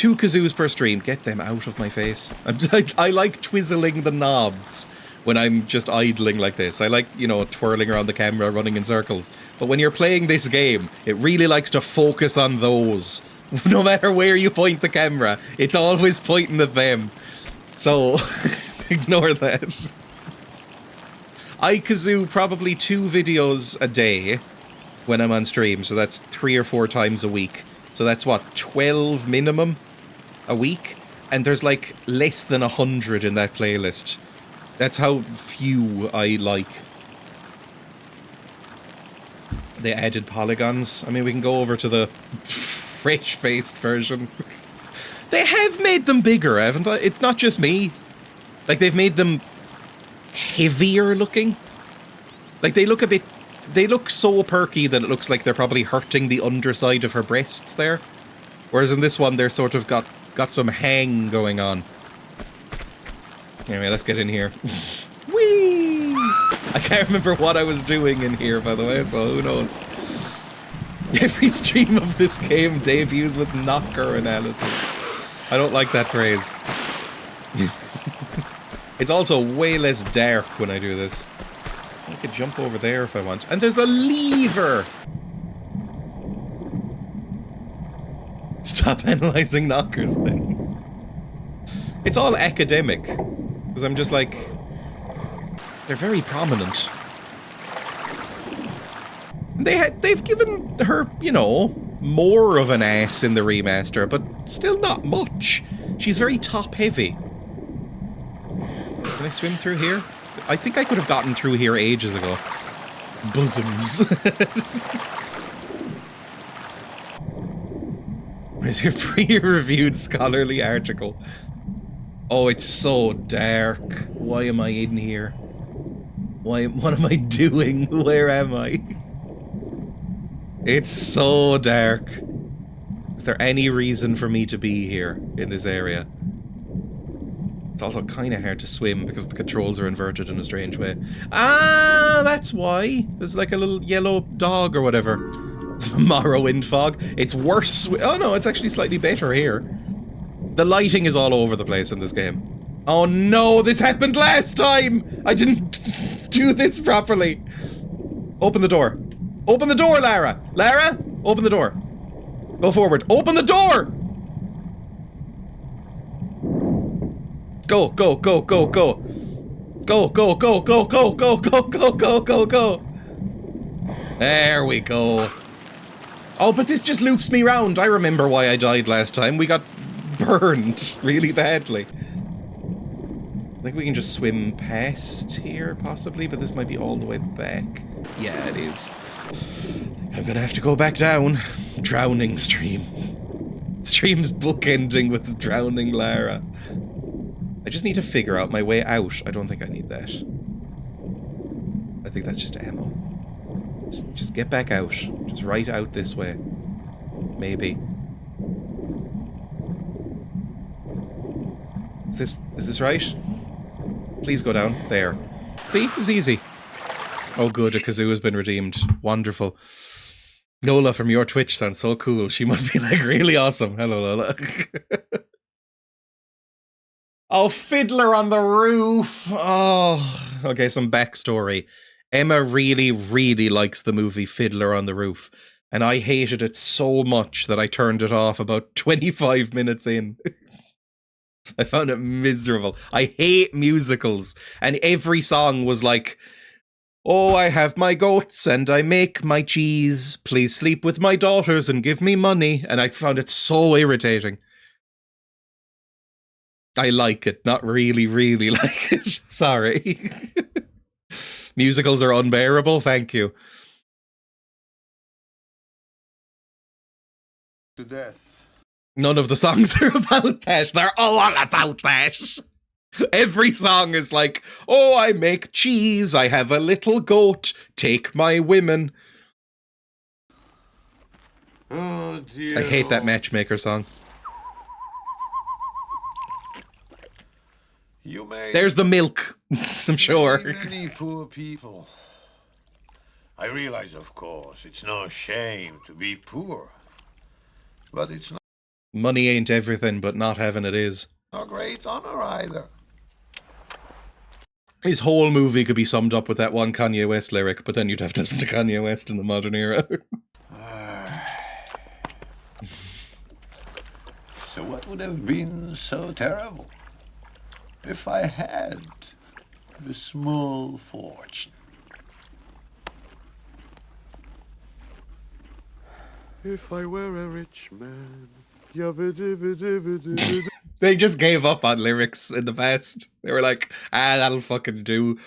2 kazoos per stream. Get them out of my face. I like twizzling the knobs when I'm just idling like this. I like, you know, twirling around the camera, running in circles. But when you're playing this game, it really likes to focus on those. No matter where you point the camera, it's always pointing at them. So, ignore that. I kazoo probably 2 videos a day when I'm on stream, so that's 3 or 4 times a week. So that's what, 12 minimum a week? And there's like less than 100 in that playlist. That's how few I like. They added polygons. I mean, we can go over to the fresh-faced version. They have made them bigger, haven't they? It's not just me. Like, they've made them heavier looking. Like, they look a bit... They look so perky that it looks like they're probably hurting the underside of her breasts there. Whereas in this one, they're sort of got some hang going on. Anyway, let's get in here. Whee! I can't remember what I was doing in here, by the way, so who knows. Every stream of this game debuts with knocker analysis. I don't like that phrase. It's also way less dark when I do this. I could jump over there if I want. And there's a lever! Stop analysing knockers thing. It's all academic. Because I'm just like... They're very prominent. They've given her, you know, more of an ass in the remaster, but still not much. She's very top-heavy. Can I swim through here? I think I could have gotten through here ages ago. Bosoms. Where's your pre-reviewed scholarly article? Oh, it's so dark. Why am I in here? What am I doing? Where am I? It's so dark. Is there any reason for me to be here in this area? It's also kind of hard to swim because the controls are inverted in a strange way. Ah, that's why. There's like a little yellow dog or whatever. It's Morrowind fog. It's worse. Oh no, it's actually slightly better here. The lighting is all over the place in this game. Oh no, this happened last time! I didn't do this properly. Open the door. Open the door, Lara! Lara, open the door. Go forward. Open the door! Go, go, go, go, go. Go, go, go, go, go, go, go, go, go, go, go. There we go. Oh, but this just loops me round. I remember why I died last time. We got burned really badly. I think we can just swim past here, possibly, but this might be all the way back. Yeah, it is. I'm gonna have to go back down. Drowning stream. Stream's bookending with drowning Lara. I just need to figure out my way out. I don't think I need that. I think that's just ammo. Just get back out. Just right out this way. Maybe. Is this right? Please go down. There. See? It was easy. Oh good, a kazoo has been redeemed. Wonderful. Nola from your Twitch sounds so cool. She must be like really awesome. Hello, Nola. Oh, Fiddler on the Roof! Oh, okay, some backstory. Emma really, really likes the movie Fiddler on the Roof, and I hated it so much that I turned it off about 25 minutes in. I found it miserable. I hate musicals, and every song was like, oh, I have my goats and I make my cheese. Please sleep with my daughters and give me money. And I found it so irritating. I like it, not really, really like it. Sorry. Musicals are unbearable, thank you. To death. None of the songs are about that. They're all about that. Every song is like, oh, I make cheese, I have a little goat, take my women. Oh dear. I hate that Matchmaker song. You made There's the milk, I'm sure. many poor people. I realize, of course, it's no shame to be poor. But it's not Money ain't everything, but not having it is. No great honor either. His whole movie could be summed up with that one Kanye West lyric, but then you'd have to listen to Kanye West in the modern era. So what would have been so terrible if I had a small fortune? If I were a rich man. They just gave up on lyrics in the past. They were like, that'll fucking do.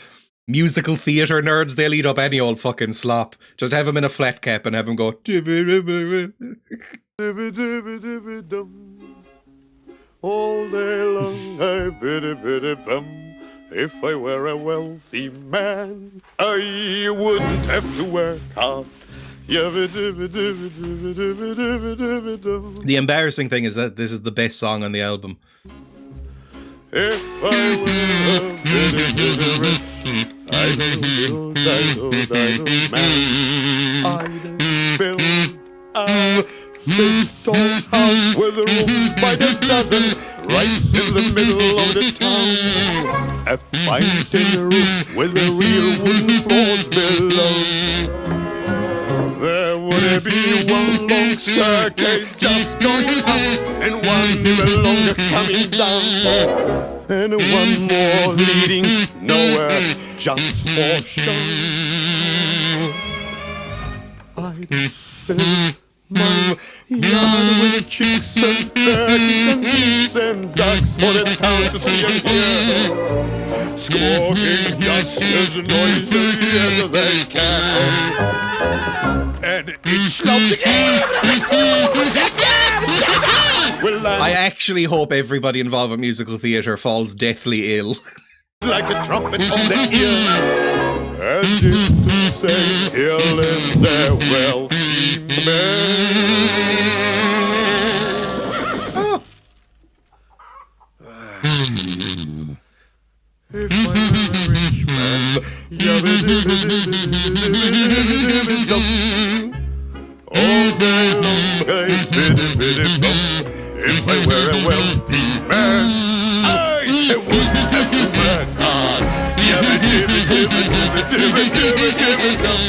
Musical theatre nerds, they'll eat up any old fucking slop. Just have him in a flat cap and have him go... All day long, if I were a wealthy man, I wouldn't have to work hard. The embarrassing thing is that this is the best song on the album. If I were a rich, man, I'd build a big tall house with a room by the dozen, right in the middle of the town. A fine tin roof with a real wooden floors below. There would be one long staircase just going up, and one even longer coming down, and one more leading nowhere, just for show. I'd build my yard with chicks and turkeys and geese and ducks for the town to see and hear, squawking just as noisily as they can. And each lovely I actually hope everybody involved with musical theatre falls deathly ill. Like a trumpet on the ear, as if to say, here lives a wealthy man. If I were a rich man, all day long I biddy-biddy-bum. If I were a wealthy man, I wouldn't have to work hard. Yabba-dibba-dibba-dibba-dibba-dibba-dibba-dum.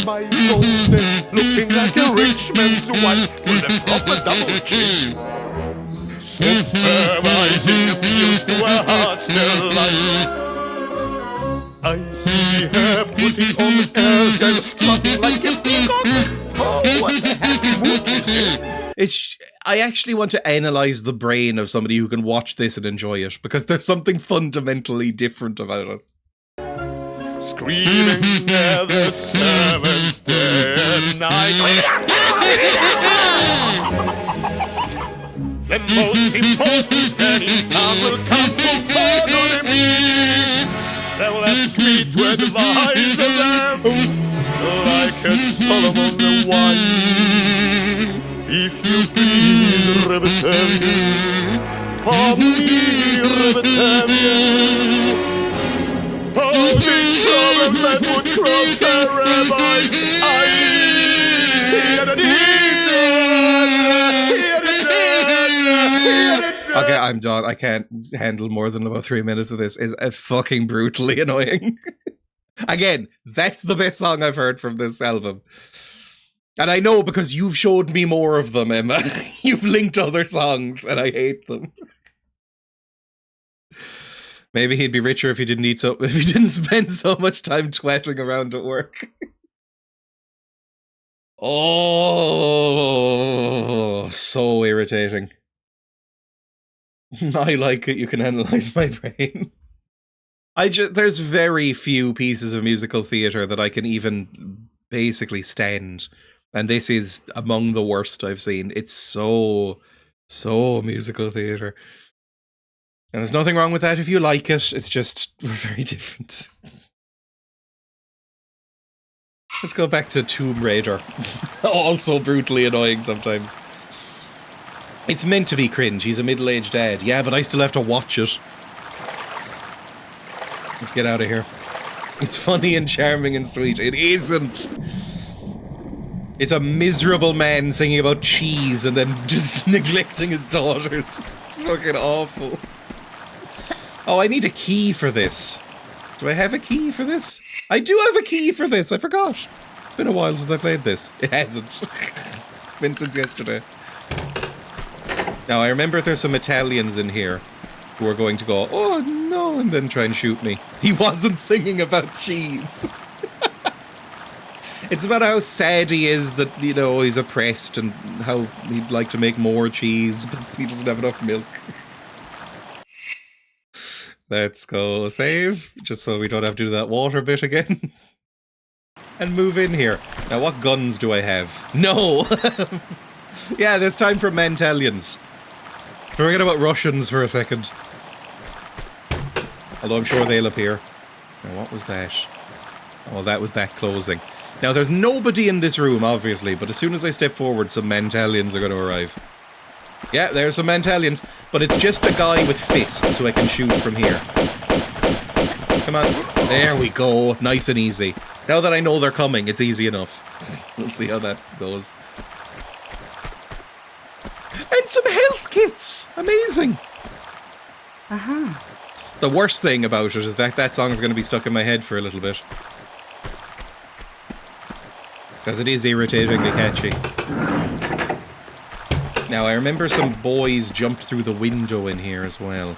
My golden, looking like a rich man's wife with a proper double chin, supervising appeals to her heart's delight. I see her putting on airs and strutting like a peacock. Oh, what a happy mood she's in. I actually want to analyze the brain of somebody who can watch this and enjoy it, because there's something fundamentally different about us. Screaming at the servants day and night. The most important man in town will come to follow me. They will ask me to advise them like a Solomon the wise. If you please, Rebetavia, pardon me, Rebetavia. Oh, the problem that would cross the rabbi. Okay, I'm done. I can't handle more than about 3 minutes of this. It's fucking brutally annoying. Again, that's the best song I've heard from this album. And I know because you've showed me more of them, Emma. You've linked other songs, and I hate them. Maybe he'd be richer if he didn't spend so much time twatting around at work. Oh, so irritating. I like it. You can analyze my brain. There's very few pieces of musical theatre that I can even basically stand. And this is among the worst I've seen. It's so musical theatre. And there's nothing wrong with that if you like it. It's just, we're very different. Let's go back to Tomb Raider. Also brutally annoying sometimes. It's meant to be cringe. He's a middle-aged dad. Yeah, but I still have to watch it. Let's get out of here. It's funny and charming and sweet. It isn't. It's a miserable man singing about cheese and then just neglecting his daughters. It's fucking awful. Oh, I need a key for this. Do I have a key for this? I do have a key for this. I forgot. It's been a while since I played this. It hasn't. It's been since yesterday. Now, I remember there's some Italians in here who are going to go, oh no, and then try and shoot me. He wasn't singing about cheese. It's about how sad he is that, you know, he's oppressed and how he'd like to make more cheese, but he doesn't have enough milk. Let's go save, just so we don't have to do that water bit again. And move in here. Now, what guns do I have? No! Yeah, there's time for Mentalians. Forget about Russians for a second. Although I'm sure they'll appear. Now, what was that? Oh, that was that closing. Now, there's nobody in this room, obviously, but as soon as I step forward, some Mentalians are going to arrive. Yeah, there's some Mentalians, but it's just a guy with fists who I can shoot from here. Come on. There we go. Nice and easy. Now that I know they're coming, it's easy enough. We'll see how that goes. And some health kits! Amazing! Aha. The worst thing about it is that that song is going to be stuck in my head for a little bit. Because it is irritatingly catchy. Now, I remember some boys jumped through the window in here as well.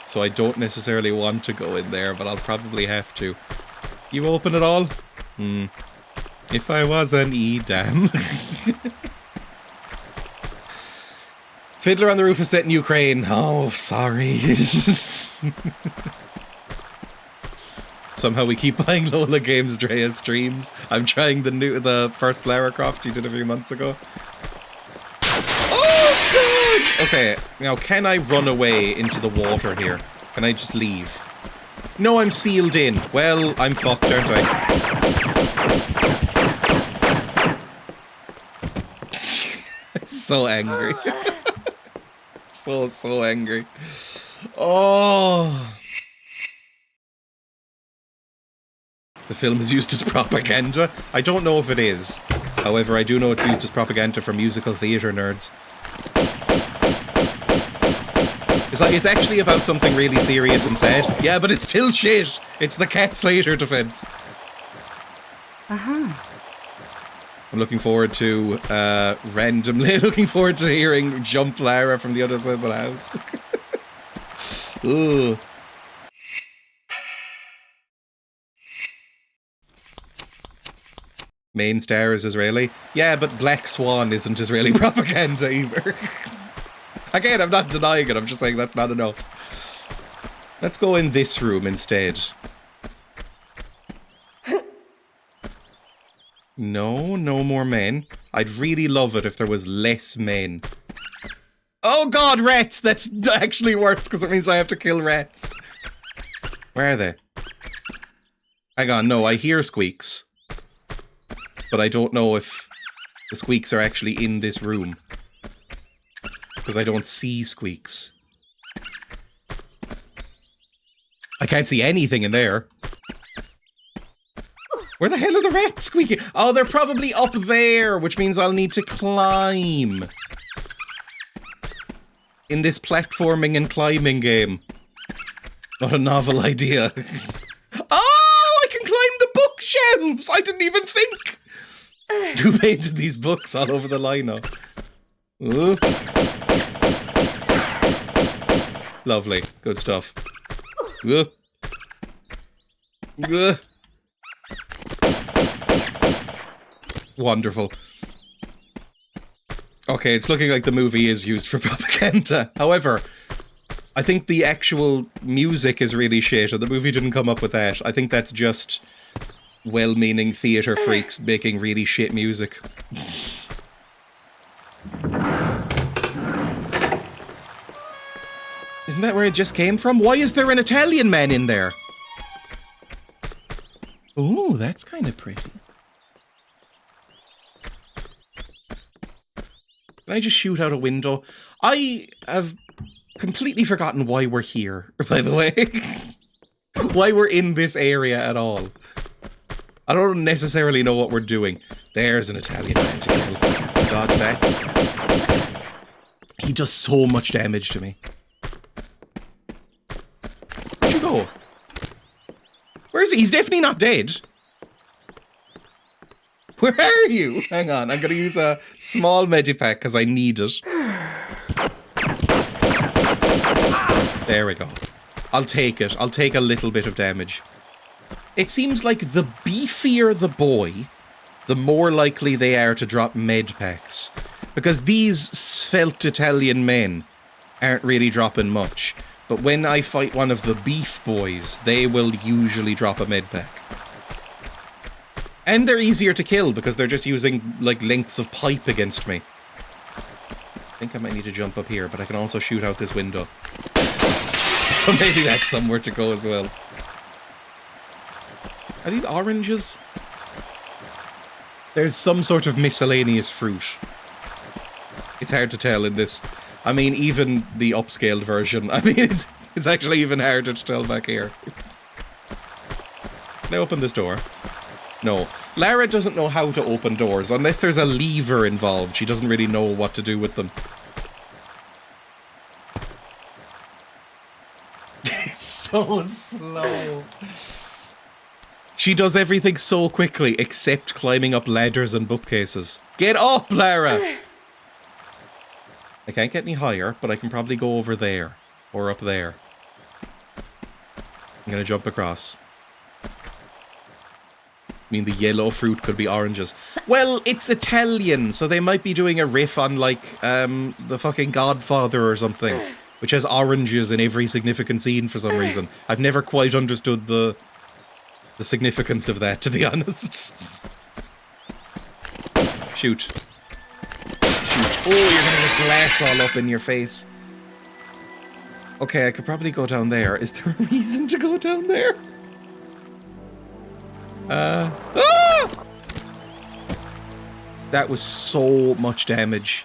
So I don't necessarily want to go in there, but I'll probably have to. You open it all? Hmm. If I was an Edam. Fiddler on the Roof is set in Ukraine. Oh, sorry. Somehow we keep buying Lola Games Dreya streams. I'm trying the first Lara Croft you did a few months ago. Oh, God! Okay, now can I run away into the water here? Can I just leave? No, I'm sealed in. Well, I'm fucked, aren't I? So angry. So angry. Oh. The film is used as propaganda? I don't know if it is. However, I do know it's used as propaganda for musical theatre nerds. It's actually about something really serious and sad. Yeah, but it's still shit. It's the Cat Slater defense. Aha. I'm looking forward to, randomly looking forward to hearing Jump Lara from the other side of the house. Ooh. Main star is Israeli. Yeah, but Black Swan isn't Israeli propaganda either. Again, I'm not denying it, I'm just saying that's not enough. Let's go in this room instead. No, no more men. I'd really love it if there was less men. Oh God, rats! That's actually worse because it means I have to kill rats. Where are they? Hang on, no, I hear squeaks. But I don't know if the squeaks are actually in this room. Because I don't see squeaks. I can't see anything in there. Where the hell are the rats squeaking? Oh, they're probably up there, which means I'll need to climb. In this platforming and climbing game. Not a novel idea. Oh, I can climb the bookshelves! I didn't even think! Who painted these books all over the lineup? Ooh. Lovely. Good stuff. Ooh. Ooh. Wonderful. Okay, it's looking like the movie is used for propaganda. However, I think the actual music is really shit, and the movie didn't come up with that. I think that's just well-meaning theatre freaks making really shit music. Isn't that where it just came from? Why is there an Italian man in there? Ooh, that's kind of pretty. Can I just shoot out a window? I have completely forgotten why we're here, by the way. Why we're in this area at all. I don't necessarily know what we're doing. There's an Italian man to kill. Dodge that. He does so much damage to me. Where'd you go? Where is he? He's definitely not dead. Where are you? Hang on, I'm gonna use a small medipack because I need it. There we go. I'll take it. I'll take a little bit of damage. It seems like the beefier the boy, the more likely they are to drop medpacks. Because these svelte Italian men aren't really dropping much. But when I fight one of the beef boys, they will usually drop a medpack. And they're easier to kill because they're just using, like, lengths of pipe against me. I think I might need to jump up here, but I can also shoot out this window. So maybe that's somewhere to go as well. Are these oranges? There's some sort of miscellaneous fruit. It's hard to tell in this. I mean, even the upscaled version. I mean, it's actually even harder to tell back here. Can I open this door? No. Lara doesn't know how to open doors. Unless there's a lever involved, she doesn't really know what to do with them. It's so slow. She does everything so quickly, except climbing up ladders and bookcases. Get up, Lara! I can't get any higher, but I can probably go over there. Or up there. I'm gonna jump across. I mean, the yellow fruit could be oranges. Well, it's Italian, so they might be doing a riff on, like, the fucking Godfather or something. Which has oranges in every significant scene for some reason. I've never quite understood the significance of that, to be honest. Shoot. Shoot. Oh, you're gonna get glass all up in your face. Okay, I could probably go down there. Is there a reason to go down there? Ah! That was so much damage.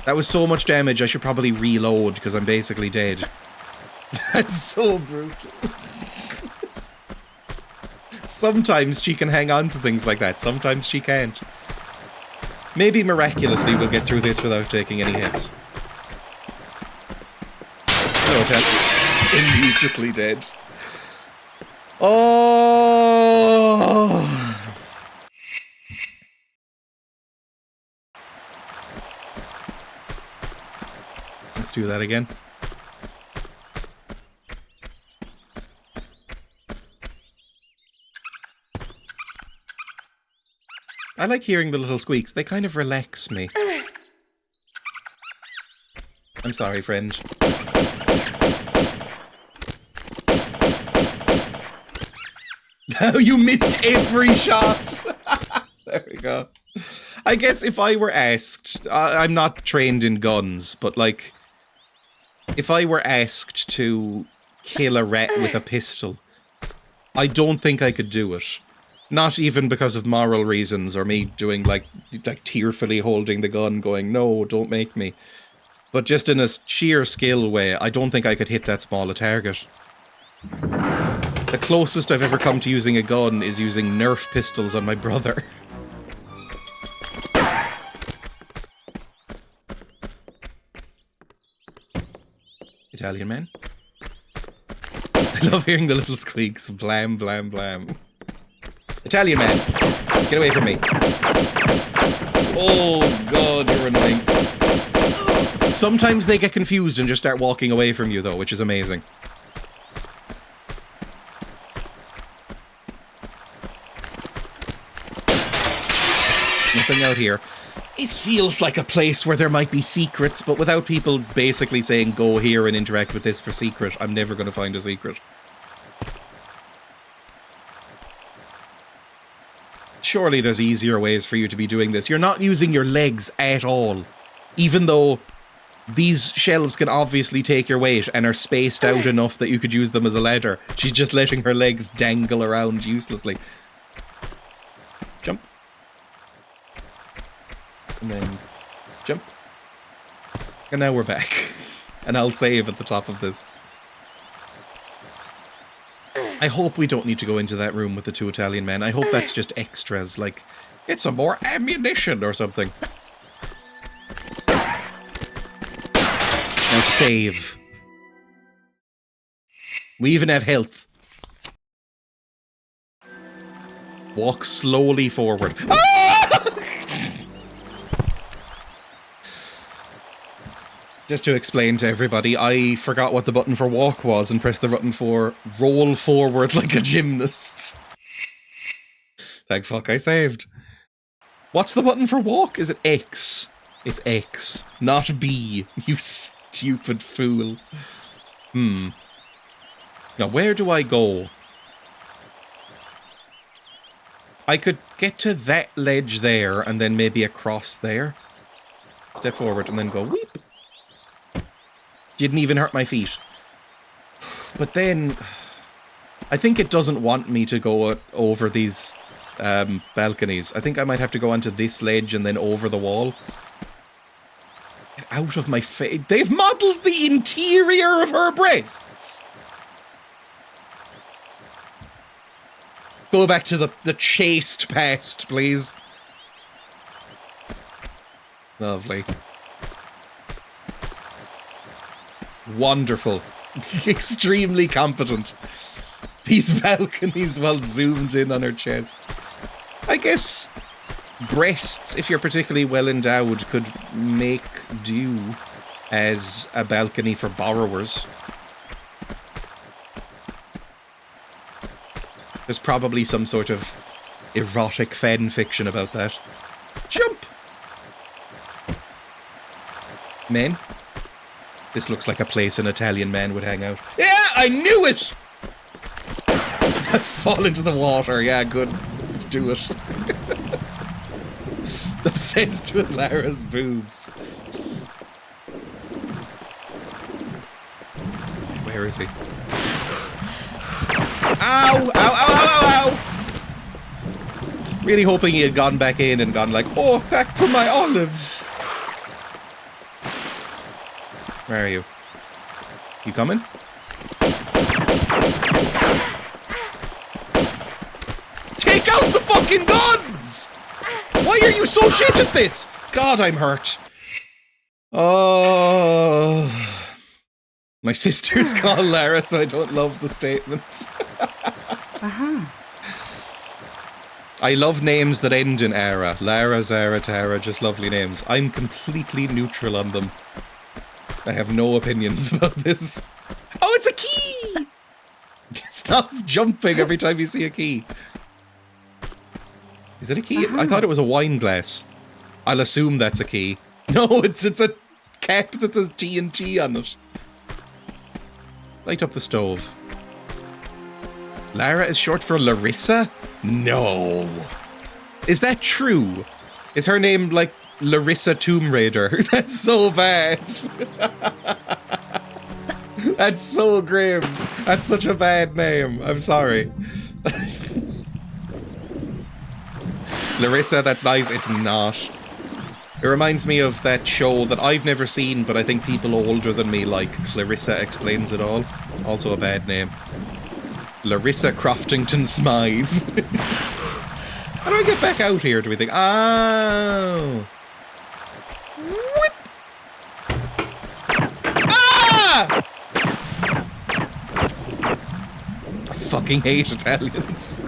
That was so much damage, I should probably reload, because I'm basically dead. That's so brutal. Sometimes she can hang on to things like that, sometimes she can't. Maybe miraculously we'll get through this without taking any hits. No, immediately dead. Oh! Let's do that again. I like hearing the little squeaks. They kind of relax me. I'm sorry, friend. Oh, you missed every shot! There we go. I guess if I were asked... I'm not trained in guns, but like... If I were asked to kill a rat with a pistol, I don't think I could do it. Not even because of moral reasons or me doing like tearfully holding the gun going, no, don't make me. But just in a sheer skill way, I don't think I could hit that small a target. The closest I've ever come to using a gun is using Nerf pistols on my brother. Italian man. I love hearing the little squeaks. Blam, blam, blam. Italian man, get away from me. Oh god, you're annoying. Sometimes they get confused and just start walking away from you though, which is amazing. Nothing out here. This feels like a place where there might be secrets, but without people basically saying go here and interact with this for secret, I'm never going to find a secret. Surely there's easier ways for you to be doing this. You're not using your legs at all. Even though these shelves can obviously take your weight and are spaced out enough that you could use them as a ladder. She's just letting her legs dangle around uselessly. Jump. And then jump. And now we're back. And I'll save at the top of this. I hope we don't need to go into that room with the 2 Italian men. I hope that's just extras, like, get some more ammunition or something. Now save. We even have health. Walk slowly forward. Ah! Just to explain to everybody, I forgot what the button for walk was and pressed the button for roll forward like a gymnast. Thank fuck I saved. What's the button for walk? Is it X? It's X, not B, you stupid fool. Now where do I go? I could get to that ledge there and then maybe across there. Step forward and then go weep. Didn't even hurt my feet. But then, I think it doesn't want me to go over these balconies. I think I might have to go onto this ledge and then over the wall. Get out of my face. They've modelled the interior of her breasts. Go back to the chaste past, please. Lovely. Wonderful. Extremely competent. These balconies well zoomed in on her chest. I guess breasts, if you're particularly well endowed, could make do as a balcony for borrowers. There's probably some sort of erotic fan fiction about that. Jump! Men? This looks like a place an Italian man would hang out. Yeah, I knew it! I fall into the water. Yeah, good. Do it. Obsessed with Lara's boobs. Where is he? Ow! Ow, ow, ow, ow, ow! Really hoping he had gone back in and gone like, oh, back to my olives. Where are you? You coming? Take out the fucking guns! Why are you so shit at this? God, I'm hurt. Oh. My sister's called Lara, so I don't love the statement. I love names that end in Ara. Lara, Zara, Tara, just lovely names. I'm completely neutral on them. I have no opinions about this. Oh, it's a key! Stop jumping every time you see a key. Is it a key? I thought it was a wine glass. I'll assume that's a key. No, it's a cap that says TNT on it. Light up the stove. Lara is short for Larissa? No. Is that true? Is her name like Larissa Tomb Raider? That's so bad. That's so grim. That's such a bad name. I'm sorry. Larissa, that's nice. It's not. It reminds me of that show that I've never seen, but I think people older than me like. Clarissa Explains It All. Also a bad name. Larissa Croftington Smythe. How do I get back out here, do we think? Oh. Whip! Ah! I fucking hate Italians.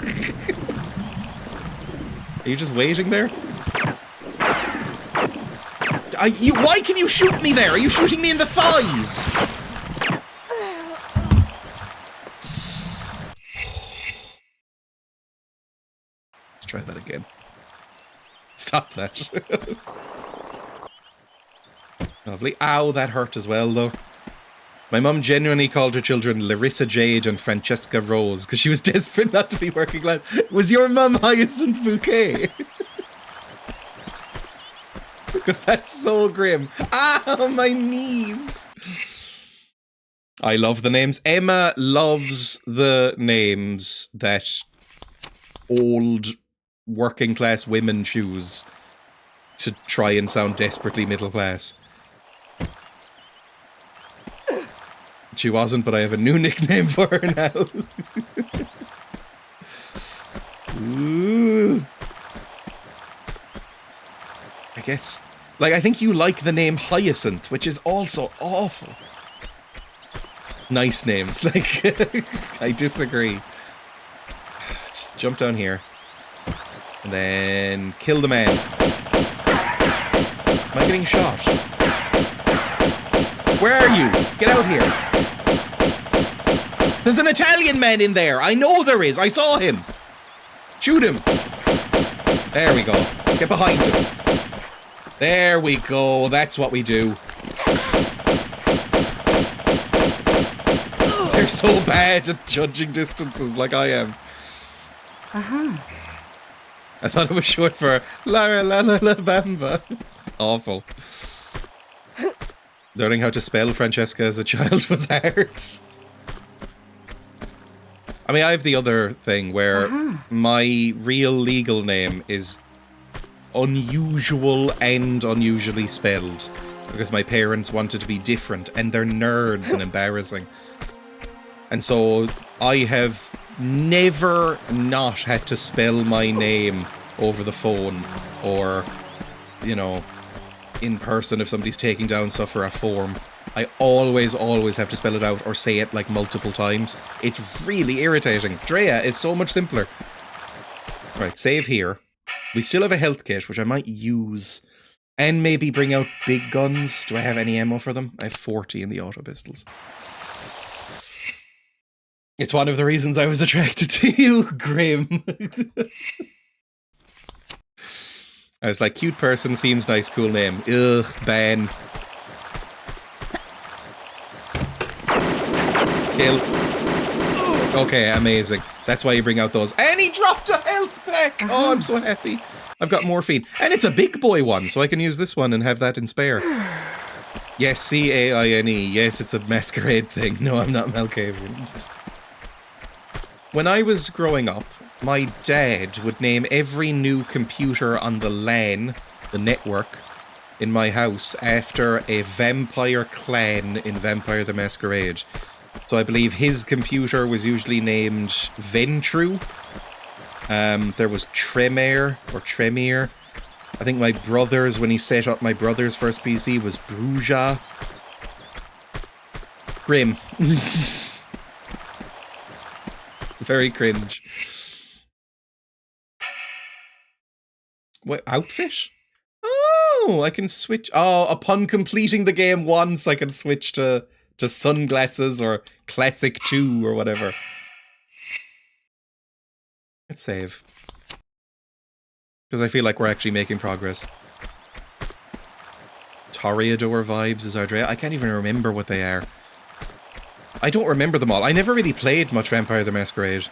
Are you just waiting there? Why can you shoot me there? Are you shooting me in the thighs? Let's try that again. Stop that. Lovely. Ow, that hurt as well, though. My mum genuinely called her children Larissa Jade and Francesca Rose because she was desperate not to be working class. Was your mum Hyacinth Bouquet? Because that's so grim. Ow, my knees. I love the names. Emma loves the names that old working class women choose to try and sound desperately middle class. She wasn't, but I have a new nickname for her now. Ooh. I guess... Like, I think you like the name Hyacinth, which is also awful. Nice names. Like, I disagree. Just jump down here. And then kill the man. Am I getting shot? Where are you? Get out here. There's an Italian man in there. I know there is. I saw him. Shoot him. There we go. Get behind him. There we go. That's what we do. They're so bad at judging distances like I am. I thought it was short for La La La La Bamba. Awful. Learning how to spell Francesca as a child was hard. I mean, I have the other thing where my real legal name is unusual and unusually spelled because my parents wanted to be different and they're nerds and embarrassing. And so I have never not had to spell my name over the phone or, you know, in person if somebody's taking down stuff for a form. I always have to spell it out or say it like multiple times. It's really irritating. Dreya is so much simpler. Right, save here. We still have a health kit, which I might use. And maybe bring out big guns. Do I have any ammo for them? I have 40 in the auto pistols. It's one of the reasons I was attracted to you, Grim. I was like, cute person, seems nice, cool name. Ugh, Ben. Kill. Okay, amazing. That's why you bring out those. And he dropped a health pack! Oh, I'm so happy. I've got morphine. And it's a big boy one, so I can use this one and have that in spare. Yes, C-A-I-N-E. Yes, it's a masquerade thing. No, I'm not Malkavian. When I was growing up, my dad would name every new computer on the LAN, the network, in my house after a vampire clan in Vampire the Masquerade. So I believe his computer was usually named Ventru. There was Tremere, or Tremere. I think my brother's, when he set up my brother's first PC, was Bruja. Grim. Very cringe. What, outfit? Oh, I can switch. Oh, upon completing the game once, I can switch to sunglasses or classic 2 or whatever. Let's save. Because I feel like we're actually making progress. Toreador vibes is our Dreya. I can't even remember what they are. I don't remember them all. I never really played much Vampire the Masquerade.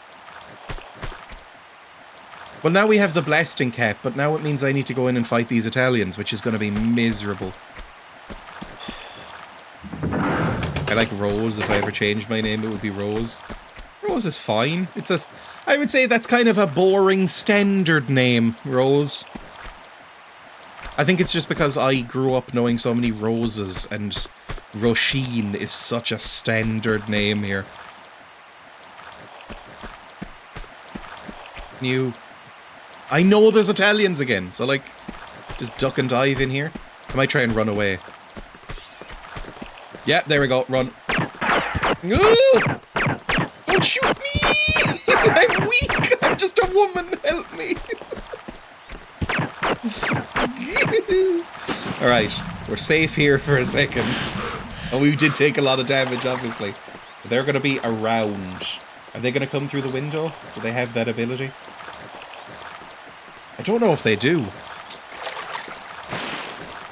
Well, now we have the blasting cap, but now it means I need to go in and fight these Italians, which is going to be miserable. I like Rose. If I ever changed my name, it would be Rose. Rose is fine. It's a... I would say that's kind of a boring standard name, Rose. I think it's just because I grew up knowing so many Roses, and Roisin is such a standard name here. I know there's Italians again, so like, just duck and dive in here. I might try and run away. Yeah, there we go, run. Ooh! Don't shoot me! I'm weak! I'm just a woman, help me! Alright, we're safe here for a second. And we did take a lot of damage, obviously. But they're gonna be around. Are they gonna come through the window? Do they have that ability? I don't know if they do.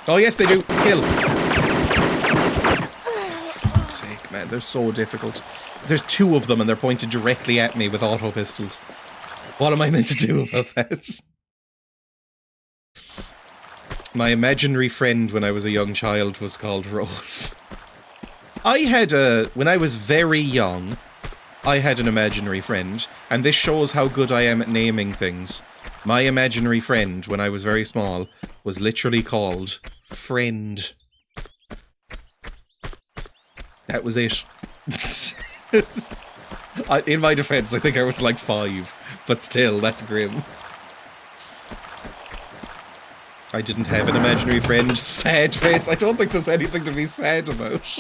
Oh, yes, they do. Kill. Oh, for fuck's sake, man. They're so difficult. There's 2 of them, and they're pointed directly at me with auto pistols. What am I meant to do about that? My imaginary friend when I was a young child was called Rose. When I was very young, I had an imaginary friend, and this shows how good I am at naming things. My imaginary friend, when I was very small, was literally called Friend. That was it. In my defense, I think I was like 5, but still, that's grim. I didn't have an imaginary friend. Sad face. I don't think there's anything to be sad about.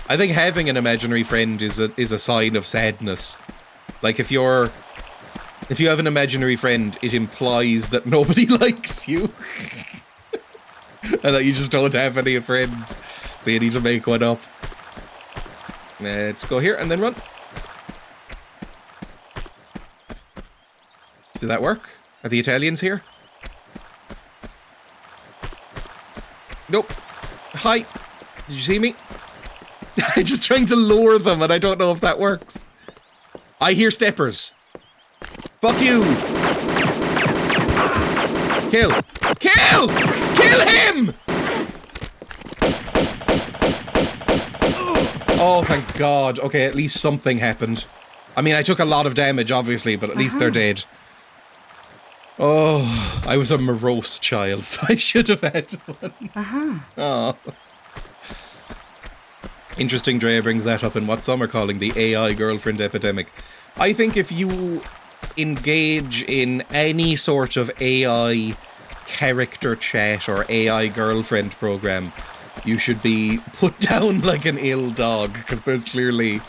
I think having an imaginary friend is a sign of sadness. Like, if you have an imaginary friend, it implies that nobody likes you. And that you just don't have any friends. So you need to make one up. Let's go here and then run. Did that work? Are the Italians here? Nope. Hi. Did you see me? I'm just trying to lure them and I don't know if that works. I hear steppers. Fuck you! Kill! Kill! Kill him! Oh, thank God. Okay, at least something happened. I mean, I took a lot of damage, obviously, but at least they're dead. Oh, I was a morose child, so I should have had one. Oh. Interesting Dreya brings that up in what some are calling the AI girlfriend epidemic. I think if you engage in any sort of AI character chat or AI girlfriend program, you should be put down like an ill dog, because there's clearly,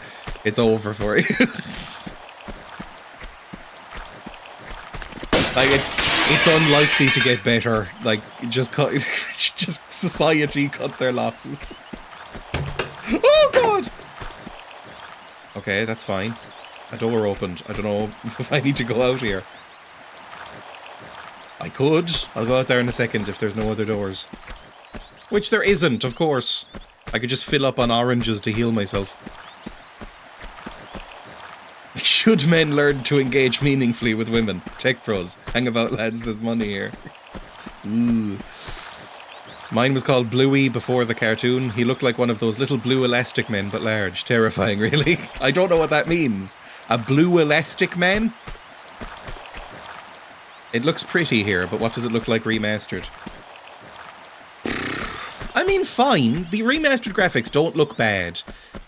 it's over for you. Like, it's unlikely to get better. Like, just society cut their losses. Oh God! Okay, that's fine. A door opened. I don't know if I need to go out here. I could. I'll go out there in a second if there's no other doors. Which there isn't, of course. I could just fill up on oranges to heal myself. Should men learn to engage meaningfully with women? Tech pros. Hang about, lads, there's money here. Ooh. Mine was called Bluey before the cartoon. He looked like one of those little blue elastic men, but large. Terrifying, really. I don't know what that means. A blue elastic man? It looks pretty here, but what does it look like remastered? I mean, fine. The remastered graphics don't look bad.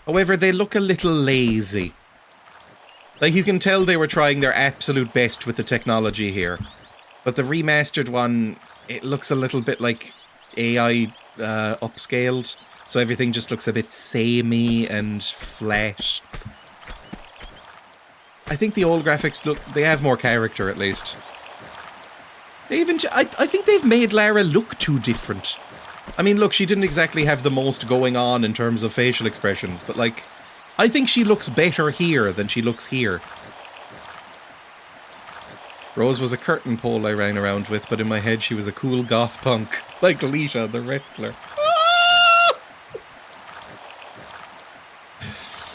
However, they look a little lazy. Like, you can tell they were trying their absolute best with the technology here. But the remastered one, it looks a little bit like AI upscaled. So everything just looks a bit samey and flat. I think the old graphics look... they have more character, at least. They even... I think they've made Lara look too different. I mean, look, she didn't exactly have the most going on in terms of facial expressions, but, like, I think she looks better here than she looks here. Rose was a curtain pole I ran around with, but in my head she was a cool goth punk, like Lita, the wrestler.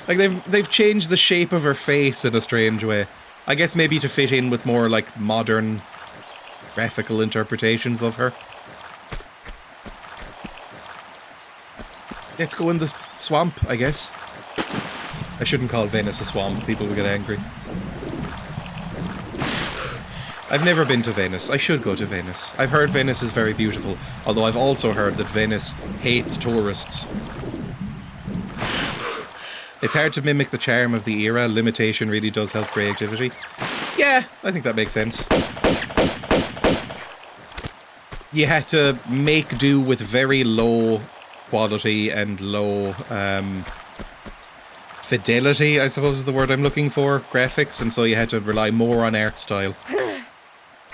Like, they've changed the shape of her face in a strange way. I guess maybe to fit in with more, like, modern graphical interpretations of her. Let's go in the swamp, I guess. I shouldn't call Venice a swamp, people will get angry. I've never been to Venice. I should go to Venice. I've heard Venice is very beautiful, although I've also heard that Venice hates tourists. It's hard to mimic the charm of the era. Limitation really does help creativity. Yeah, I think that makes sense. You had to make do with very low quality and low fidelity, I suppose is the word I'm looking for, graphics, and so you had to rely more on art style.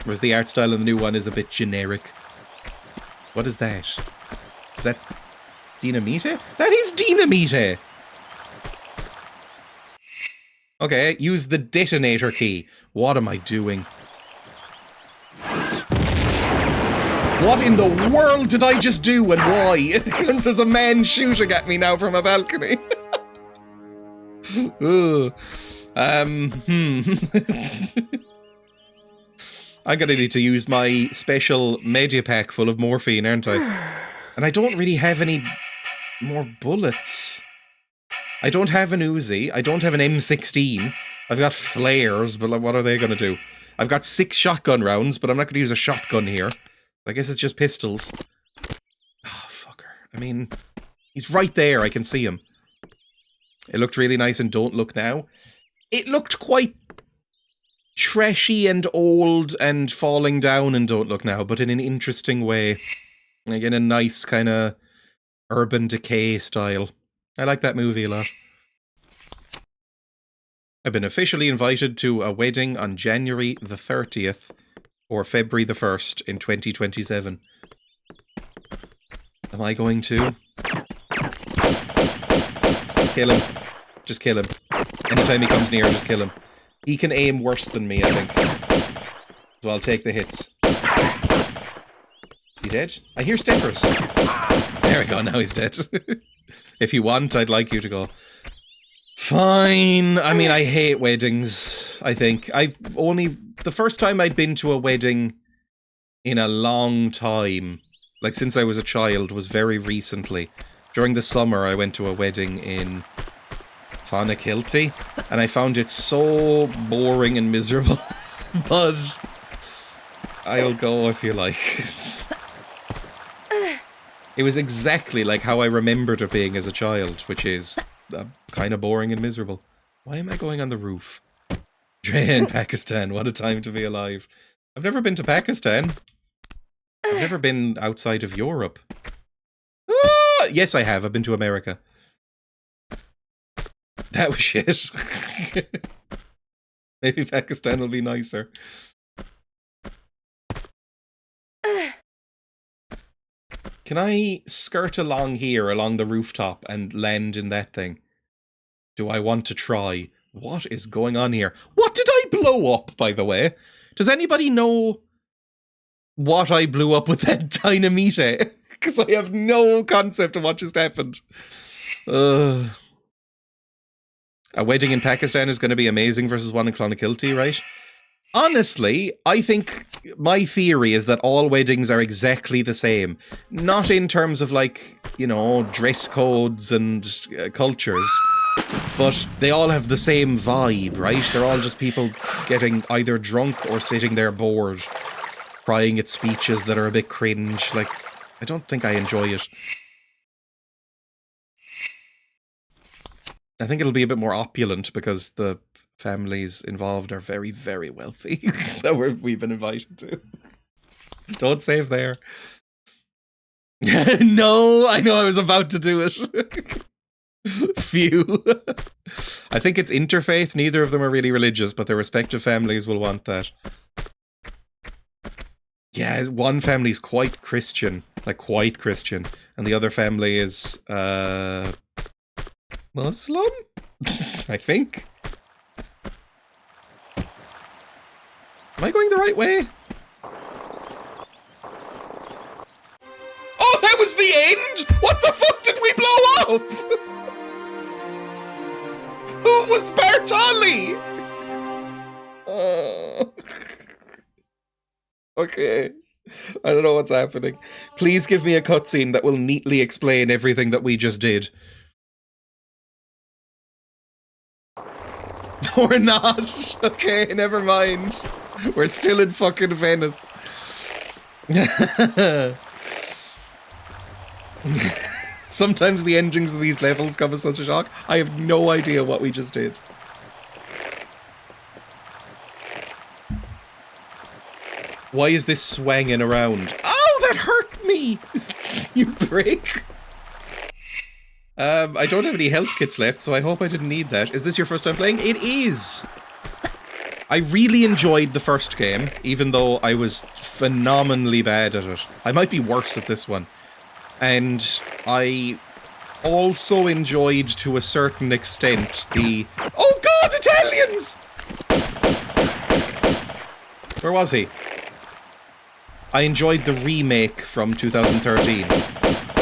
Whereas the art style in the new one is a bit generic. What is that? Is that Dynamite? That is Dynamite! Okay, use the detonator key. What am I doing? What in the world did I just do and why? There's a man shooting at me now from a balcony. I'm gonna need to use my special Medipack full of morphine, aren't I? And I don't really have any more bullets. I don't have an Uzi. I don't have an M16. I've got flares, but what are they gonna do? I've got 6 shotgun rounds, but I'm not gonna use a shotgun here. I guess it's just pistols. Oh, fucker. I mean, he's right there. I can see him. It looked really nice in Don't Look Now. It looked quite trashy and old and falling down in Don't Look Now, but in an interesting way. Like in a nice kind of Urban Decay style. I like that movie a lot. I've been officially invited to a wedding on January the 30th or February the 1st in 2027. Am I going to? Kill him. Just kill him. Anytime he comes near, just kill him. He can aim worse than me, I think. So I'll take the hits. Is he dead? I hear steppers. There we go, now he's dead. If you want, I'd like you to go. Fine. I mean, I hate weddings, I think. The first time I'd been to a wedding in a long time, like since I was a child, was very recently. During the summer, I went to a wedding in Clonakilty, and I found it so boring and miserable. But I'll go if you like. It was exactly like how I remembered it being as a child, which is kind of boring and miserable. Why am I going on the roof? Dreya in Pakistan, what a time to be alive. I've never been to Pakistan. I've never been outside of Europe. Ah, yes, I have. I've been to America. That was shit. Maybe Pakistan will be nicer. Can I skirt along here, along the rooftop, and land in that thing? Do I want to try? What is going on here? What did I blow up, by the way? Does anybody know what I blew up with that dynamite? Because I have no concept of what just happened. A wedding in Pakistan is going to be amazing versus one in Clonakilty, right? Honestly, I think my theory is that all weddings are exactly the same. Not in terms of, like, you know, dress codes and cultures, but they all have the same vibe, right? They're all just people getting either drunk or sitting there bored, crying at speeches that are a bit cringe. Like, I don't think I enjoy it. I think it'll be a bit more opulent because the families involved are very, very wealthy that we've been invited to. Don't save there. No, I know I was about to do it. Phew. I think it's interfaith. Neither of them are really religious, but their respective families will want that. Yeah, one family's quite Christian. Like, quite Christian. And the other family is, Muslim? I think. Am I going the right way? Oh, that was the end? What the fuck did we blow up? Who was Bartoli? Oh. Okay. I don't know what's happening. Please give me a cutscene that will neatly explain everything that we just did. Or not. Okay, never mind. We're still in fucking Venice. Sometimes the endings of these levels come as such a shock. I have no idea what we just did. Why is this swanging around? Oh, that hurt me! You prick. I don't have any health kits left, so I hope I didn't need that. Is this your first time playing? It is! I really enjoyed the first game, even though I was phenomenally bad at it. I might be worse at this one. And I also enjoyed, to a certain extent, the... Oh god, Italians! Where was he? I enjoyed the remake from 2013,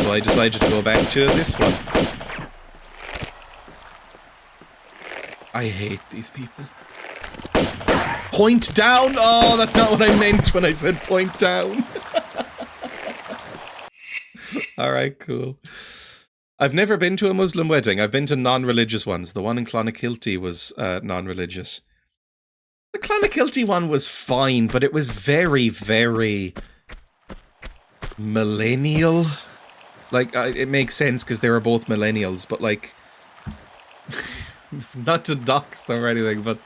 so I decided to go back to this one. I hate these people. Point down? Oh, that's not what I meant when I said point down. Alright, cool. I've never been to a Muslim wedding. I've been to non-religious ones. The one in Clonakilty was non-religious. The Clonakilty one was fine, but it was very, very millennial. Like, it makes sense because they were both millennials, but like... not to dox them or anything, but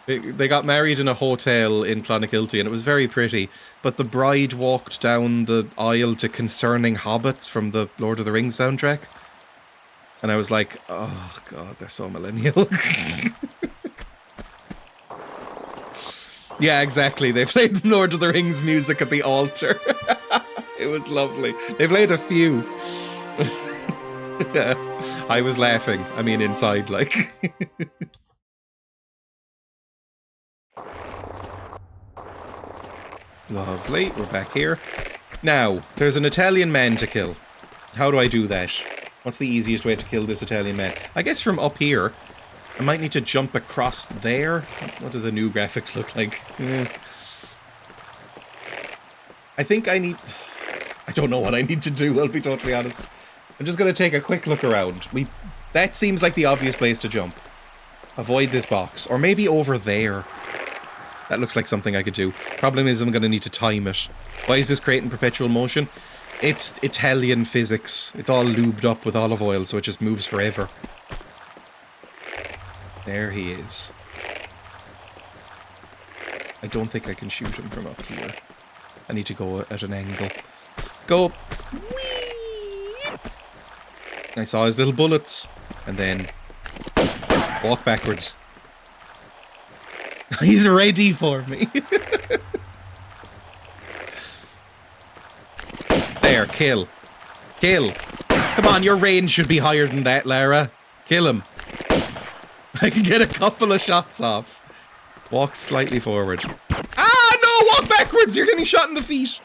they got married in a hotel in Clonakilty, and it was very pretty. But the bride walked down the aisle to Concerning Hobbits from the Lord of the Rings soundtrack. And I was like, oh god, they're so millennial. Yeah, exactly. They played Lord of the Rings music at the altar. It was lovely. They played a few. I was laughing. I mean, inside, like. Lovely. We're back here. Now, there's an Italian man to kill. How do I do that? What's the easiest way to kill this Italian man? I guess from up here. I might need to jump across there. What do the new graphics look like? I think I need... I don't know what I need to do, I'll be totally honest. I'm just going to take a quick look around. That seems like the obvious place to jump. Avoid this box. Or maybe over there. That looks like something I could do. Problem is I'm going to need to time it. Why is this creating perpetual motion? It's Italian physics. It's all lubed up with olive oil, so it just moves forever. There he is. I don't think I can shoot him from up here. I need to go at an angle. Go! Whee! I saw his little bullets. And then... walk backwards. He's ready for me. There, kill. Kill. Come on, your range should be higher than that, Lara. Kill him. I can get a couple of shots off. Walk slightly forward. Ah, no! Walk backwards! You're getting shot in the feet.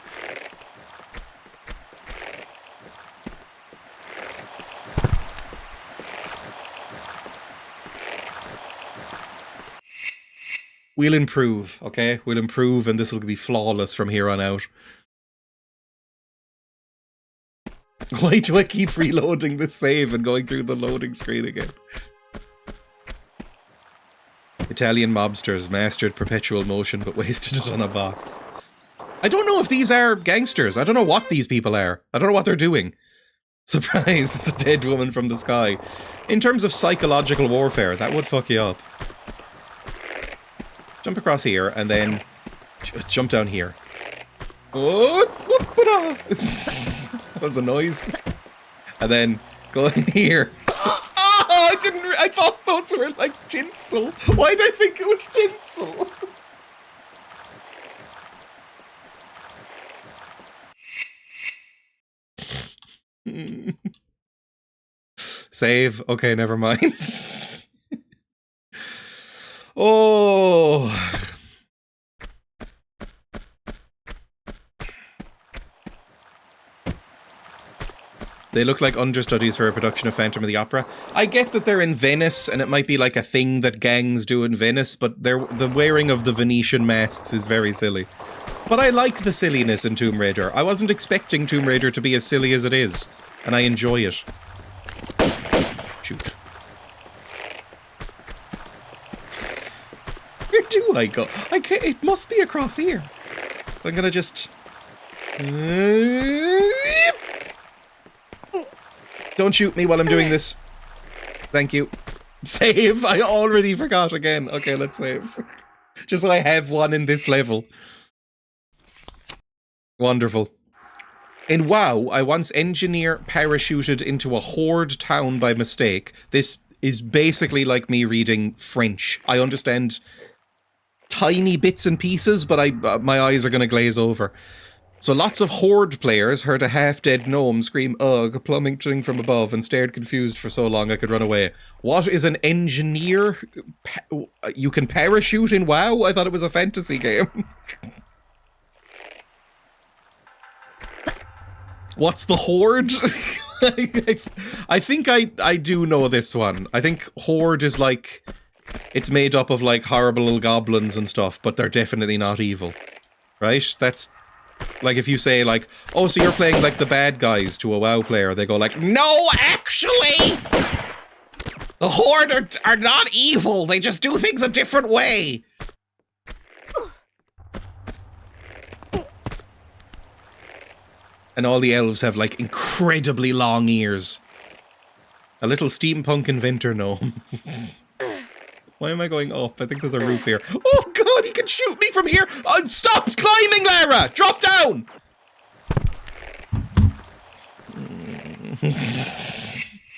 We'll improve, okay? We'll improve and this will be flawless from here on out. Why do I keep reloading the save and going through the loading screen again? Italian mobsters mastered perpetual motion but wasted it on a box. I don't know if these are gangsters. I don't know what these people are. I don't know what they're doing. Surprise, it's a dead woman from the sky. In terms of psychological warfare, that would fuck you up. Jump across here and then jump down here. Oh, that was a noise. And then go in here. Oh, I thought those were like tinsel. Why did I think it was tinsel? Save. Okay, never mind. Oh. They look like understudies for a production of Phantom of the Opera. I get that they're in Venice, and it might be like a thing that gangs do in Venice, but the wearing of the Venetian masks is very silly. But I like the silliness in Tomb Raider. I wasn't expecting Tomb Raider to be as silly as it is, and I enjoy it. Shoot. Where do I go? I can't, it must be across here. So I'm gonna just... Don't shoot me while I'm doing this. Thank you. Save! I already forgot again. Okay, let's save. Just so I have one in this level. Wonderful. In WoW, I once engineer parachuted into a horde town by mistake. This is basically like me reading French. I understand tiny bits and pieces, but my eyes are going to glaze over. So lots of Horde players heard a half-dead gnome scream ugh, plummeting from above, and stared confused for so long I could run away. What is an engineer? You can parachute in WoW? I thought it was a fantasy game. What's the Horde? I think I do know this one. I think Horde is like... It's made up of like horrible little goblins and stuff, but they're definitely not evil. Right? That's... Like if you say like, oh, so you're playing like the bad guys to a WoW player, they go like, no, actually! The Horde are not evil, they just do things a different way! And all the elves have like incredibly long ears. A little steampunk inventor gnome. Why am I going up? I think there's a roof here. Oh god, he can shoot me from here! Oh, stop climbing, Lara! Drop down!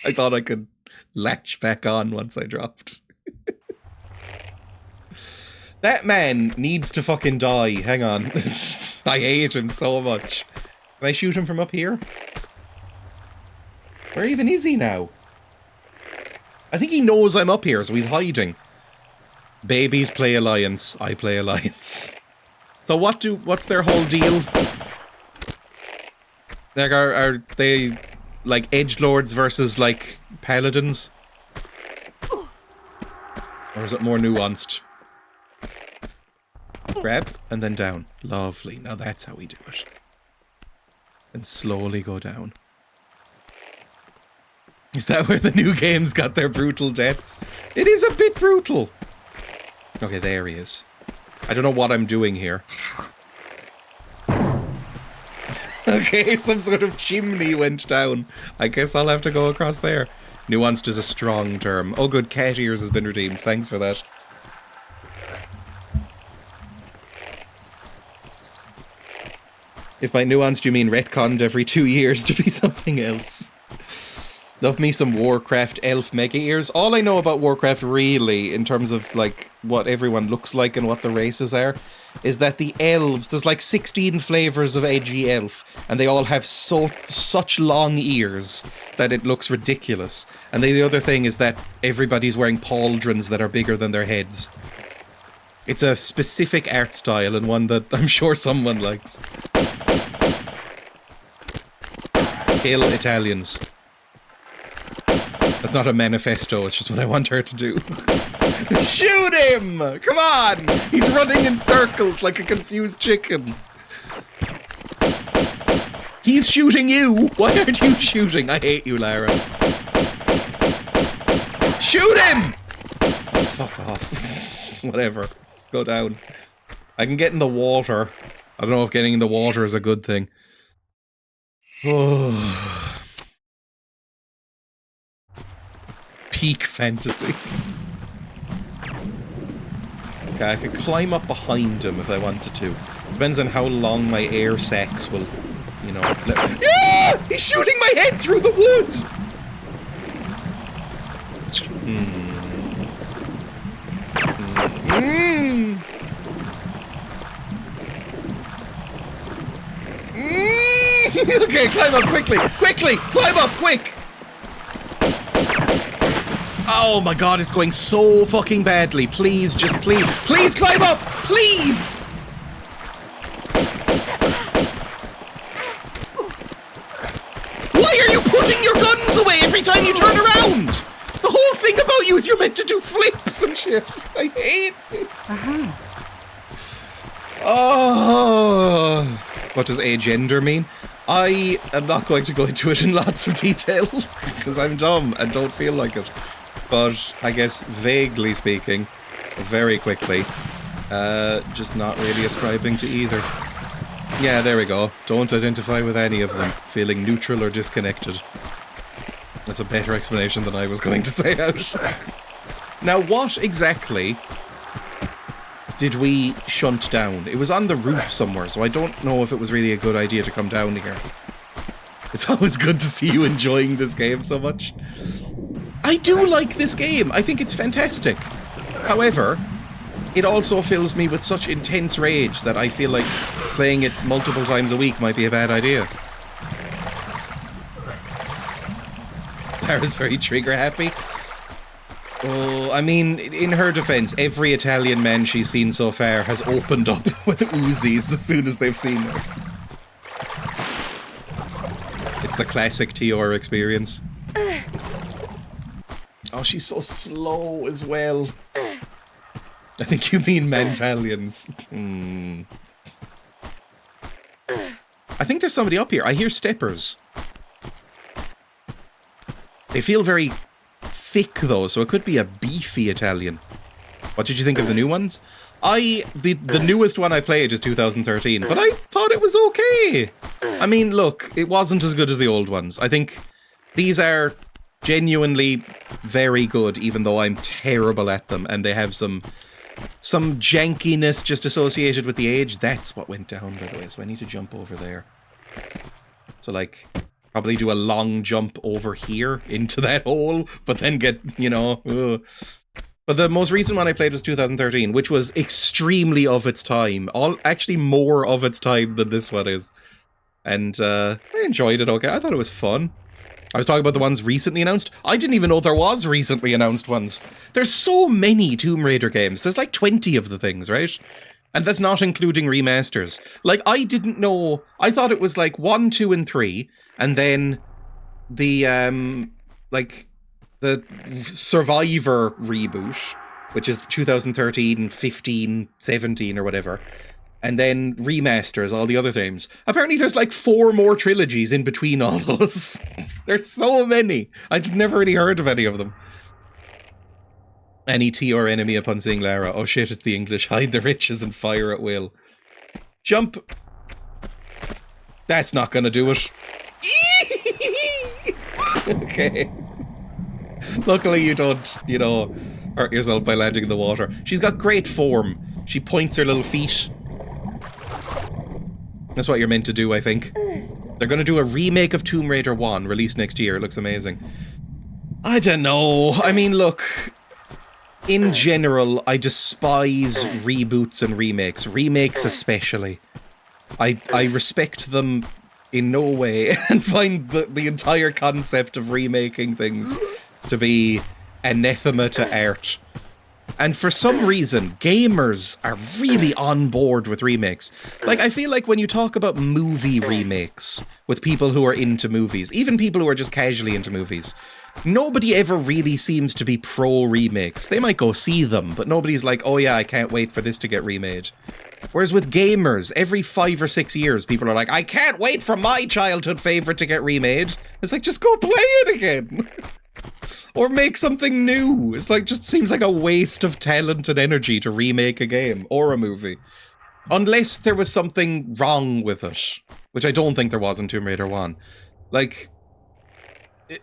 I thought I could latch back on once I dropped. That man needs to fucking die. Hang on. I hate him so much. Can I shoot him from up here? Where even is he now? I think he knows I'm up here, so he's hiding. Babies play Alliance. I play Alliance. So what's their whole deal? Like, are they like edgelords versus like paladins? Or is it more nuanced? Grab and then down. Lovely. Now that's how we do it. And slowly go down. Is that where the new games got their brutal deaths? It is a bit brutal. Okay, there he is. I don't know what I'm doing here. Okay, some sort of chimney went down. I guess I'll have to go across there. Nuanced is a strong term. Oh good, cat ears has been redeemed. Thanks for that. If by nuanced you mean retconned every 2 years to be something else. Love me some Warcraft elf mega ears. All I know about Warcraft really, in terms of like what everyone looks like and what the races are, is that the elves, there's like 16 flavors of edgy elf, and they all have such long ears that it looks ridiculous. And then the other thing is that everybody's wearing pauldrons that are bigger than their heads. It's a specific art style and one that I'm sure someone likes. Kill Italians. That's not a manifesto, it's just what I want her to do. Shoot him! Come on! He's running in circles like a confused chicken. He's shooting you! Why aren't you shooting? I hate you, Lara. Shoot him! Oh, fuck off. Whatever. Go down. I can get in the water. I don't know if getting in the water is a good thing. Oh. Peak fantasy. Okay, I could climb up behind him if I wanted to. Depends on how long my air sacs will, you know... Yeah! He's shooting my head through the wood! Okay, climb up quickly! Quickly! Climb up, quick! Oh my god, it's going so fucking badly. Please, just please. Please climb up! Please! Why are you putting your guns away every time you turn around? The whole thing about you is you're meant to do flips and shit. I hate this. Oh. What does agender mean? I am not going to go into it in lots of detail because I'm dumb and don't feel like it. But I guess vaguely speaking, very quickly, just not really ascribing to either. Yeah, there we go. Don't identify with any of them. Feeling neutral or disconnected. That's a better explanation than I was going to say out. Now, what exactly did we shunt down? It was on the roof somewhere, so I don't know if it was really a good idea to come down here. It's always good to see you enjoying this game so much. I do like this game. I think it's fantastic. However, it also fills me with such intense rage that I feel like playing it multiple times a week might be a bad idea. Lara's very trigger happy. Oh, I mean, in her defense, every Italian man she's seen so far has opened up with Uzis as soon as they've seen her. It's the classic Tior experience. Oh, she's so slow as well. I think you mean Mantalians. I think there's somebody up here. I hear steppers. They feel very thick, though, so it could be a beefy Italian. What did you think of the new ones? The newest one I played is 2013, but I thought it was okay. I mean, look, it wasn't as good as the old ones. I think these are Genuinely very good, even though I'm terrible at them, and they have some jankiness just associated with the age. That's what went down, by the way, so I need to jump over there. So, like, probably do a long jump over here into that hole, but then get, you know... Ugh. But the most recent one I played was 2013, which was extremely of its time. Actually more of its time than this one is. And I enjoyed it okay. I thought it was fun. I was talking about the ones recently announced. I didn't even know there was recently announced ones. There's so many Tomb Raider games. There's like 20 of the things, right? And that's not including remasters. Like, I didn't know... I thought it was like 1, 2, and 3, and then the, the Survivor reboot, which is 2013, 15, 17, or whatever. And then remasters, all the other games. Apparently there's like 4 more trilogies in between all those. There's so many. I'd never really heard of any of them. Any tea or enemy upon seeing Lara. Oh shit, it's the English. Hide the riches and fire at will. Jump. That's not gonna do it. Okay. Luckily you don't, you know, hurt yourself by landing in the water. She's got great form. She points her little feet. That's what you're meant to do, I think. They're going to do a remake of Tomb Raider 1, released next year. It looks amazing. I don't know. I mean, look. In general, I despise reboots and remakes. Remakes especially. I respect them in no way and find the entire concept of remaking things to be anathema to art. And for some reason, gamers are really on board with remakes. Like, I feel like when you talk about movie remakes with people who are into movies, even people who are just casually into movies, nobody ever really seems to be pro-remakes. They might go see them, but nobody's like, oh yeah, I can't wait for this to get remade. Whereas with gamers, every 5 or 6 years, people are like, I can't wait for my childhood favourite to get remade. It's like, just go play it again. Or make something new. It's like, just seems like a waste of talent and energy to remake a game or a movie. Unless there was something wrong with it. Which I don't think there was in Tomb Raider 1. Like,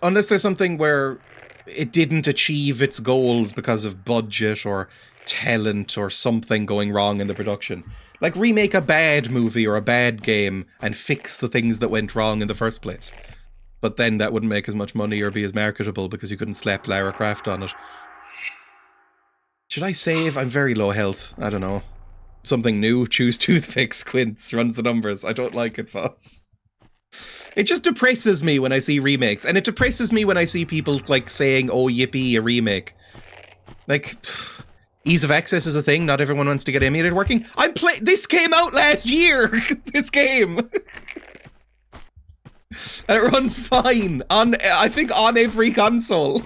unless there's something where it didn't achieve its goals because of budget or talent or something going wrong in the production. Like, remake a bad movie or a bad game and fix the things that went wrong in the first place. But then that wouldn't make as much money or be as marketable because you couldn't slap Lara Croft on it. Should I save? I'm very low health. I don't know. Something new. Choose toothpicks. Quince runs the numbers. I don't like it, Foss. It just depresses me when I see remakes. And it depresses me when I see people, like, saying, oh, yippee, a remake. Like, ease of access is a thing. Not everyone wants to get emulator working. This came out last year! This game! And it runs fine on, I think, on every console.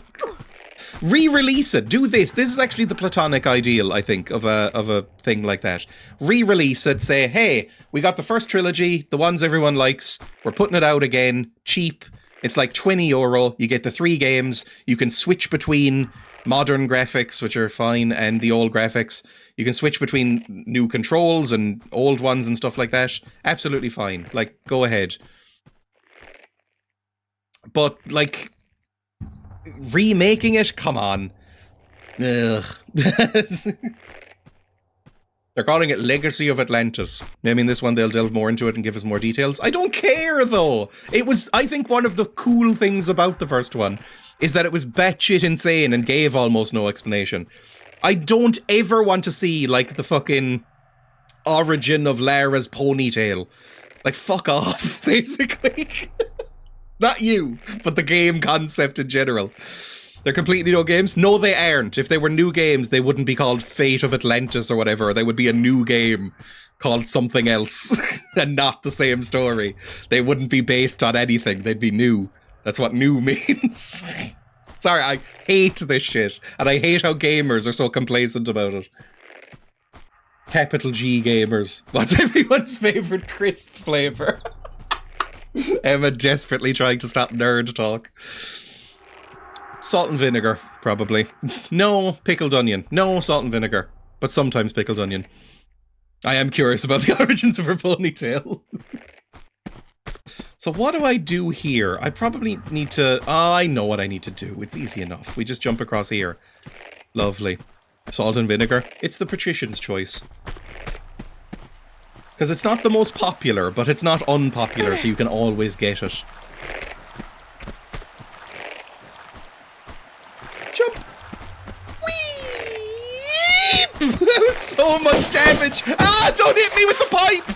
Re-release it. Do this. This is actually the platonic ideal, I think, of a thing like that. Re-release it. Say, hey, we got the first trilogy, the ones everyone likes. We're putting it out again, cheap. It's like €20. You get the 3 games. You can switch between modern graphics, which are fine, and the old graphics. You can switch between new controls and old ones and stuff like that. Absolutely fine. Like, go ahead. But, like, remaking it? Come on. Ugh. They're calling it Legacy of Atlantis. Maybe in this one they'll delve more into it and give us more details. I don't care, though! It was, I think, one of the cool things about the first one is that it was batshit insane and gave almost no explanation. I don't ever want to see, like, the fucking origin of Lara's ponytail. Like, fuck off, basically. Not you, but the game concept in general. They're completely new games? No, they aren't. If they were new games, they wouldn't be called Fate of Atlantis or whatever. They would be a new game called something else and not the same story. They wouldn't be based on anything. They'd be new. That's what new means. Sorry, I hate this shit. And I hate how gamers are so complacent about it. Capital G gamers. What's everyone's favourite crisp flavour? Emma desperately trying to stop nerd talk. Salt and vinegar, probably. No, pickled onion. No, salt and vinegar. But sometimes pickled onion. So I am curious about the origins of her ponytail. So So what do I do here? I probably need to... Oh, I know what I need to do. It's easy enough. We just jump across here. Lovely. Salt and vinegar. It's the patrician's choice. Because it's not the most popular, but it's not unpopular, so you can always get it. Jump! Whee! That was so much damage! Ah, don't hit me with the pipe!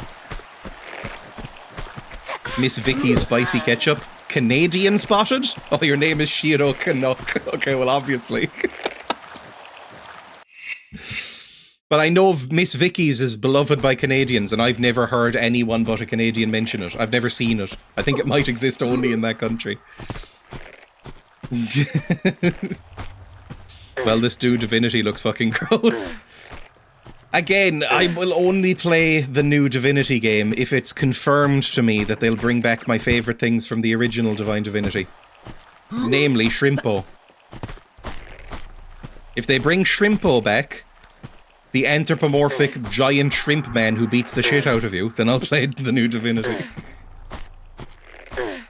Miss Vicky's spicy ketchup. Canadian spotted? Oh, your name is Shiro Canuck. Okay, well, obviously. But I know Miss Vicky's is beloved by Canadians, and I've never heard anyone but a Canadian mention it. I've never seen it. I think it might exist only in that country. Well, this new Divinity looks fucking gross. Again, I will only play the new Divinity game if it's confirmed to me that they'll bring back my favourite things from the original Divine Divinity. Namely, Shrimpo. If they bring Shrimpo back, the anthropomorphic giant shrimp man who beats the shit out of you, then I'll play the new Divinity.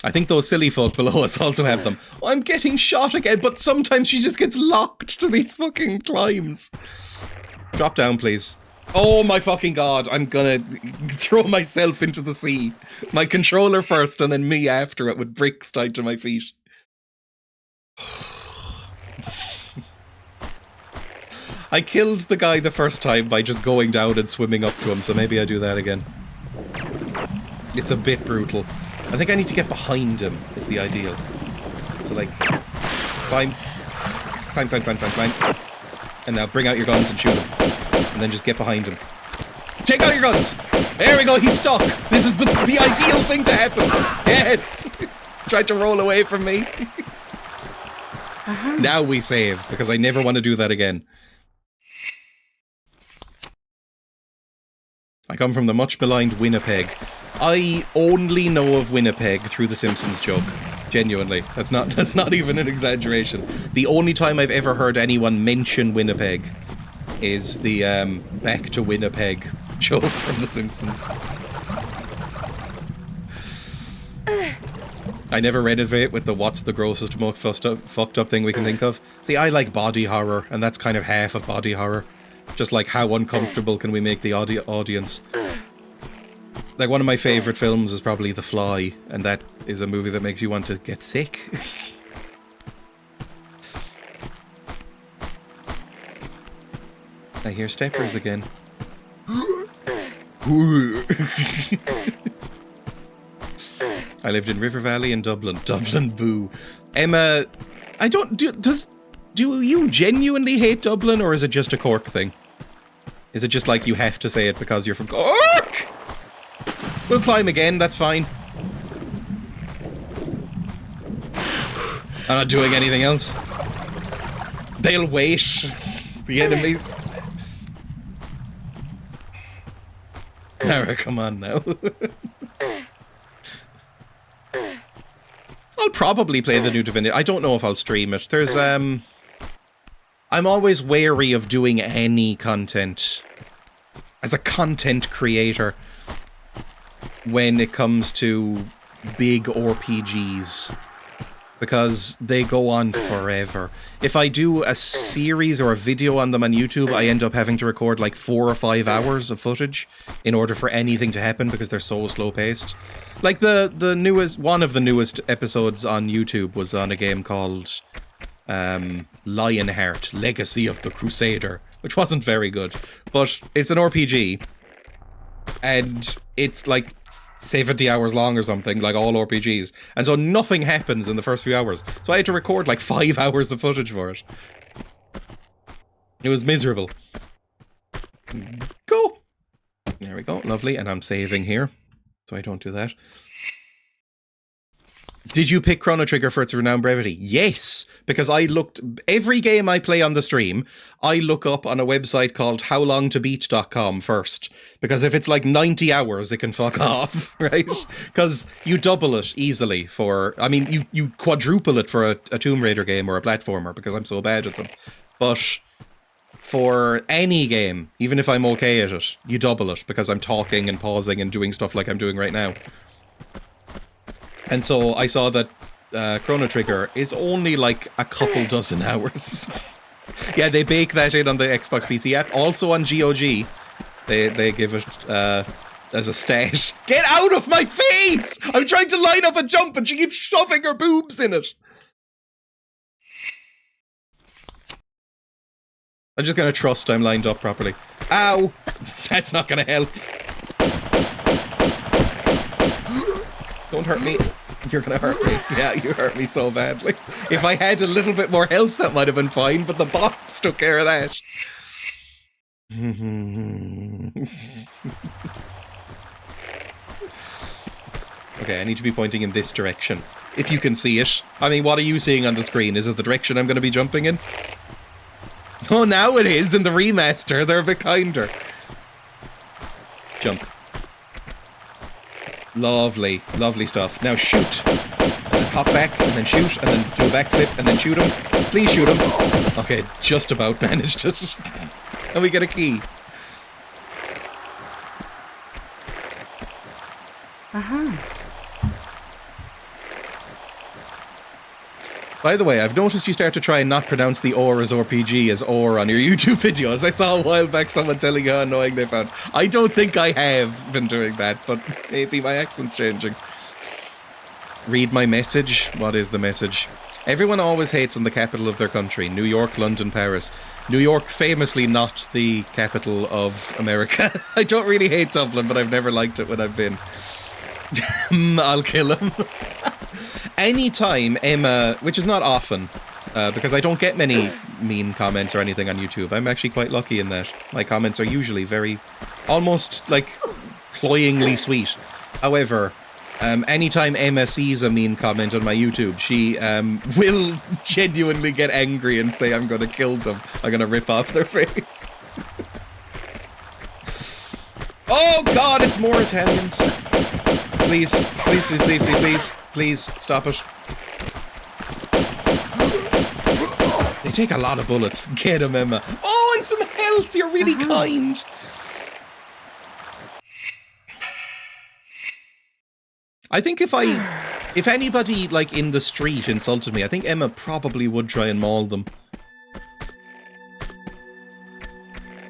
I think those silly folk below us also have them. Oh, I'm getting shot again, but sometimes she just gets locked to these fucking climbs. Drop down, please. Oh my fucking god, I'm gonna throw myself into the sea. My controller first, and then me after it with bricks tied to my feet. I killed the guy the first time by just going down and swimming up to him, so maybe I do that again. It's a bit brutal. I think I need to get behind him, is the ideal. So, like, climb. Climb, climb, climb, climb, climb. And now bring out your guns and shoot him. And then just get behind him. Take out your guns! There we go, he's stuck! This is the ideal thing to happen! Yes! Tried to roll away from me. Now we save, because I never want to do that again. I come from the much maligned Winnipeg. I only know of Winnipeg through the Simpsons joke. Genuinely. That's not even an exaggeration. The only time I've ever heard anyone mention Winnipeg is the back to Winnipeg joke from the Simpsons. I never renovate with the what's the grossest most fucked up thing we can think of. See, I like body horror, and that's kind of half of body horror. Just like how uncomfortable can we make the audience. Like, one of my favourite films is probably The Fly, and that is a movie that makes you want to get sick. I hear steppers again. I lived in River Valley in Dublin. Dublin, boo. Emma, I don't... Do you genuinely hate Dublin, or is it just a Cork thing? Is it just like you have to say it because you're from Cork? We'll climb again, that's fine. I'm not doing anything else. They'll wait. The enemies. Alright, come on now. I'll probably play the new Divinity. I don't know if I'll stream it. There's, I'm always wary of doing any content as a content creator when it comes to big RPGs, because they go on forever. If I do a series or a video on them on YouTube, I end up having to record like 4 or 5 hours of footage in order for anything to happen, because they're so slow-paced. Like the newest, one of the newest episodes on YouTube was on a game called Lionheart, Legacy of the Crusader, which wasn't very good, but it's an RPG, and it's like 70 hours long or something, like all RPGs, and so nothing happens in the first few hours, so I had to record like 5 hours of footage for it. It was miserable. Go! There we go, lovely, and I'm saving here, so I don't do that. Did you pick Chrono Trigger for its renowned brevity? Yes, because I looked... Every game I play on the stream, I look up on a website called howlongtobeat.com first. Because if it's like 90 hours, it can fuck off, right? Because you double it easily for... I mean, you quadruple it for a Tomb Raider game or a platformer, because I'm so bad at them. But for any game, even if I'm okay at it, you double it, because I'm talking and pausing and doing stuff like I'm doing right now. And so I saw that Chrono Trigger is only like a couple dozen hours. Yeah, they bake that in on the Xbox PC app. Also on GOG, they give it as a stat. Get out of my face! I'm trying to line up a jump and she keeps shoving her boobs in it. I'm just gonna trust I'm lined up properly. Ow! That's not gonna help. Don't hurt me. You're gonna hurt me. Yeah, you hurt me so badly. If I had a little bit more health, that might have been fine, but the box took care of that. Okay, I need to be pointing in this direction. If you can see it. I mean, what are you seeing on the screen? Is it the direction I'm gonna be jumping in? Oh, now it is. In the remaster, they're a bit kinder. Jump. Lovely, lovely stuff. Now shoot. And then hop back, and then shoot, and then do a backflip, and then shoot him. Please shoot him. Okay, just about managed it. And we get a key. By the way, I've noticed you start to try and not pronounce the or as RPG as or on your YouTube videos. I saw a while back someone telling you how annoying they found. I don't think I have been doing that, but maybe my accent's changing. Read my message. What is the message? Everyone always hates on the capital of their country. New York, London, Paris. New York, famously not the capital of America. I don't really hate Dublin, but I've never liked it when I've been. I'll kill him. Anytime Emma, which is not often, because I don't get many mean comments or anything on YouTube. I'm actually quite lucky in that. My comments are usually very, almost like cloyingly sweet. However, anytime Emma sees a mean comment on my YouTube, she will genuinely get angry and say, I'm going to kill them. I'm going to rip off their face. Oh God, it's more Italians. Please, please, please, please, please, please, please, stop it. They take a lot of bullets. Get him, Emma. Oh, and some health. You're really kind. I think if anybody, like, in the street insulted me, I think Emma probably would try and maul them.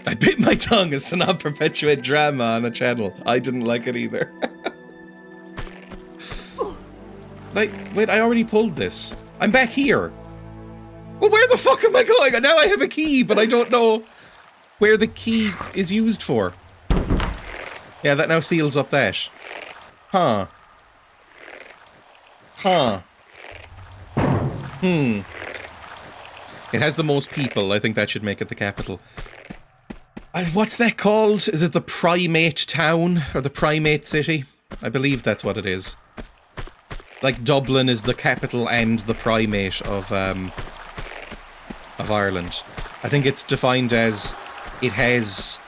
I bit my tongue as to not perpetuate drama on a channel. I didn't like it either. Like, wait, I already pulled this. I'm back here. Well, where the fuck am I going? Now I have a key, but I don't know where the key is used for. Yeah, that now seals up that. Huh. Huh. It has the most people. I think that should make it the capital. What's that called? Is it the Primate Town? Or the Primate City? I believe that's what it is. Like, Dublin is the capital and the primate of Ireland. I think it's defined as it has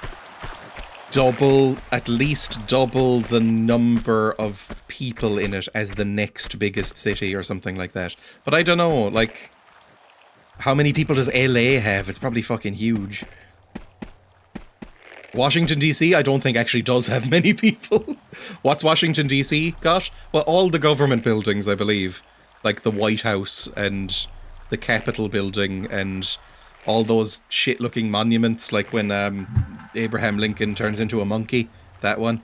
at least double the number of people in it as the next biggest city or something like that. But I don't know, like, how many people does LA have? It's probably fucking huge. Washington, D.C., I don't think actually does have many people. What's Washington, D.C. got? Well, all the government buildings, I believe. Like the White House and the Capitol building and all those shit-looking monuments, like when Abraham Lincoln turns into a monkey. That one.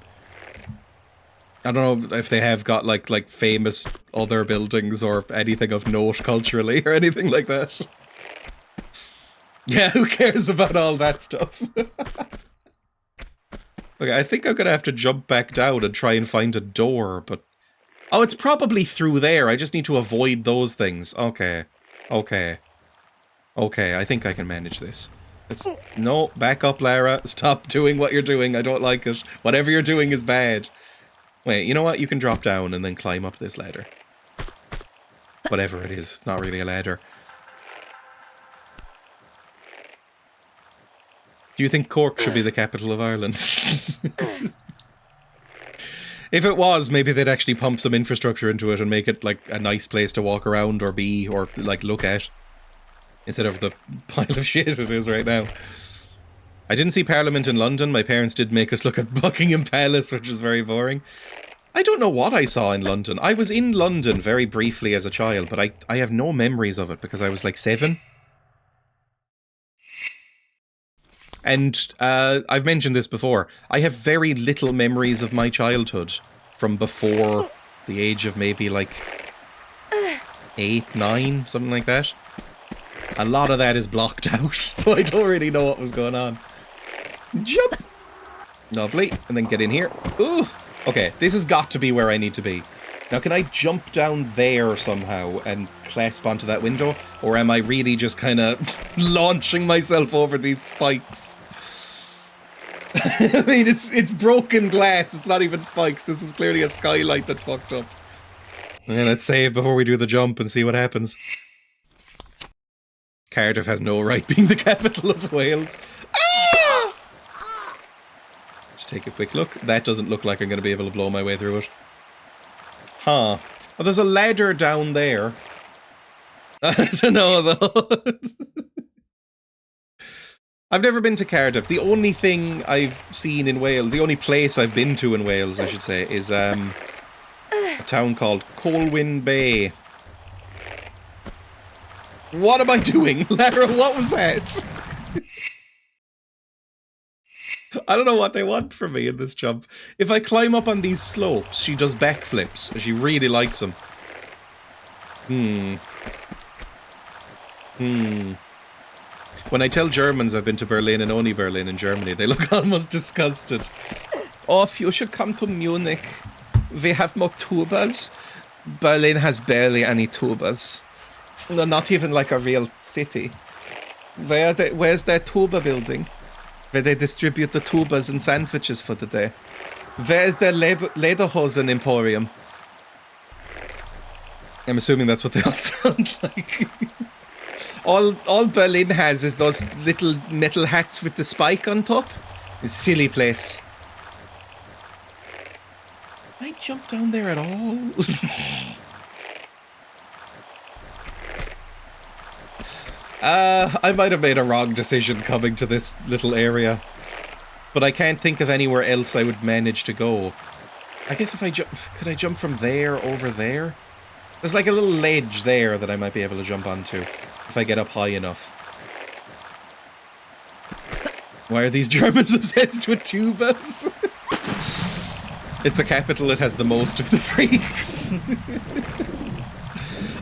I don't know if they have got, like famous other buildings or anything of note culturally or anything like that. Yeah, who cares about all that stuff? Okay, I think I'm gonna have to jump back down and try and find a door, but... Oh, it's probably through there. I just need to avoid those things. Okay. Okay. Okay, I think I can manage this. No, back up, Lara. Stop doing what you're doing. I don't like it. Whatever you're doing is bad. Wait, you know what? You can drop down and then climb up this ladder. Whatever it is. It's not really a ladder. Do you think Cork should be the capital of Ireland? If it was, maybe they'd actually pump some infrastructure into it and make it, like, a nice place to walk around or be, or, like, look at. Instead of the pile of shit it is right now. I didn't see Parliament in London. My parents did make us look at Buckingham Palace, which is very boring. I don't know what I saw in London. I was in London very briefly as a child, but I have no memories of it because I was like 7. And I've mentioned this before. I have very little memories of my childhood from before the age of maybe like 8, 9, something like that. A lot of that is blocked out, so I don't really know what was going on. Jump! Lovely. And then get in here. Ooh! Okay, this has got to be where I need to be. Now, can I jump down there somehow and clasp onto that window? Or am I really just kind of launching myself over these spikes? I mean, it's broken glass. It's not even spikes. This is clearly a skylight that fucked up. Okay, let's save before we do the jump and see what happens. Cardiff has no right being the capital of Wales. Ah! Just take a quick look. That doesn't look like I'm going to be able to blow my way through it. Huh. Well, there's a ladder down there. I don't know, though. I've never been to Cardiff. The only thing I've seen in Wales, the only place I've been to in Wales, I should say, is a town called Colwyn Bay. What am I doing? Lara, what was that? I don't know what they want from me in this jump. If I climb up on these slopes, she does backflips, and she really likes them. When I tell Germans I've been to Berlin and only Berlin in Germany, they look almost disgusted. Oh, if you should come to Munich, we have more tubas. Berlin has barely any tubas. No, not even like a real city. Where's their tuba building? Where they distribute the tubas and sandwiches for the day. Where's their lederhosen emporium? I'm assuming that's what they all sound like. All Berlin has is those little metal hats with the spike on top. It's a silly place. Can I jump down there at all? I might have made a wrong decision coming to this little area. But I can't think of anywhere else I would manage to go. I guess if I jump... Could I jump from there over there? There's like a little ledge there that I might be able to jump onto. If I get up high enough. Why are these Germans obsessed with tubas? It's the capital, it has the most of the freaks.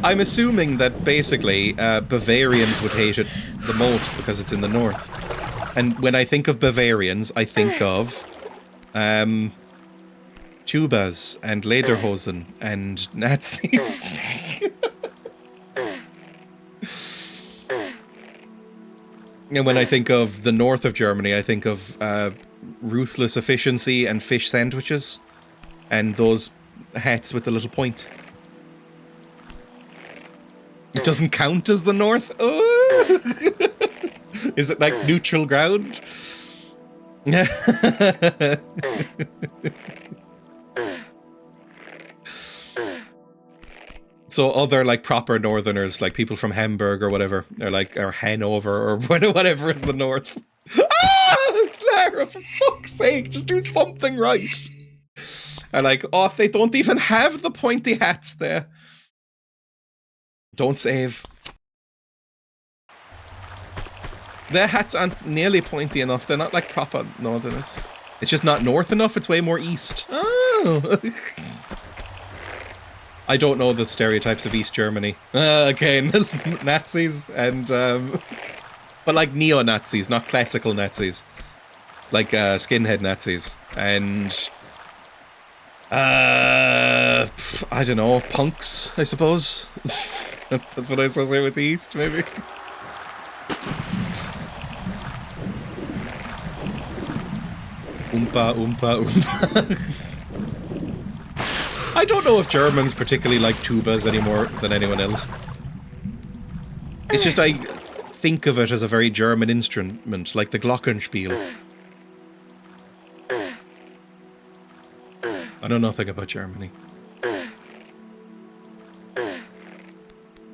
I'm assuming that basically Bavarians would hate it the most because it's in the north. And when I think of Bavarians, I think of tubas and lederhosen and Nazis. And when I think of the north of Germany, I think of ruthless efficiency and fish sandwiches and those hats with the little point. It doesn't count as the north? Oh! Is it like neutral ground? So other like proper northerners, like people from Hamburg or whatever, or Hanover or whatever is the north. Ah! Clara, for fuck's sake, just do something right. And like, oh, they don't even have the pointy hats there. Don't save. Their hats aren't nearly pointy enough. They're not like proper northerners. It's just not north enough. It's way more east. Oh. I don't know the stereotypes of East Germany. Again, Nazis and but like neo-Nazis, not classical Nazis. Like skinhead Nazis and I don't know, punks, I suppose. That's what I associate with the East, maybe. Oompa, oompa, oompa. I don't know if Germans particularly like tubas any more than anyone else. It's just I think of it as a very German instrument, like the glockenspiel. I know nothing about Germany.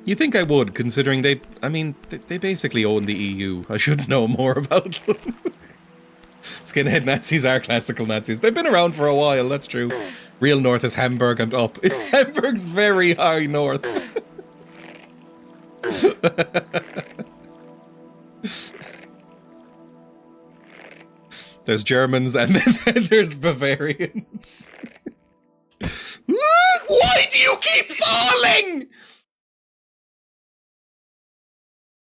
You think I would, considering they basically own the EU. I should know more about them. Skinhead Nazis are classical Nazis. They've been around for a while, that's true. Real north is Hamburg and up. It's Hamburg's very high north. There's Germans and then there's Bavarians. Why do you keep falling?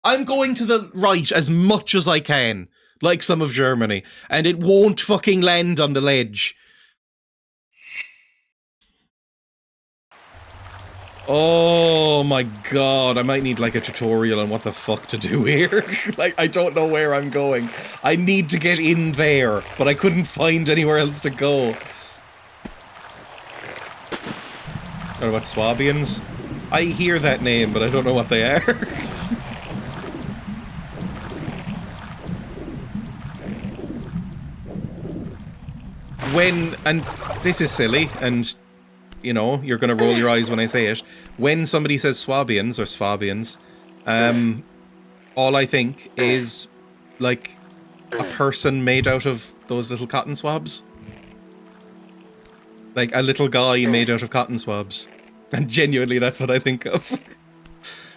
I'm going to the right as much as I can, like some of Germany, and it won't fucking land on the ledge. Oh my god, I might need like a tutorial on what the fuck to do here. Like, I don't know where I'm going. I need to get in there, but I couldn't find anywhere else to go. Or what, Swabians? I hear that name, but I don't know what they are. And this is silly, and you know, you're gonna roll your eyes when I say it. When somebody says Swabians or Swabians, all I think is like a person made out of those little cotton swabs. Like a little guy made out of cotton swabs. And genuinely, that's what I think of.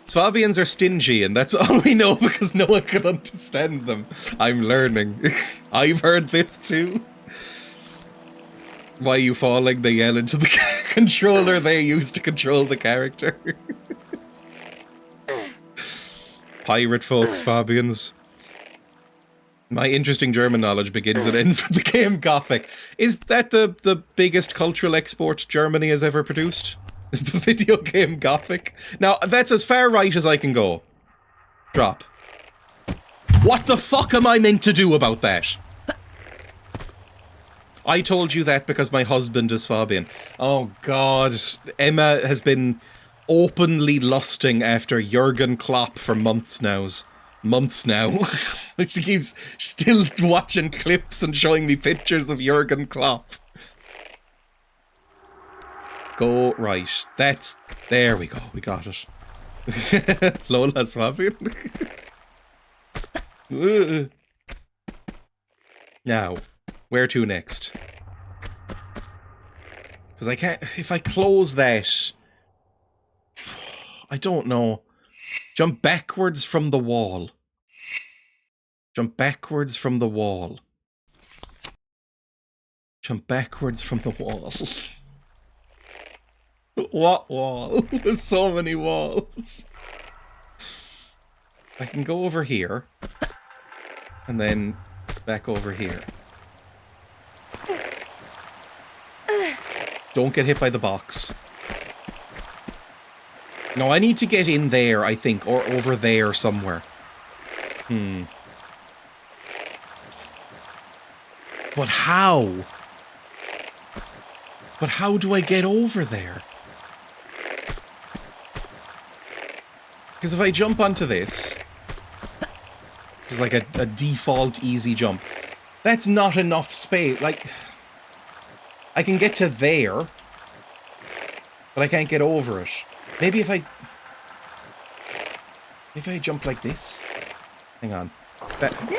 Swabians are stingy, and that's all we know because no one can understand them. I'm learning. I've heard this too. Why are you falling? They yell into the controller they use to control the character. Pirate folks, Fabians. My interesting German knowledge begins and ends with the game Gothic. Is that the biggest cultural export Germany has ever produced? Is the video game Gothic? Now, that's as far right as I can go. Drop. What the fuck am I meant to do about that? I told you that because my husband is Fabian. Oh god, Emma has been openly lusting after Jurgen Klopp for months now. She keeps still watching clips and showing me pictures of Jurgen Klopp. Go right. There we go, we got it. Lola's Fabian. Now, where to next? Because I can't... If I close that... I don't know. Jump backwards from the wall. Jump backwards from the wall. Jump backwards from the wall. What wall? There's so many walls. I can go over here. And then back over here. Don't get hit by the box. No, I need to get in there, I think, or over there somewhere. But how? But how do I get over there? Because if I jump onto this, which is like a default easy jump, that's not enough space. Like, I can get to there, but I can't get over it. Maybe if I jump like this? Hang on. No!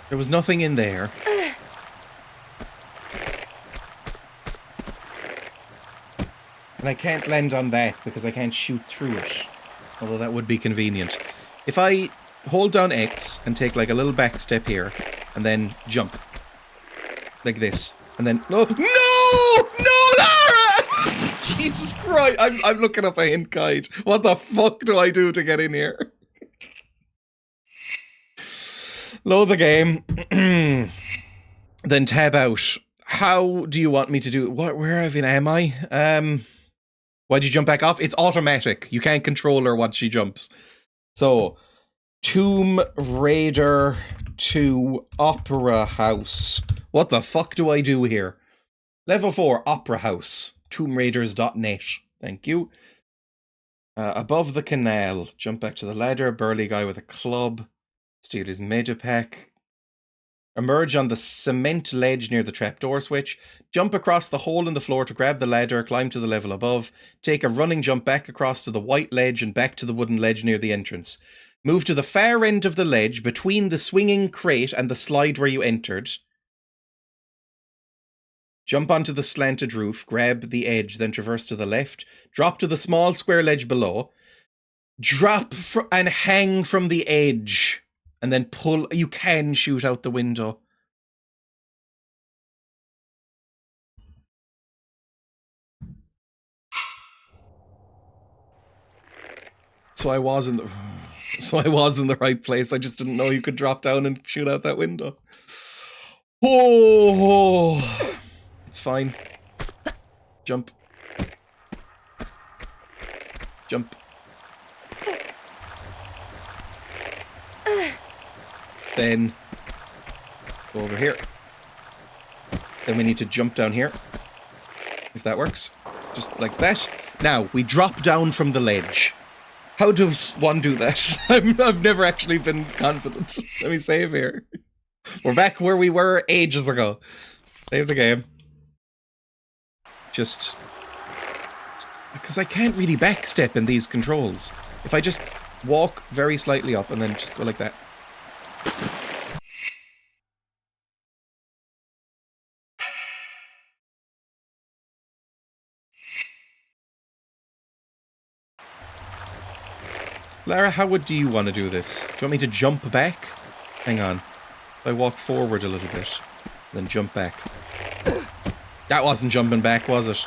There was nothing in there. And I can't land on that because I can't shoot through it. Although that would be convenient. If I hold down X and take like a little back step here, and then jump. Like this. And then... No! No! No, Lara! Jesus Christ! I'm looking up a hint guide. What the fuck do I do to get in here? Load the game. Then tab out. How do you want me to do it? Where am I? Why'd you jump back off? It's automatic. You can't control her once she jumps. So, Tomb Raider to Opera House. What the fuck do I do here? Level 4, Opera House. TombRaiders.net. Thank you. Above the canal. Jump back to the ladder. Burly guy with a club. Steal his medipack. Emerge on the cement ledge near the trapdoor switch. Jump across the hole in the floor to grab the ladder, climb to the level above. Take a running jump back across to the white ledge and back to the wooden ledge near the entrance. Move to the far end of the ledge between the swinging crate and the slide where you entered. Jump onto the slanted roof, grab the edge, then traverse to the left. Drop to the small square ledge below. Drop and hang from the edge. And then pull. You can shoot out the window. So I was in the right place. I just didn't know you could drop down and shoot out that window. Oh, it's fine. Jump. Jump. Then go over here. Then we need to jump down here. If that works. Just like that. Now, we drop down from the ledge. How does one do that? I've never actually been confident. Let me save here. We're back where we were ages ago. Save the game. Just... because I can't really backstep in these controls. If I just walk very slightly up and then just go like that. Lara, how do you want to do this? Do you want me to jump back? Hang on. If I walk forward a little bit, then jump back. That wasn't jumping back, was it?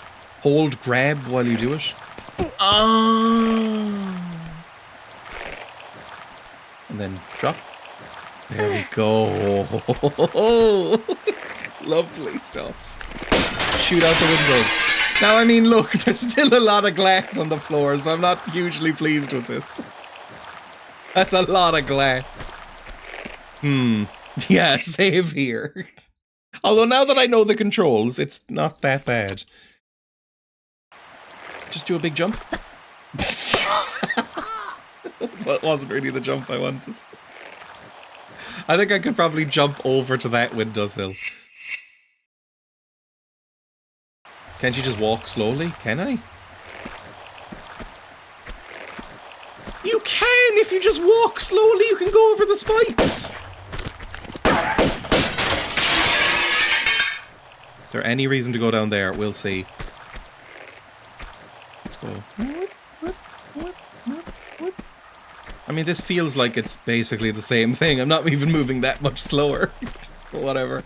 Hold grab while you do it. Oh. And then drop. There we go. Lovely stuff. Shoot out the windows. Now, I mean, look, there's still a lot of glass on the floor, so I'm not hugely pleased with this. That's a lot of glass. Yeah, save here. Although now that I know the controls, it's not that bad. Just do a big jump. That wasn't really the jump I wanted. I think I could probably jump over to that windowsill. Can't you just walk slowly? Can I? You can! If you just walk slowly, you can go over the spikes! Is there any reason to go down there? We'll see. Let's go. I mean, this feels like it's basically the same thing. I'm not even moving that much slower. But whatever.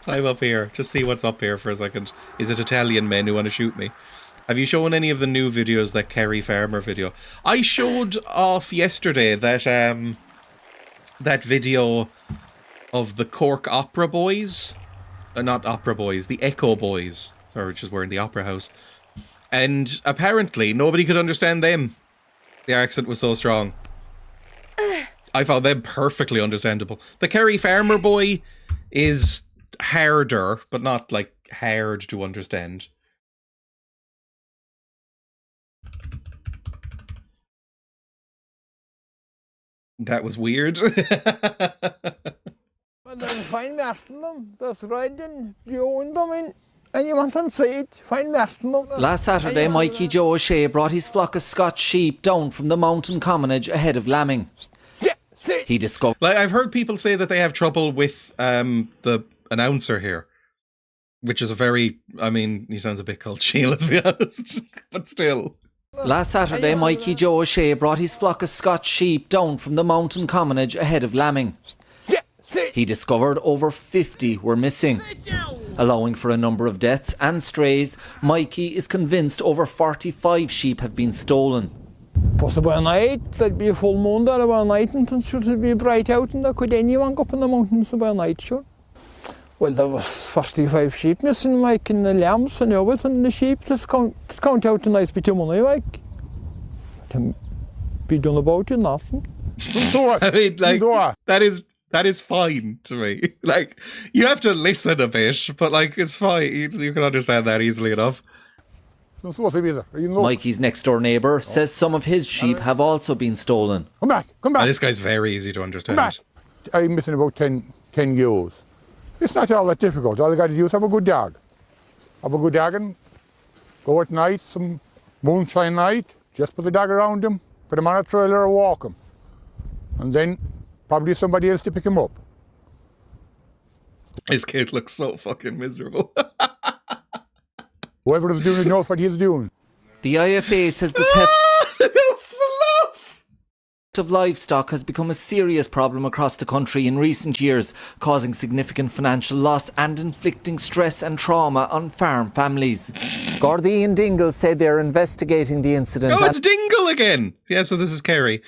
Climb up here. Just see what's up here for a second. Is it Italian men who want to shoot me? Have you shown any of the new videos, that Kerry Farmer video? I showed off yesterday that that video of the Cork Opera Boys. Not Opera Boys, the Echo Boys. Sorry, which is we're in the Opera House. And apparently nobody could understand them. The accent was so strong. I found them perfectly understandable. The Kerry Farmer boy is harder, but not like hard to understand. That was weird. Well, then find them. That's right, then you own them in. And you want to see it, find them. Last Saturday, Mikey Joe O'Shea brought his flock of Scotch sheep down from the mountain commonage ahead of lambing. Yeah, see. He discovered... Like, I've heard people say that they have trouble with the announcer here. Which is a very... I mean, he sounds a bit culty, let's be honest. But still... Last Saturday, Mikey Joe O'Shea brought his flock of Scotch sheep down from the mountain commonage ahead of lambing. Yeah, see. He discovered over 50 were missing. Allowing for a number of deaths and strays, Mikey is convinced over 45 sheep have been stolen. Possibly at night, there'd be a full moon there about night, and it should be bright out, and there could anyone go up in the mountains about night, sure. Well, there was 45 sheep missing, like, and the lambs and everything, and the sheep, just count out a nice bit of money, like. To be done about it, nothing. I mean, like, that is fine to me. Like, you have to listen a bit, but, like, it's fine. You can understand that easily enough. Mikey's next-door neighbour says some of his sheep have also been stolen. Come back. And this guy's very easy to understand. Come back. I'm missing about 10 ewes. It's not all that difficult. All you got to do is have a good dog. Have a good dog and go at night, some moonshine night, just put the dog around him, put him on a trailer or walk him. And then probably somebody else to pick him up. His kid looks so fucking miserable. Whoever is doing it knows what he's doing. The IFA says the theft Fluff! of livestock has become a serious problem across the country in recent years, causing significant financial loss and inflicting stress and trauma on farm families. Gardaí and Dingle said they're investigating the incident. Oh, it's Dingle again! Yeah, so this is Kerry.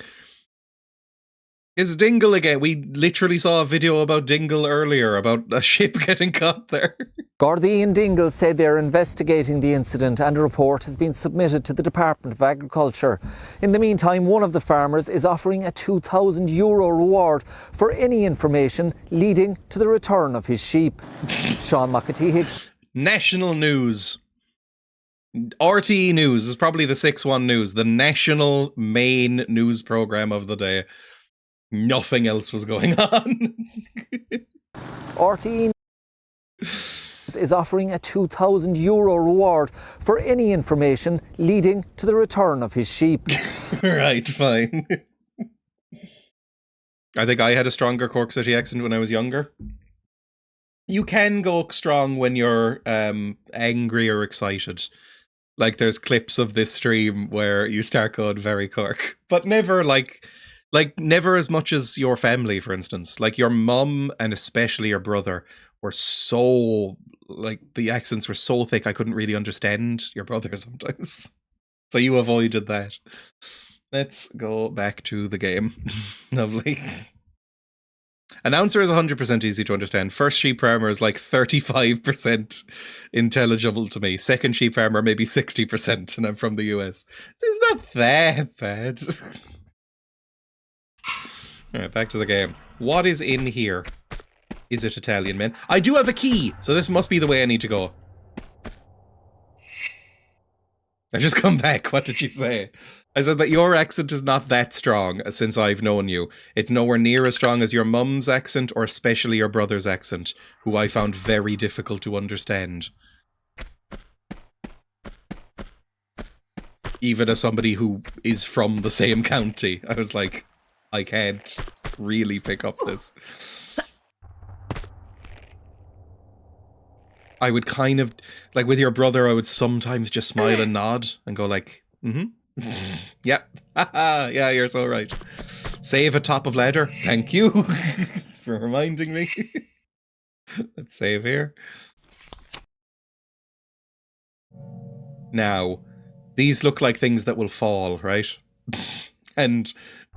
It's Dingle again. We literally saw a video about Dingle earlier, about a ship getting caught there. Gardaí and Dingle said they're investigating the incident and a report has been submitted to the Department of Agriculture. In the meantime, one of the farmers is offering a €2,000 reward for any information leading to the return of his sheep. Sean McAtee. National news. RTE News is probably the 6-1 news, the national main news programme of the day. Nothing else was going on. RTE is offering a €2,000 reward for any information leading to the return of his sheep. Right, fine. I think I had a stronger Cork City accent when I was younger. You can go strong when you're angry or excited. Like there's clips of this stream where you start going very Cork, but never like never as much as your family, for instance. Like your mum and especially your brother were so, like, the accents were so thick I couldn't really understand your brother sometimes. So you avoided that. Let's go back to the game. Lovely. Announcer is 100% easy to understand. First sheep farmer is like 35% intelligible to me. Second sheep farmer maybe 60%, and I'm from the US. It's not that bad. Alright, back to the game. What is in here? Is it Italian men? I do have a key, so this must be the way I need to go. I've just come back. What did you say? I said that your accent is not that strong since I've known you. It's nowhere near as strong as your mum's accent or especially your brother's accent, who I found very difficult to understand. Even as somebody who is from the same county, I was like, I can't really pick up this. I would kind of, like with your brother, I would sometimes just smile and nod and go like, yep, yeah, you're so right. Save at top of ladder, thank you for reminding me. Let's save here. Now, these look like things that will fall, right? And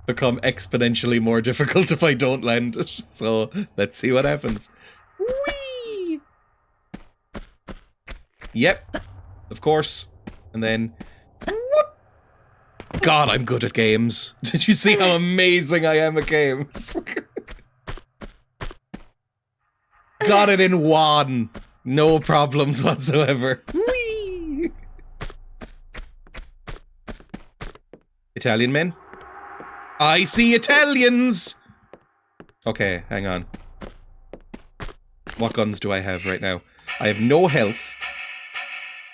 become exponentially more difficult if I don't land it. So, let's see what happens. Whee! Yep, of course. And then... whoop! God, I'm good at games. Did you see how amazing I am at games? Got it in one. No problems whatsoever. Whee! Italian men? I see Italians! Okay, hang on. What guns do I have right now? I have no health.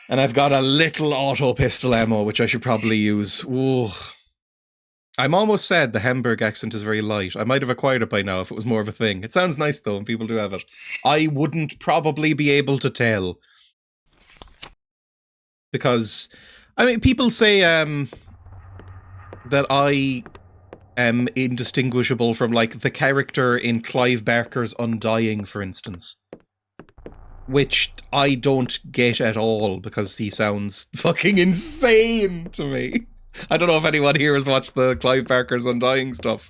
And I've got a little auto pistol ammo, which I should probably use. Ooh. I'm almost sad the Hamburg accent is very light. I might have acquired it by now if it was more of a thing. It sounds nice though, and people do have it. I wouldn't probably be able to tell. Because, I mean, people say that I am indistinguishable from, like, the character in Clive Barker's Undying, for instance. Which I don't get at all, because he sounds fucking insane to me. I don't know if anyone here has watched the Clive Barker's Undying stuff,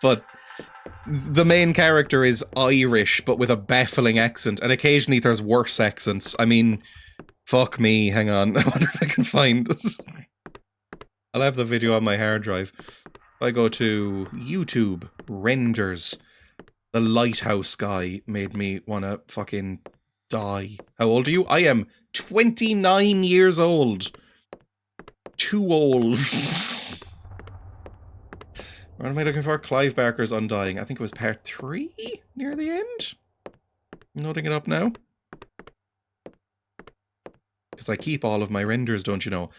but the main character is Irish, but with a baffling accent, and occasionally there's worse accents. I mean, fuck me, hang on, I wonder if I can find it. I'll have the video on my hard drive. If I go to YouTube, renders, the lighthouse guy made me wanna fucking die. How old are you? I am 29 years old. Too old. What am I looking for? Clive Barker's Undying. I think it was part 3 near the end. Loading it up now. Because I keep all of my renders, don't you know?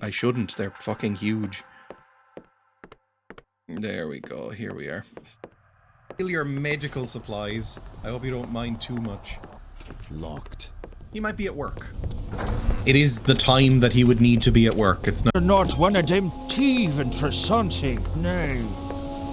I shouldn't. They're fucking huge. There we go. Here we are. Steal your medical supplies. I hope you don't mind too much. Locked. He might be at work. It is the time that he would need to be at work. It's not. Not one of them thieving for something, nay.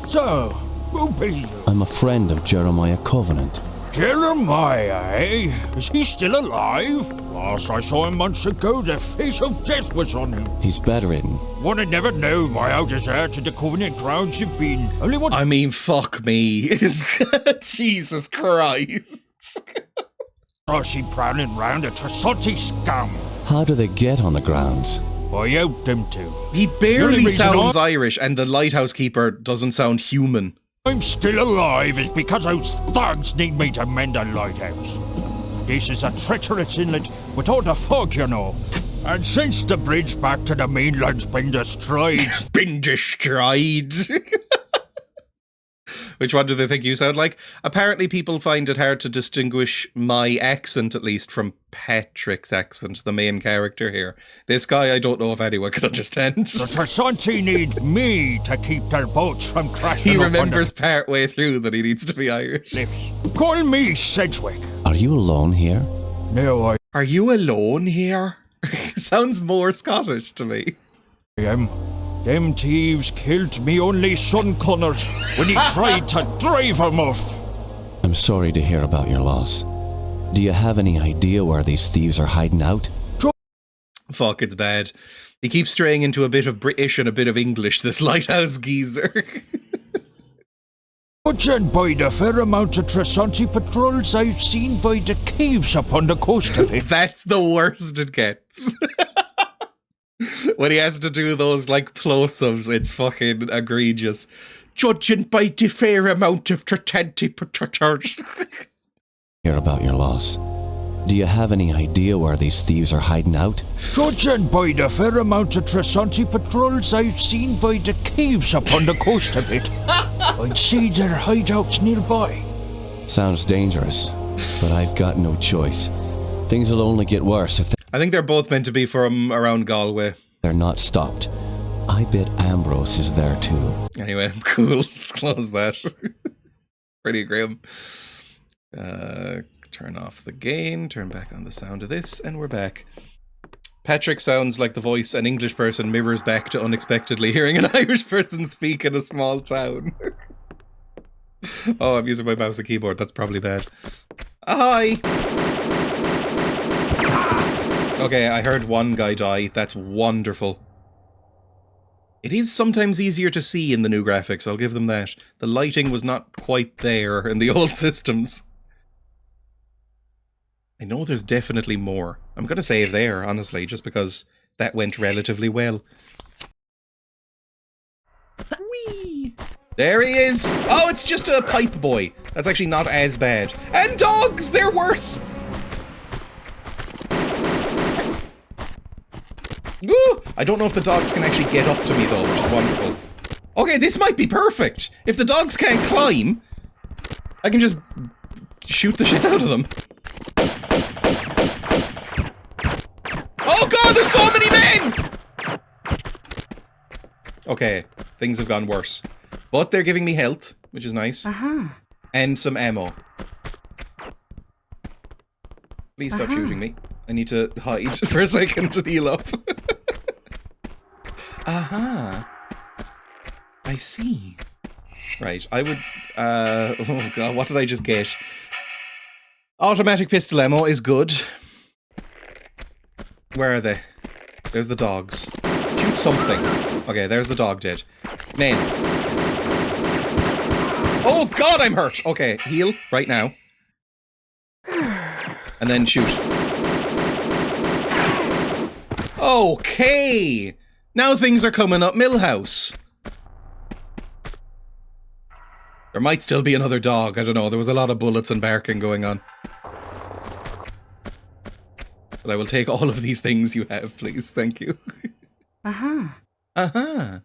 So, who be you? I'm a friend of Jeremiah Covenant. Jeremiah, eh? Is he still alive? Last I saw him months ago, the face of death was on him. He's bedridden. One had never known why out as to the Covenant grounds you've been. Only one. I mean, fuck me. Jesus Christ. Oh, she prowling round a Trassotti scum. How do they get on the grounds? I helped them to. He The barely only reason sounds Irish, and the lighthouse keeper doesn't sound human. I'm still alive is because those thugs need me to mend a lighthouse. This is a treacherous inlet with all the fog, you know. And since the bridge back to the mainland's been destroyed... Been destroyed. Which one do they think you sound like? Apparently people find it hard to distinguish my accent, at least, from Patrick's accent, the main character here. This guy, I don't know if anyone can understand. The Trassanti need me to keep their boats from crashing He up remembers part way through that he needs to be Irish. on the cliffs. Call me Sedgwick. Are you alone here? No, I Are you alone here? Sounds more Scottish to me. am. Them thieves killed me only son Connors when he tried to drive him off. I'm sorry to hear about your loss. Do you have any idea where these thieves are hiding out? Fuck, it's bad. He keeps straying into a bit of British and a bit of English, this lighthouse geezer. Judging by the fair amount of Trassanti patrols I've seen by the caves upon the coast of it. That's the worst it gets. When he has to do those, like, plosives, it's fucking egregious. Judging by the fair amount of Trassanti patrols. Hear about your loss. Do you have any idea where these thieves are hiding out? Judging by the fair amount of Trassanti patrols I've seen by the caves upon the coast of it, I'd see their hideouts nearby. Sounds dangerous, but I've got no choice. Things will only get worse if I think they're both meant to be from around Galway. they're not stopped. I bet Ambrose is there too. Anyway, cool. Let's close that. Pretty grim. Turn off the gain, turn back on the sound of this, and we're back. Patrick sounds like the voice an English person mirrors back to unexpectedly hearing an Irish person speak in a small town. Oh, I'm using my mouse and keyboard. That's probably bad. Hi! Okay, I heard one guy die. That's wonderful. It is sometimes easier to see in the new graphics, I'll give them that. The lighting was not quite there in the old systems. I know there's definitely more. I'm gonna save there, honestly, just because that went relatively well. Whee! There he is! Oh, it's just a pipe boy. That's actually not as bad. And dogs! They're worse! Ooh, I don't know if the dogs can actually get up to me though, which is wonderful. Okay, this might be perfect. If the dogs can't climb, I can just shoot the shit out of them. Oh god, there's so many men! Okay, things have gone worse. But they're giving me health, which is nice. And some ammo. Please stop shooting me. I need to hide for a second to heal up. Aha. I see. Right, I would... oh god, what did I just get? Automatic pistol ammo is good. Where are they? There's the dogs. Shoot something. Okay, there's the dog dead. Men. Oh god, I'm hurt! Okay, heal right now. And then shoot. Okay! Now things are coming up Millhouse. There might still be another dog, I don't know. There was a lot of bullets and barking going on. But I will take all of these things you have, please. Thank you. Aha. Aha.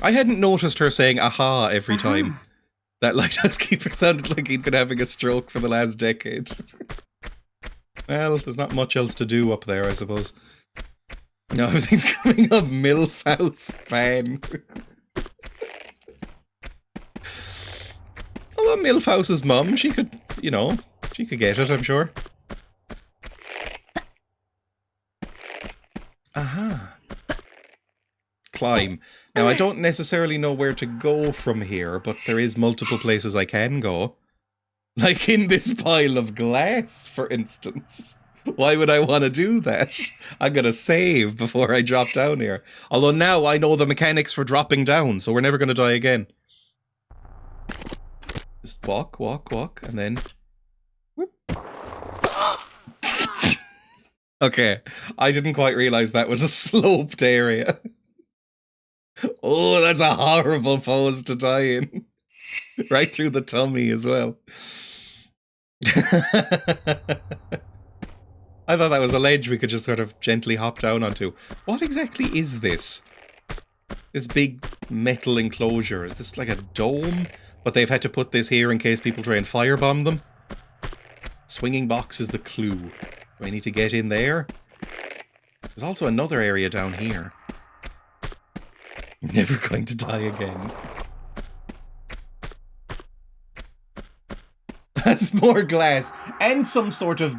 I hadn't noticed her saying aha every time. That lighthouse keeper sounded like he'd been having a stroke for the last decade. Well, there's not much else to do up there, I suppose. No, everything's coming up. MILF house fan. Although MILF house's mum, she could, you know, she could get it, I'm sure. Aha. Climb. Now, I don't necessarily know where to go from here, but there is multiple places I can go. Like in this pile of glass, for instance. Why would I want to do that? I'm gonna save before I drop down here. Although now I know the mechanics for dropping down, so we're never gonna die again. Just walk, walk, walk, and then... Whoop. Okay, I didn't quite realize that was a sloped area. Oh, that's a horrible pose to die in. Right through the tummy as well. I thought that was a ledge we could just sort of gently hop down onto. What exactly is this? This big metal enclosure. Is this like a dome? But they've had to put this here in case people try and firebomb them? Swinging box is the clue. Do I need to get in there? There's also another area down here. I'm never going to die again. That's more glass. And some sort of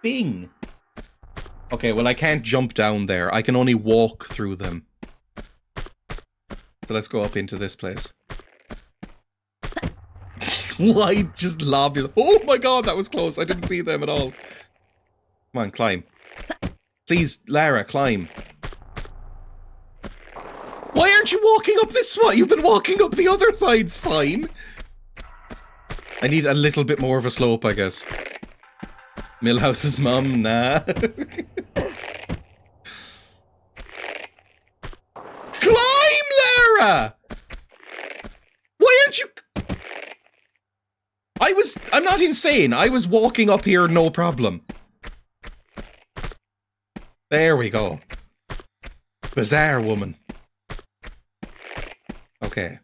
thing. Okay, well I can't jump down there. I can only walk through them. So let's go up into this place. Why just lob you? Oh my god, that was close. I didn't see them at all. Come on, climb. Please, Lara, climb. Why aren't you walking up this one? You've been walking up the other side's fine. I need a little bit more of a slope, I guess. Millhouse's mum, nah. Climb, Lara! Why aren't you... I'm not insane. I was walking up here, no problem. There we go. Bizarre woman. Okay.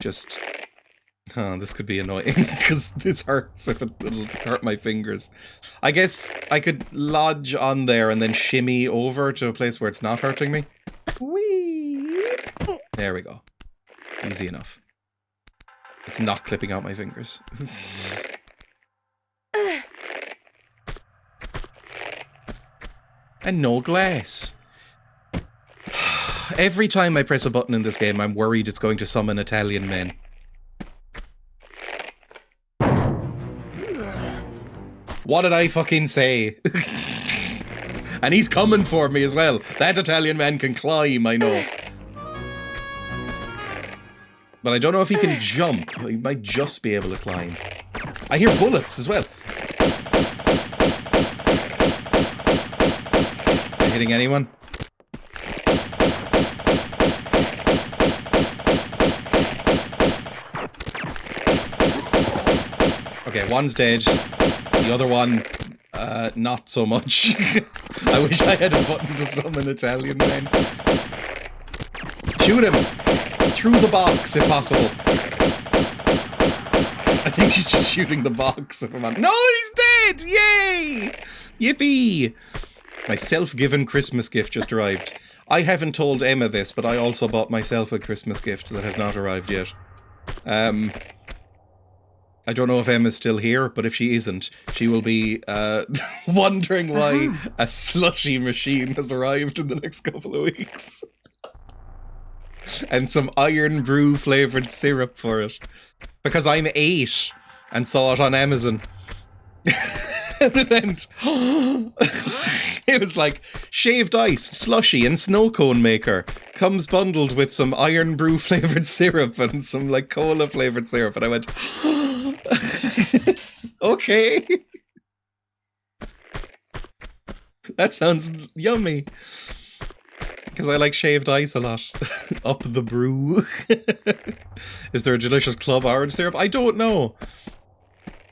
Just... Oh, this could be annoying, because this hurts if it'll hurt my fingers. I guess I could lodge on there and then shimmy over to a place where it's not hurting me. Whee! There we go. Easy enough. It's not clipping out my fingers. And no glass. Every time I press a button in this game, I'm worried it's going to summon Italian men. What did I fucking say? And he's coming for me as well. That Italian man can climb, I know. But I don't know if he can jump. He might just be able to climb. I hear bullets as well. Am I hitting anyone? Okay, one's dead. The other one, not so much. I wish I had a button to summon Italian men. Shoot him! Through the box, if possible. I think she's just shooting the box. If I'm on. No, he's dead! Yay! Yippee! My self-given Christmas gift just arrived. I haven't told Emma this, but I also bought myself a Christmas gift that has not arrived yet. I don't know if Emma's still here, but if she isn't, she will be wondering why a slushy machine has arrived in the next couple of weeks. And some iron brew flavoured syrup for it. Because I'm 8 and saw it on Amazon. And it went... It was like, shaved ice, slushy and snow cone maker. Comes bundled with some iron brew flavoured syrup and some like cola flavoured syrup. And I went... Okay. That sounds yummy. Because I like shaved ice a lot. Up the brew. Is there a delicious club orange syrup? I don't know.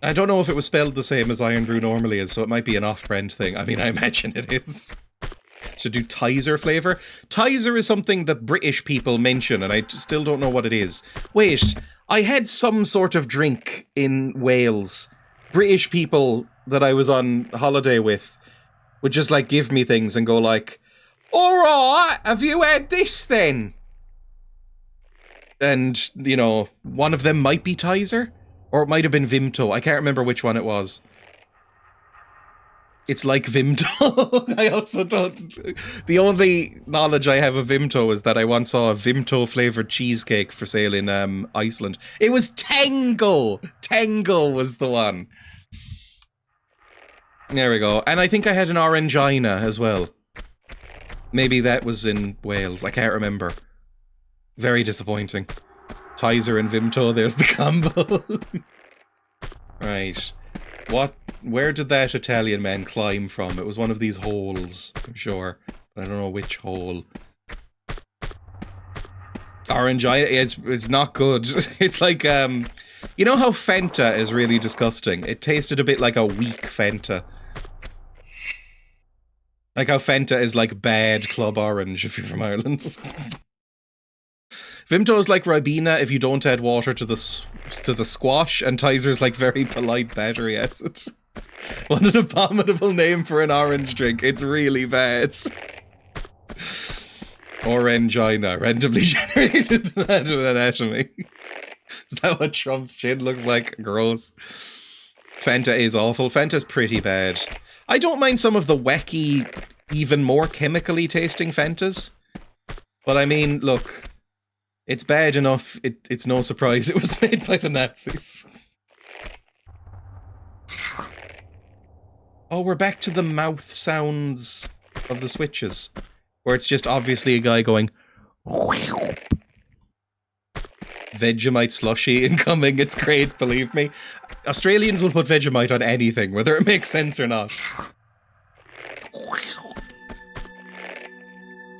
I don't know if it was spelled the same as Iron Brew normally is, so it might be an off-brand thing. I mean, I imagine it is. Should do Tizer flavour. Tizer is something that British people mention, and I still don't know what it is. Wait, I had some sort of drink in Wales. British people that I was on holiday with would just like give me things and go like, all right, have you had this then? And, you know, one of them might be Tizer, or it might have been Vimto. I can't remember which one it was. It's like Vimto. I also don't... The only knowledge I have of Vimto is that I once saw a Vimto-flavoured cheesecake for sale in Iceland. It was Tango! Tango was the one. There we go. And I think I had an Orangina as well. Maybe that was in Wales. I can't remember. Very disappointing. Tizer and Vimto, there's the combo. Right. Where did that Italian man climb from? It was one of these holes, I'm sure. But I don't know which hole. Orangina, it's not good. It's like, you know how Fanta is really disgusting? It tasted a bit like a weak Fanta. Like how Fanta is like bad Club Orange if you're from Ireland. Vimto is like Ribena if you don't add water to the squash, and Tizer's like very polite battery acid. What an abominable name for an orange drink. It's really bad. Orangina, randomly generated anatomy. Is that what Trump's chin looks like? Gross. Fanta is awful. Fanta's pretty bad. I don't mind some of the wacky, even more chemically tasting Fantas. But I mean, look... It's bad enough, it's no surprise it was made by the Nazis. Oh, we're back to the mouth sounds of the switches. Where it's just obviously a guy going... Vegemite slushy incoming, it's great, believe me. Australians will put Vegemite on anything, whether it makes sense or not.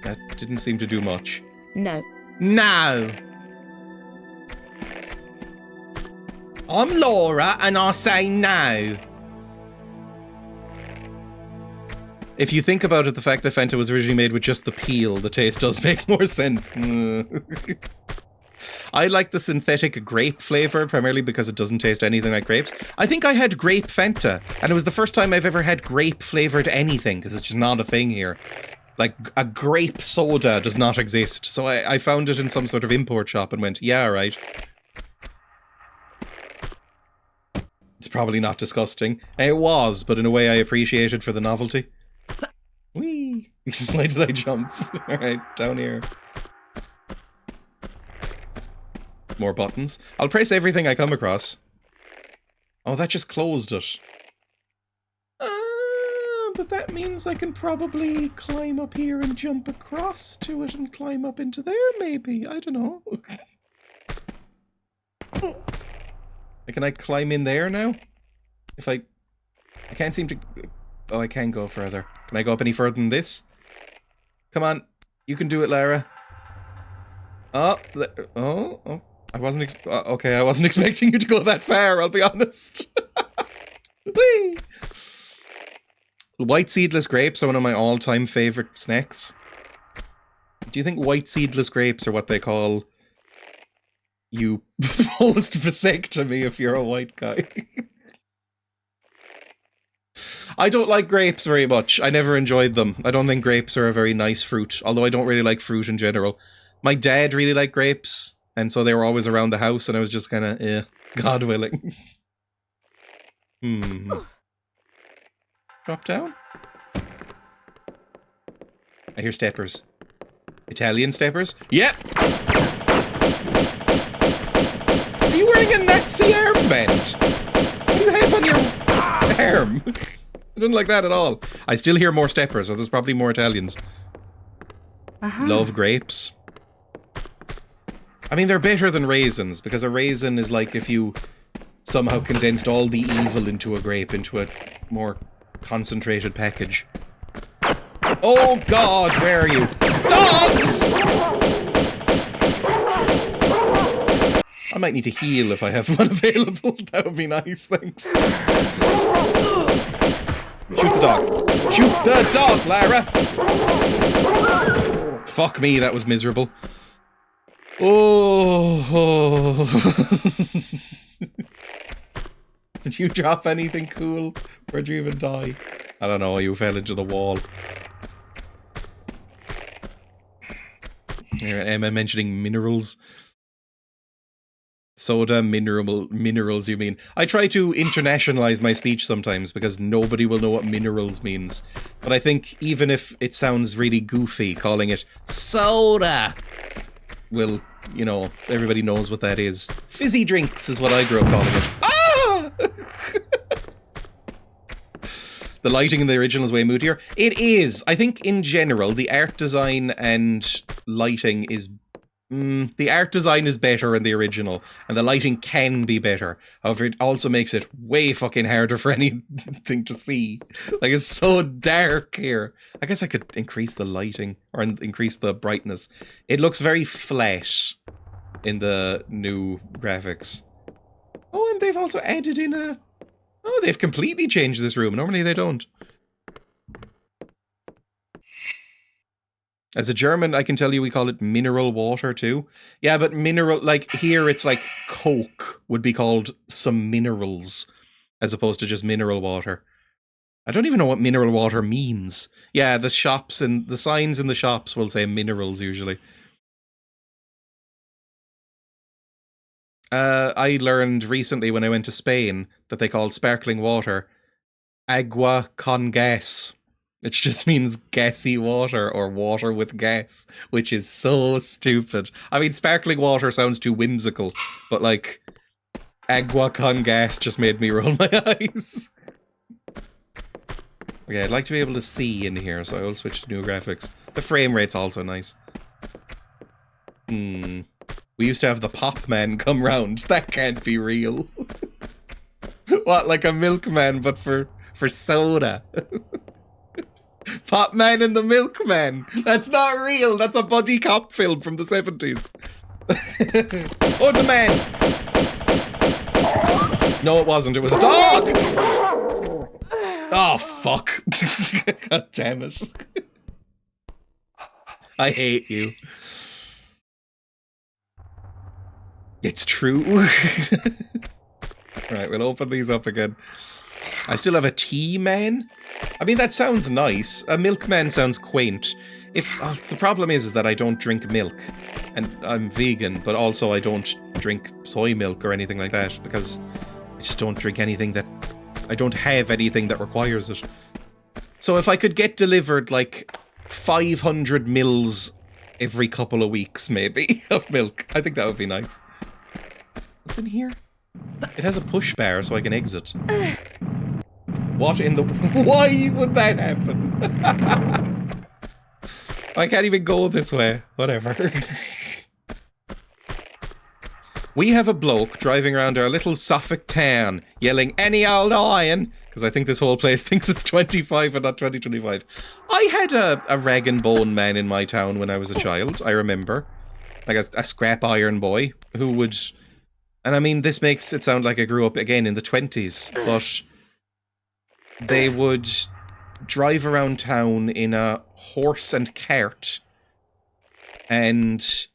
That didn't seem to do much. No. No! I'm Laura, and I say no. If you think about it, the fact that Fanta was originally made with just the peel, the taste does make more sense. I like the synthetic grape flavour, primarily because it doesn't taste anything like grapes. I think I had grape Fanta, and it was the first time I've ever had grape-flavoured anything, because it's just not a thing here. Like, a grape soda does not exist. So I found it in some sort of import shop and went, yeah, right. It's probably not disgusting. It was, but in a way I appreciated for the novelty. Whee! Why did I jump? Alright, down here. More buttons. I'll press everything I come across. Oh, that just closed it. But that means I can probably climb up here and jump across to it and climb up into there, maybe. I don't know. Can I climb in there now? If I can't seem to... Oh, I can go further. Can I go up any further than this? Come on. You can do it, Lara. Oh. I wasn't... okay, I wasn't expecting you to go that far, I'll be honest. Whee! White seedless grapes are one of my all-time favourite snacks. Do you think white seedless grapes are what they call you post-vasectomy if you're a white guy? I don't like grapes very much. I never enjoyed them. I don't think grapes are a very nice fruit, although I don't really like fruit in general. My dad really liked grapes, and so they were always around the house, and I was just kind of, eh, God willing. Drop down? I hear steppers. Italian steppers? Yep! Are you wearing a Nazi armband? What do you have on your arm? I didn't like that at all. I still hear more steppers, so there's probably more Italians. Love grapes. I mean, they're better than raisins, because a raisin is like if you somehow condensed all the evil into a grape, into a more concentrated package. Oh God, where are you? Dogs! I might need to heal if I have one available. That would be nice, thanks. Shoot the dog. Shoot the dog, Lara! Fuck me, that was miserable. Oh, Oh. Did you drop anything cool? Where'd you even die? I don't know, you fell into the wall. Am I mentioning minerals? Soda, minerals, you mean? I try to internationalize my speech sometimes because nobody will know what minerals means. But I think even if it sounds really goofy, calling it soda will, you know, everybody knows what that is. Fizzy drinks is what I grew up calling it. Ah! The lighting in the original is way moodier. It is. I think in general, the art design and lighting is... the art design is better in the original, and the lighting can be better. However, it also makes it way fucking harder for anything to see. Like, it's so dark here. I guess I could increase the lighting, or increase the brightness. It looks very flat in the new graphics. Oh, and they've also added in a... Oh, they've completely changed this room. Normally they don't. As a German, I can tell you we call it mineral water too. Yeah, but mineral, like here it's like Coke would be called some minerals as opposed to just mineral water. I don't even know what mineral water means. Yeah, the shops and the signs in the shops will say minerals usually. I learned recently when I went to Spain that they call sparkling water agua con gas. It just means gassy water or water with gas, which is so stupid. I mean, sparkling water sounds too whimsical, but like, agua con gas just made me roll my eyes. Okay, I'd like to be able to see in here, so I will switch to new graphics. The frame rate's also nice. We used to have the pop man come round. That can't be real. What, like a milkman, but for soda? Pop Man and the Milkman. That's not real. That's a buddy cop film from the 70s. Oh, it's a man. No, it wasn't. It was a dog. Oh, fuck. God damn it. I hate you. It's true. Right, we'll open these up again. I still have a tea man. I mean, that sounds nice. A milkman sounds quaint. The problem is that I don't drink milk. And I'm vegan, but also I don't drink soy milk or anything like that because I just don't drink anything that... I don't have anything that requires it. So if I could get delivered like 500 mils every couple of weeks, maybe, of milk, I think that would be nice. What's in here? It has a push bar so I can exit. What in the... Why would that happen? I can't even go this way. Whatever. We have a bloke driving around our little Suffolk town yelling, "Any old iron?" Because I think this whole place thinks it's 25 and not 2025. I had a rag and bone man in my town when I was a child, I remember. Like a scrap iron boy who would... And I mean, this makes it sound like I grew up again in the 20s, but they would drive around town in a horse and cart and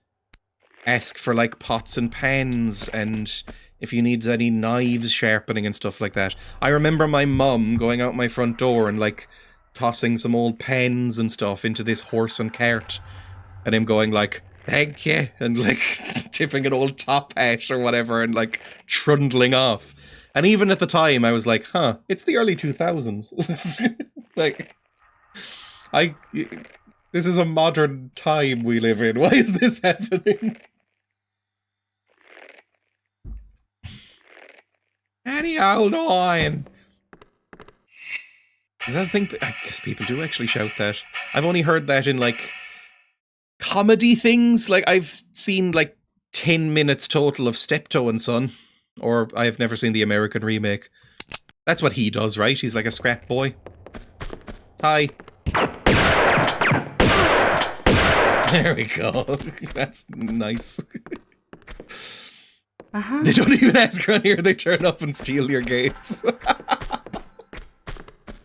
ask for like pots and pans and if you need any knives sharpening and stuff like that. I remember my mum going out my front door and like tossing some old pens and stuff into this horse and cart and him going like, "Thank you," and like tipping an old top hat or whatever and like trundling off. And even at the time I was like, huh, it's the early 2000s. Like, this is a modern time we live in. Why is this happening? Any old iron. I don't think I guess people do actually shout that. I've only heard that in like comedy things. Like I've seen like 10 minutes total of Steptoe and Son, or I've never seen the American remake. That's what he does, right? He's like a scrap boy. Hi. There we go. That's nice. They don't even ask around here, they turn up and steal your gates.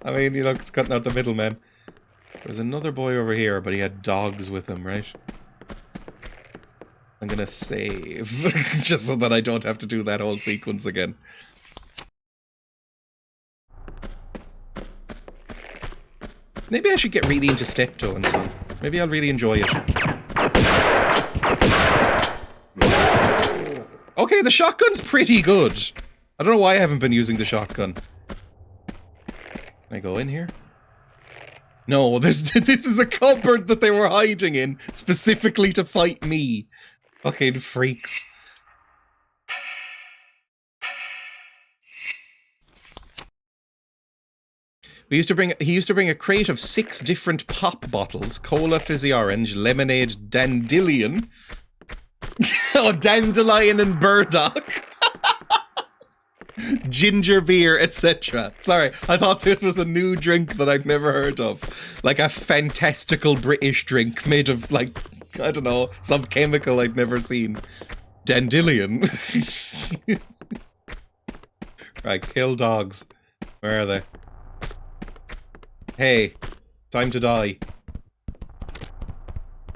I mean, you look, it's cutting out the middleman. There's another boy over here, but he had dogs with him, right? I'm I'm gonna save. Just so that I don't have to do that whole sequence again. Maybe I should get really into Steptoe and Son. Maybe I'll really enjoy it. Okay, the shotgun's pretty good. I don't know why I haven't been using the shotgun. Can I go in here? No, this is a cupboard that they were hiding in, specifically to fight me. Fucking freaks. He used to bring a crate of 6 different pop bottles: cola, fizzy orange, lemonade, dandelion, oh, dandelion and burdock, ginger beer, etc. Sorry, I thought this was a new drink that I'd never heard of. Like a fantastical British drink made of, like, I don't know, some chemical I'd never seen. Dandelion. Right, kill dogs. Where are they? Hey, time to die.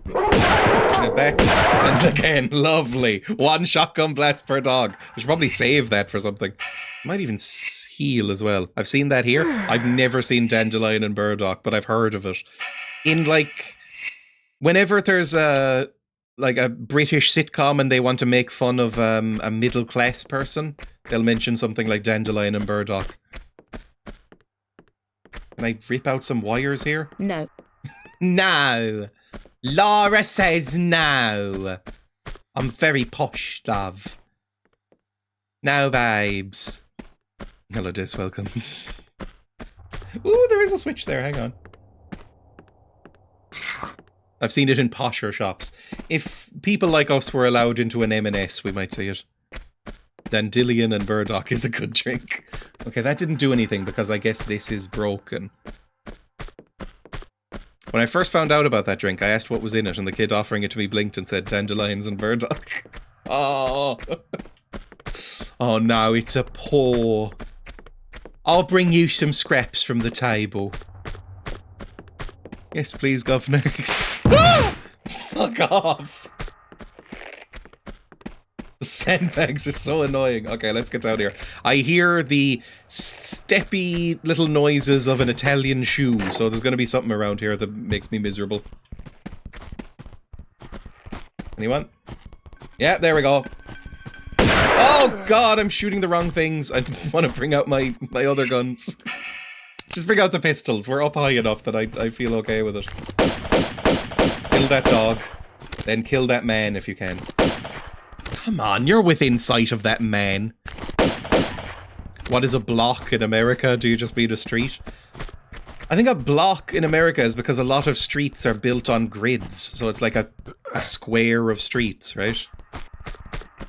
Get back. And again, lovely. 1 shotgun blast per dog. I should probably save that for something. Might even heal as well. I've seen that here. I've never seen dandelion and burdock, but I've heard of it. In, like, whenever there's a British sitcom and they want to make fun of a middle class person, they'll mention something like dandelion and burdock. Can I rip out some wires here? No. No. Laura says no. I'm very posh, love. No, babes. Hello, Dis, welcome. Ooh, there is a switch there, hang on. I've seen it in posher shops. If people like us were allowed into an M&S, we might see it. Dandelion and burdock is a good drink. Okay, that didn't do anything because I guess this is broken. When I first found out about that drink, I asked what was in it, and the kid offering it to me blinked and said dandelions and burdock. Oh. Oh no, it's a paw. I'll bring you some scraps from the table. Yes, please, governor. Fuck off. The sandbags are so annoying. Okay, let's get down here. I hear the steppy little noises of an Italian shoe, so there's going to be something around here that makes me miserable. Anyone? Yeah, there we go. Oh god, I'm shooting the wrong things. I want to bring out my other guns. Just bring out the pistols. We're up high enough that I feel okay with it. Kill that dog. Then kill that man if you can. Come on, you're within sight of that man. What is a block in America? Do you just mean a street? I think a block in America is because a lot of streets are built on grids. So it's like a square of streets, right?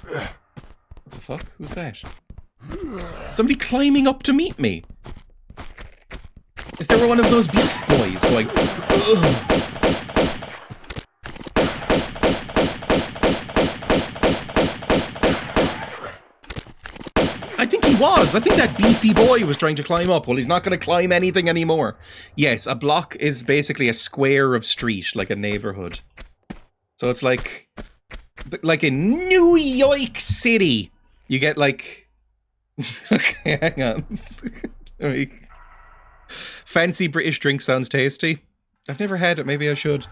What the fuck? Who's that? Somebody climbing up to meet me. Is there one of those beef boys going... Ugh. I think he was. I think that beefy boy was trying to climb up. Well, he's not going to climb anything anymore. Yes, a block is basically a square of street, like a neighborhood. So it's like in New York City, you get like... Okay, hang on. Fancy British drink sounds tasty. I've never had it. Maybe I should.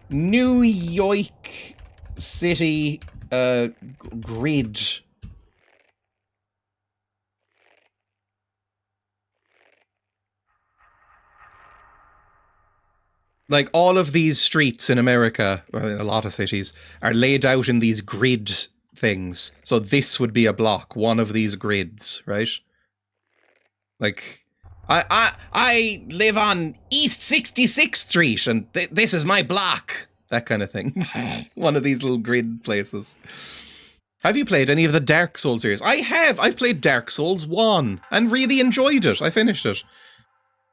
New York City grid. Like, all of these streets in America, or in a lot of cities, are laid out in these grid things. So this would be a block, one of these grids, right? Like, I live on East 66th Street, and this is my block. That kind of thing. One of these little grid places. Have you played any of the Dark Souls series? I have! I've played Dark Souls 1, and really enjoyed it. I finished it.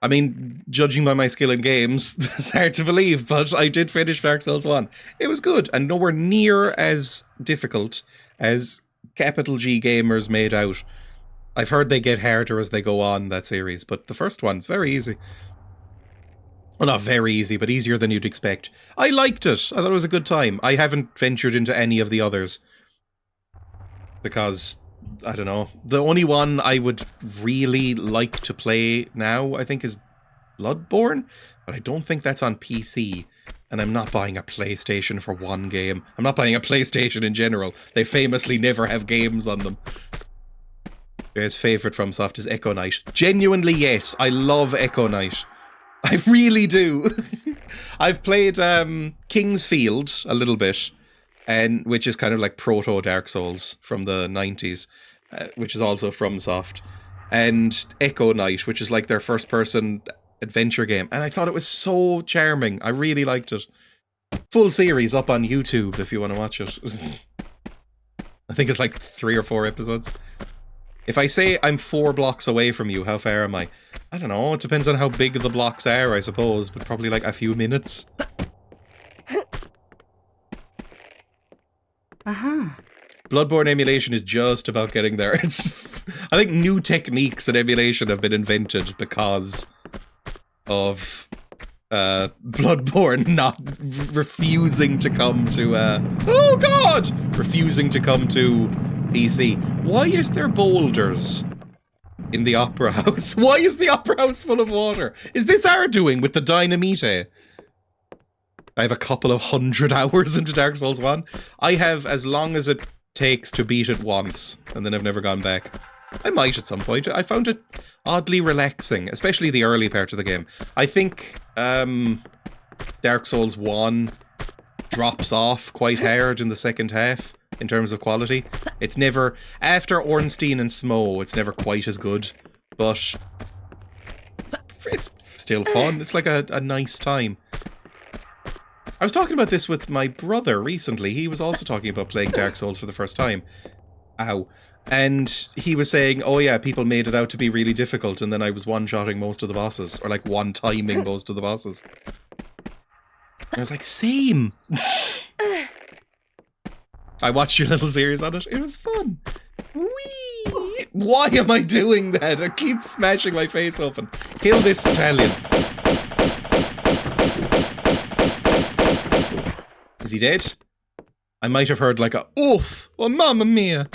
I mean, judging by my skill in games, it's hard to believe, but I did finish Dark Souls 1. It was good, and nowhere near as difficult as capital G gamers made out. I've heard they get harder as they go on, that series, but the first one's very easy. Well, not very easy, but easier than you'd expect. I liked it. I thought it was a good time. I haven't ventured into any of the others. Because, I don't know. The only one I would really like to play now, I think, is Bloodborne. But I don't think that's on PC. And I'm not buying a PlayStation for one game. I'm not buying a PlayStation in general. They famously never have games on them. His favourite FromSoft is Echo Knight. Genuinely, yes. I love Echo Knight. I really do. I've played King's Field a little bit, and which is kind of like proto Dark Souls from the 90s, which is also FromSoft, and Echo Knight, which is like their first-person adventure game, and I thought it was so charming. I really liked it. Full series up on YouTube if you want to watch it. I think it's like 3 or 4 episodes. If I say I'm 4 blocks away from you, how far am I? I don't know, it depends on how big the blocks are, I suppose, but probably like a few minutes. Bloodborne emulation is just about getting there. I think new techniques in emulation have been invented because of Bloodborne not refusing to come to oh god! Refusing to come to PC. Why is there boulders in the Opera House? Why is the Opera House full of water? Is this our doing with the Dynamite? I have a couple of 100 hours into Dark Souls 1. I have as long as it takes to beat it once, and then I've never gone back. I might at some point. I found it oddly relaxing, especially the early part of the game. I think Dark Souls 1 drops off quite hard in the second half in terms of quality. It's never, after Ornstein and Smo, it's never quite as good, but it's still fun. It's like a nice time. I was talking about this with my brother recently. He was also talking about playing Dark Souls for the first time. Ow. And he was saying, oh yeah, people made it out to be really difficult, and then I was one-shotting most of the bosses, or like one-timing most of the bosses. And I was like, same! I watched your little series on it. It was fun. Whee! Why am I doing that? I keep smashing my face open. Kill this Italian. Is he dead? I might have heard like a oof! Oh, mamma mia!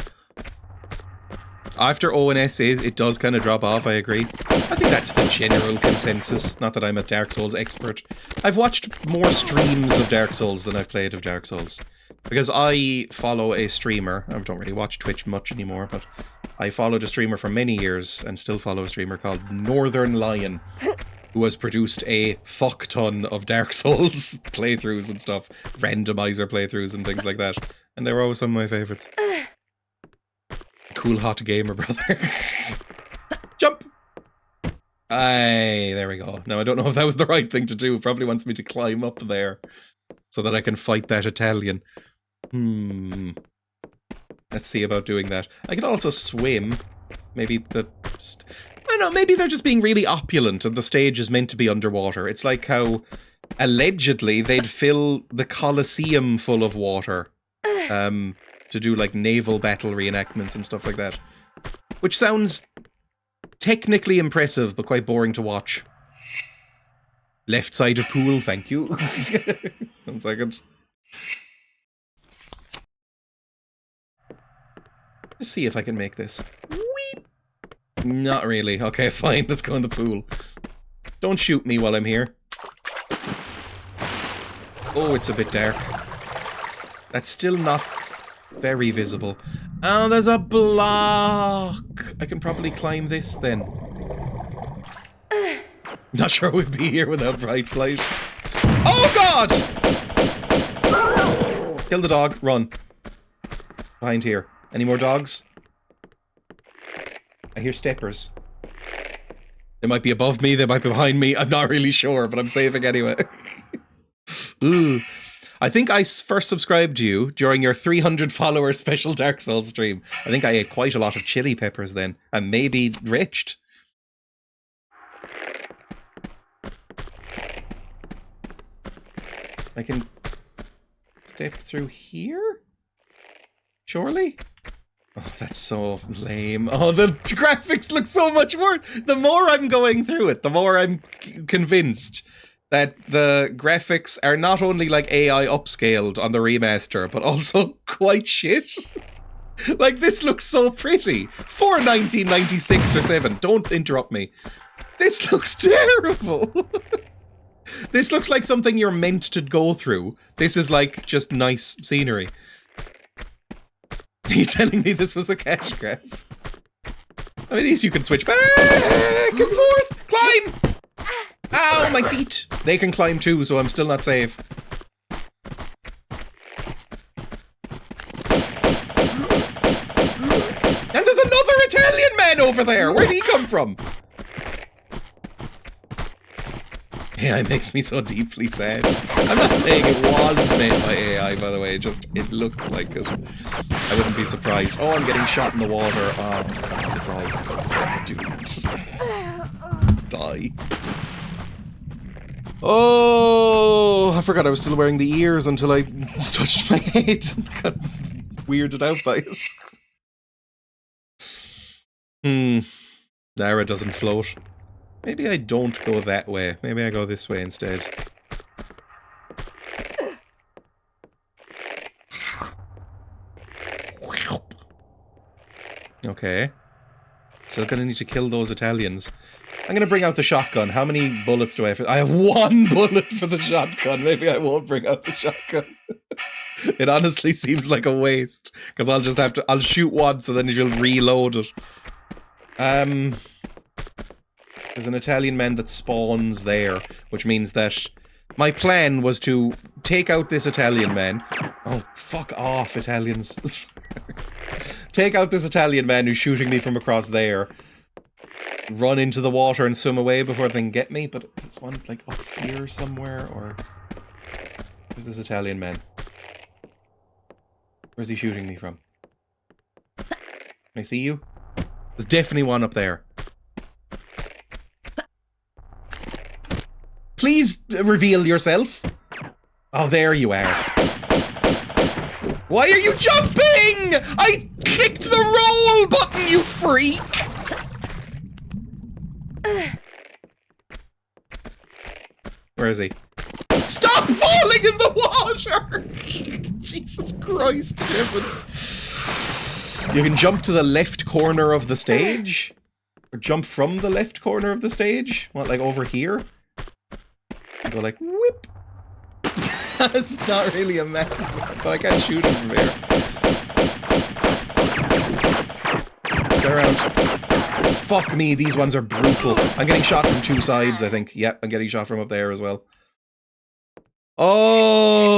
After ONS is, it does kind of drop off, I agree. I think that's the general consensus. Not that I'm a Dark Souls expert. I've watched more streams of Dark Souls than I've played of Dark Souls. Because I follow a streamer. I don't really watch Twitch much anymore, but I followed a streamer for many years and still follow a streamer called Northern Lion, who has produced a fuck ton of Dark Souls playthroughs and stuff. Randomizer playthroughs and things like that. And they were always some of my favourites. Cool hot gamer, brother. Jump! Aye, there we go. Now, I don't know if that was the right thing to do. Probably wants me to climb up there so that I can fight that Italian. Let's see about doing that. I could also swim. Maybe I don't know, maybe they're just being really opulent and the stage is meant to be underwater. It's like how, allegedly, they'd fill the Colosseum full of water. To do like naval battle reenactments and stuff like that. Which sounds technically impressive, but quite boring to watch. Left side of pool, thank you. 1 second. Let's see if I can make this. Weep. Not really. Okay, fine. Let's go in the pool. Don't shoot me while I'm here. Oh, it's a bit dark. That's still not very visible. Oh, there's a block! I can probably climb this then. Not sure we'd be here without bright flight. Oh god! Kill the dog, run. Behind here. Any more dogs? I hear steppers. They might be above me, they might be behind me. I'm not really sure, but I'm saving anyway. Ooh. I think I first subscribed to you during your 300 follower special Dark Souls stream. I think I ate quite a lot of chili peppers then, and maybe retched. I can step through here? Surely? Oh, that's so lame. Oh, the graphics look so much worse. The more I'm going through it, the more I'm convinced that the graphics are not only like AI upscaled on the remaster, but also quite shit. Like, this looks so pretty. For 1996 or 7, don't interrupt me. This looks terrible. This looks like something you're meant to go through. This is like just nice scenery. Are you telling me this was a cash grab? I mean, at least you can switch back and forth. Climb! Ow, my feet! They can climb too, so I'm still not safe. And there's another Italian man over there! Where'd he come from? AI makes me so deeply sad. I'm not saying it was made by AI, by the way, just it looks like it. I wouldn't be surprised. Oh, I'm getting shot in the water. Oh, God, it's all doomed. Die. Oh, I forgot I was still wearing the ears until I touched my head and got weirded out by it. Lara doesn't float. Maybe I don't go that way. Maybe I go this way instead. Okay. Still gonna need to kill those Italians. I'm gonna bring out the shotgun. How many bullets do I have? I have 1 bullet for the shotgun. Maybe I won't bring out the shotgun. It honestly seems like a waste. Because I'll just have to... I'll shoot once and then you'll reload it. There's an Italian man that spawns there, which means that my plan was to take out this Italian man. Oh, fuck off, Italians. Take out this Italian man who's shooting me from across there. Run into the water and swim away before they can get me, but there's one, like, up here somewhere, or... Where's this Italian man? Where's he shooting me from? Can I see you? There's definitely one up there. Please reveal yourself. Oh, there you are. Why are you jumping? I clicked the roll button, you freak. Where is he? Stop falling in the water! Jesus Christ, Kevin. You can jump to the left corner of the stage? Or jump from the left corner of the stage? What, like over here? You go like, whip! That's not really a mess, but I can't shoot him from here. Get around. Fuck me, these ones are brutal. I'm getting shot from 2 sides, I think. Yep, I'm getting shot from up there as well. Oh,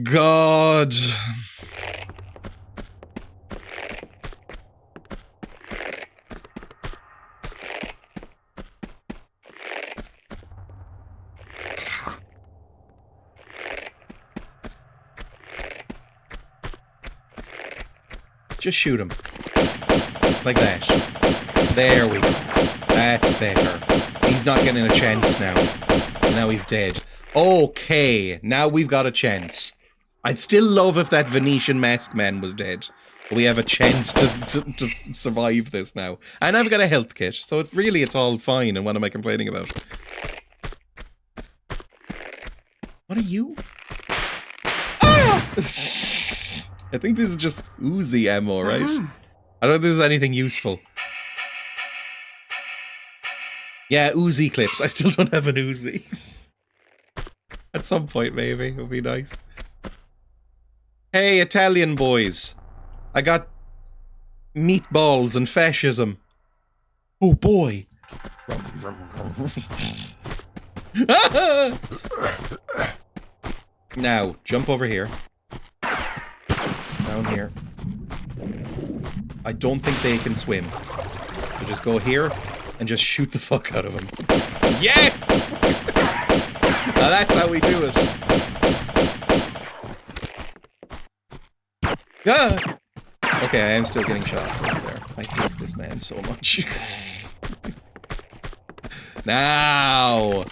God. Just shoot him. Like that. There we go. That's better. He's not getting a chance now. Now he's dead. Okay, now we've got a chance. I'd still love if that Venetian masked man was dead. But we have a chance to survive this now. And I've got a health kit, so it's all fine, and what am I complaining about? What are you? Ah! I think this is just Uzi ammo, right? I don't think this is anything useful. Yeah, Uzi clips. I still don't have an Uzi. At some point, maybe. It would be nice. Hey, Italian boys. I got meatballs and fascism. Oh, boy. Now, jump over here. Down here. I don't think they can swim. So just go here and just shoot the fuck out of them. Yes! Now that's how we do it. Ah! Okay, I am still getting shot from there. I hate this man so much. Now!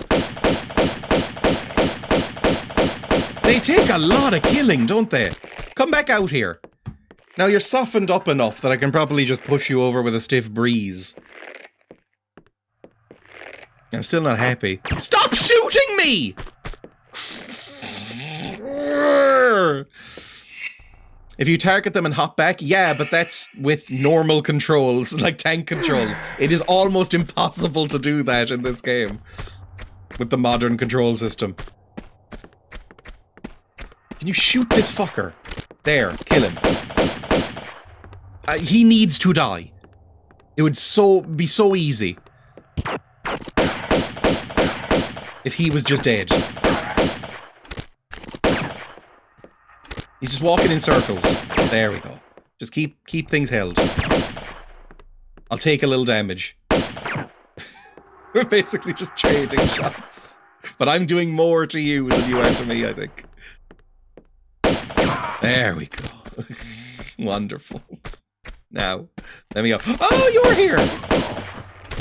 They take a lot of killing, don't they? Come back out here. Now you're softened up enough that I can probably just push you over with a stiff breeze. I'm still not happy. Stop shooting me! If you target them and hop back, yeah, but that's with normal controls, like tank controls. It is almost impossible to do that in this game with the modern control system. Can you shoot this fucker? There, kill him. He needs to die. It would be so easy if he was just dead. He's just walking in circles. There we go. Just keep things held. I'll take a little damage. We're basically just trading shots. But I'm doing more to you than you are to me, I think. There we go. Wonderful. Now, let me go. Oh, you're here!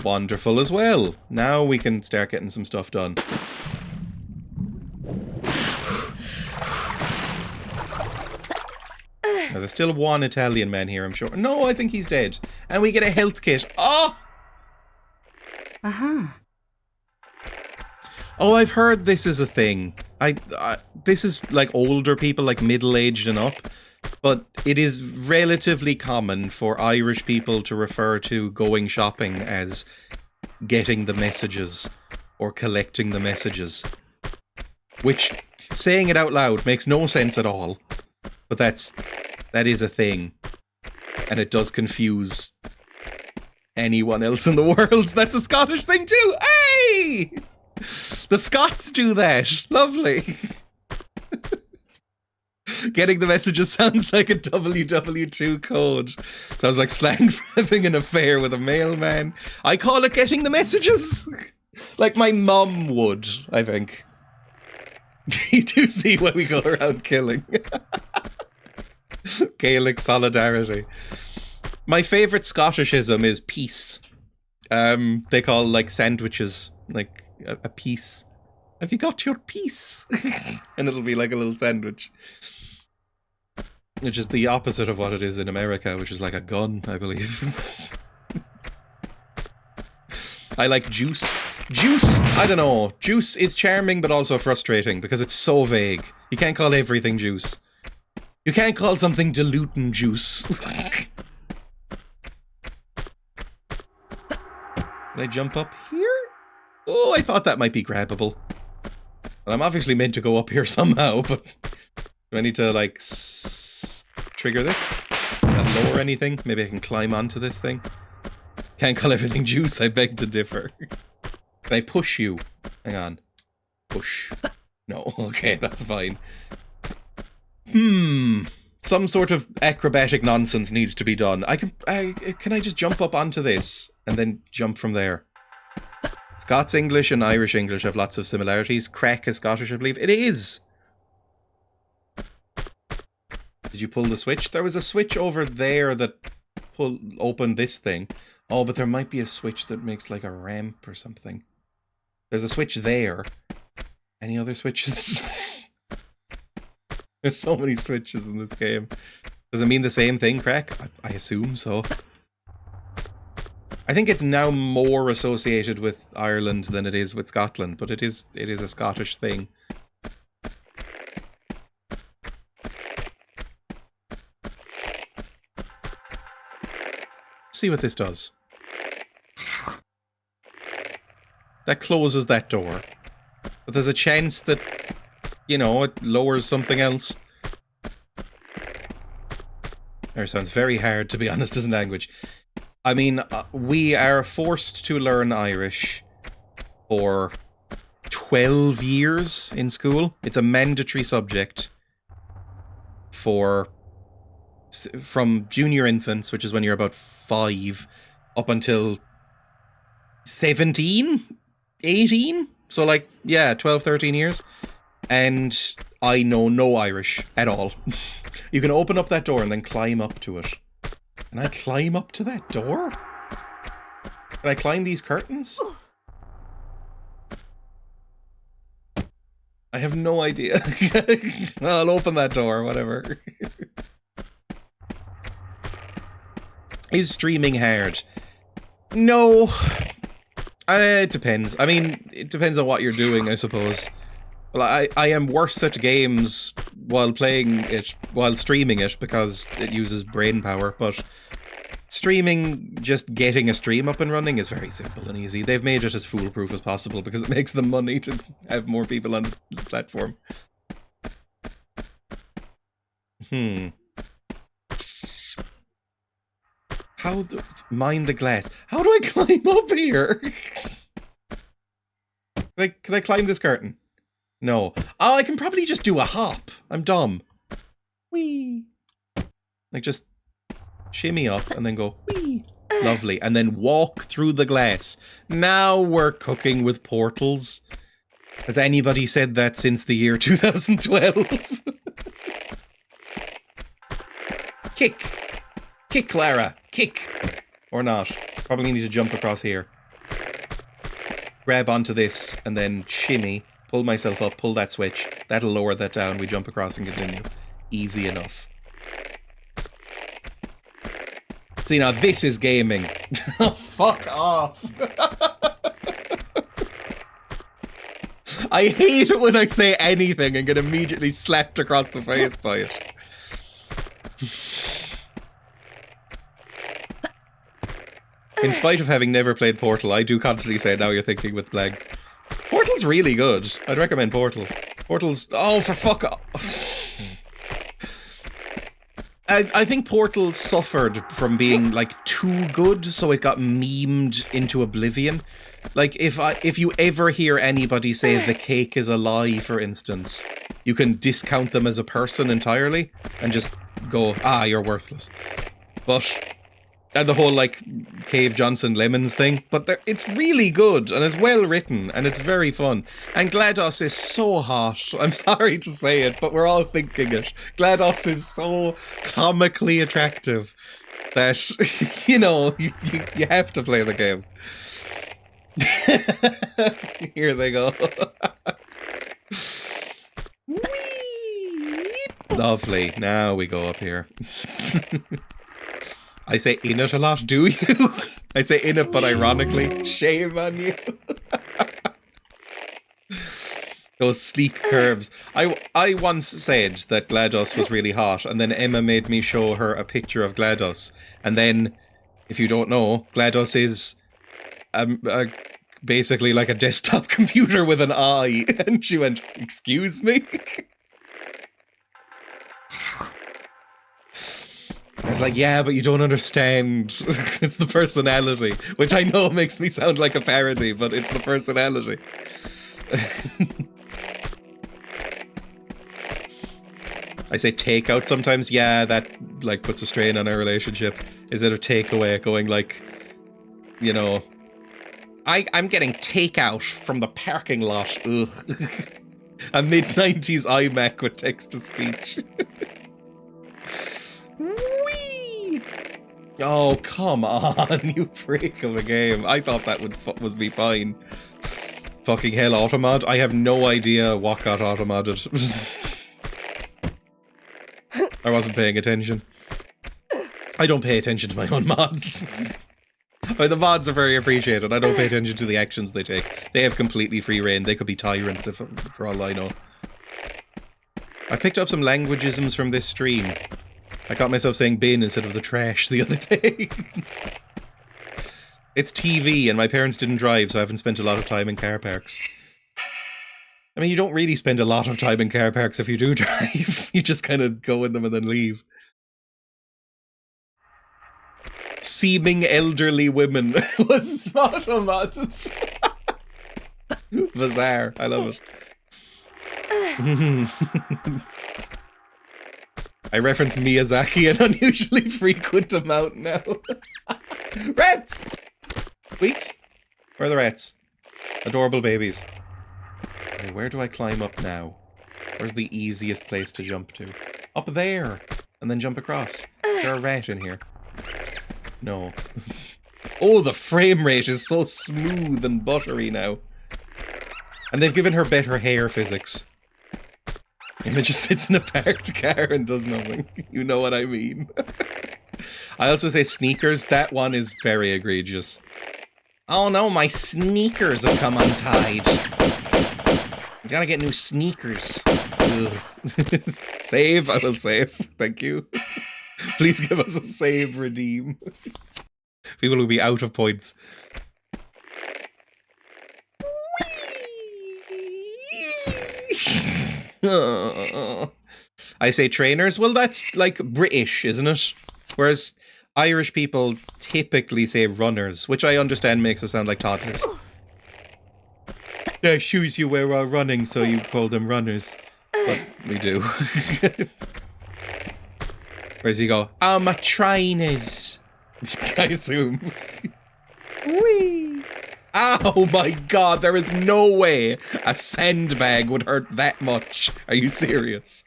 Wonderful as well. Now we can start getting some stuff done. Now, there's still one Italian man here, I'm sure. No, I think he's dead. And we get a health kit. Oh! Uh-huh. Oh, I've heard this is a thing. This is like older people, like middle-aged and up. But it is relatively common for Irish people to refer to going shopping as getting the messages or collecting the messages. Which, saying it out loud, makes no sense at all. But that is a thing. And it does confuse anyone else in the world. That's a Scottish thing too! Hey! The Scots do that. Lovely. Getting the messages sounds like a WW2 code. Sounds like slang for having an affair with a mailman. I call it getting the messages. Like my mum would, I think. You do see why we go around killing. Gaelic solidarity. My favourite Scottishism is peace. They call like sandwiches like a piece. Have you got your piece? And it'll be like a little sandwich. Which is the opposite of what it is in America, which is like a gun, I believe. I like juice. Juice, I don't know. Juice is charming but also frustrating because it's so vague. You can't call everything juice. You can't call something dilutin juice. Can I jump up here? Oh, I thought that might be grabbable. Well, I'm obviously meant to go up here somehow, but do I need to, like, trigger this? Not lower anything? Maybe I can climb onto this thing? Can't call everything juice, I beg to differ. Can I push you? Hang on. Push. No, okay, that's fine. Some sort of acrobatic nonsense needs to be done. Can I just jump up onto this and then jump from there? Scots English and Irish English have lots of similarities. Crack is Scottish, I believe. It is! Did you pull the switch? There was a switch over there that opened this thing. Oh, but there might be a switch that makes like a ramp or something. There's a switch there. Any other switches? There's so many switches in this game. Does it mean the same thing, Crack? I assume so. I think it's now more associated with Ireland than it is with Scotland, but it is a Scottish thing. See what this does. That closes that door. But there's a chance that, you know, it lowers something else. It sounds very hard, to be honest, as a language. I mean, we are forced to learn Irish for 12 years in school. It's a mandatory subject from junior infants, which is when you're about 5, up until 17? 18? So like, yeah, 12, 13 years. And I know no Irish at all. You can open up that door and then climb up to it. Can I climb up to that door? Can I climb these curtains? I have no idea. I'll open that door, whatever. Is streaming hard? No. It depends. I mean, it depends on what you're doing, I suppose. Well, I am worse at games while streaming it, because it uses brain power, but streaming, just getting a stream up and running is very simple and easy. They've made it as foolproof as possible because it makes them money to have more people on the platform. Mind the glass. How do I climb up here? Can I climb this curtain? No. Oh, I can probably just do a hop. I'm dumb. Whee! Like, just shimmy up and then go, whee! Lovely. And then walk through the glass. Now we're cooking with portals. Has anybody said that since the year 2012? Kick! Kick, Clara! Kick! Or not. Probably need to jump across here. Grab onto this and then shimmy. Pull myself up, pull that switch. That'll lower that down. We jump across and continue. Easy enough. See, now this is gaming. Oh, fuck off. I hate it when I say anything and get immediately slapped across the face by it. In spite of having never played Portal, I do constantly say, now you're thinking with blank. Portal's really good. I'd recommend Portal. Portal's... Oh, for fuck off. I think Portal suffered from being, like, too good, so it got memed into oblivion. Like, if you ever hear anybody say the cake is a lie, for instance, you can discount them as a person entirely and just go, ah, you're worthless. But... And the whole, like, Cave Johnson Lemons thing. But it's really good, and it's well written, and it's very fun. And GLaDOS is so hot. I'm sorry to say it, but we're all thinking it. GLaDOS is so comically attractive that, you know, you have to play the game. Here they go. Whee! Lovely. Now we go up here. I say in it a lot, do you? I say in it, but ironically. Shame on you. Those sleek curves. I once said that GLaDOS was really hot, and then Emma made me show her a picture of GLaDOS. And then, if you don't know, GLaDOS is basically like a desktop computer with an eye. And she went, excuse me? I was like, yeah, but you don't understand. It's the personality, which I know makes me sound like a parody, but it's the personality. I say takeout sometimes. Yeah, that like puts a strain on our relationship. Instead of takeaway, going like, you know, I'm getting takeout from the parking lot. Ugh. A mid-90s iMac with text-to-speech. Oh, come on, you freak of a game. I thought that would be fine. Fucking hell, Automod. I have no idea what got automodded. I wasn't paying attention. I don't pay attention to my own mods. But the mods are very appreciated. I don't pay attention to the actions they take. They have completely free reign. They could be tyrants for all I know. I picked up some languagisms from this stream. I caught myself saying bin instead of the trash the other day. It's TV, and my parents didn't drive, so I haven't spent a lot of time in car parks. I mean, you don't really spend a lot of time in car parks if you do drive. You just kind of go in them and then leave. Seeming elderly women was automated. Bizarre. I love it. I reference Miyazaki an unusually frequent amount now. Rats! Weeks? Where are the rats? Adorable babies. Okay, where do I climb up now? Where's the easiest place to jump to? Up there! And then jump across. Is there a rat in here? No. Oh, the frame rate is so smooth and buttery now. And they've given her better hair physics. Emma just sits in a parked car and does nothing. You know what I mean. I also say sneakers. That one is very egregious. Oh no, my sneakers have come untied. I gotta get new sneakers. Ugh. Save, I will save. Thank you. Please give us a save redeem. People will be out of points. I say trainers. Well, that's like British, isn't it? Whereas Irish people typically say runners, which I understand makes us sound like toddlers. Yeah, shoes you wear while running, so you call them runners. But we do. Whereas you go, oh, my trainers. I assume. Whee! Oh my god, there is no way a sandbag would hurt that much. Are you serious?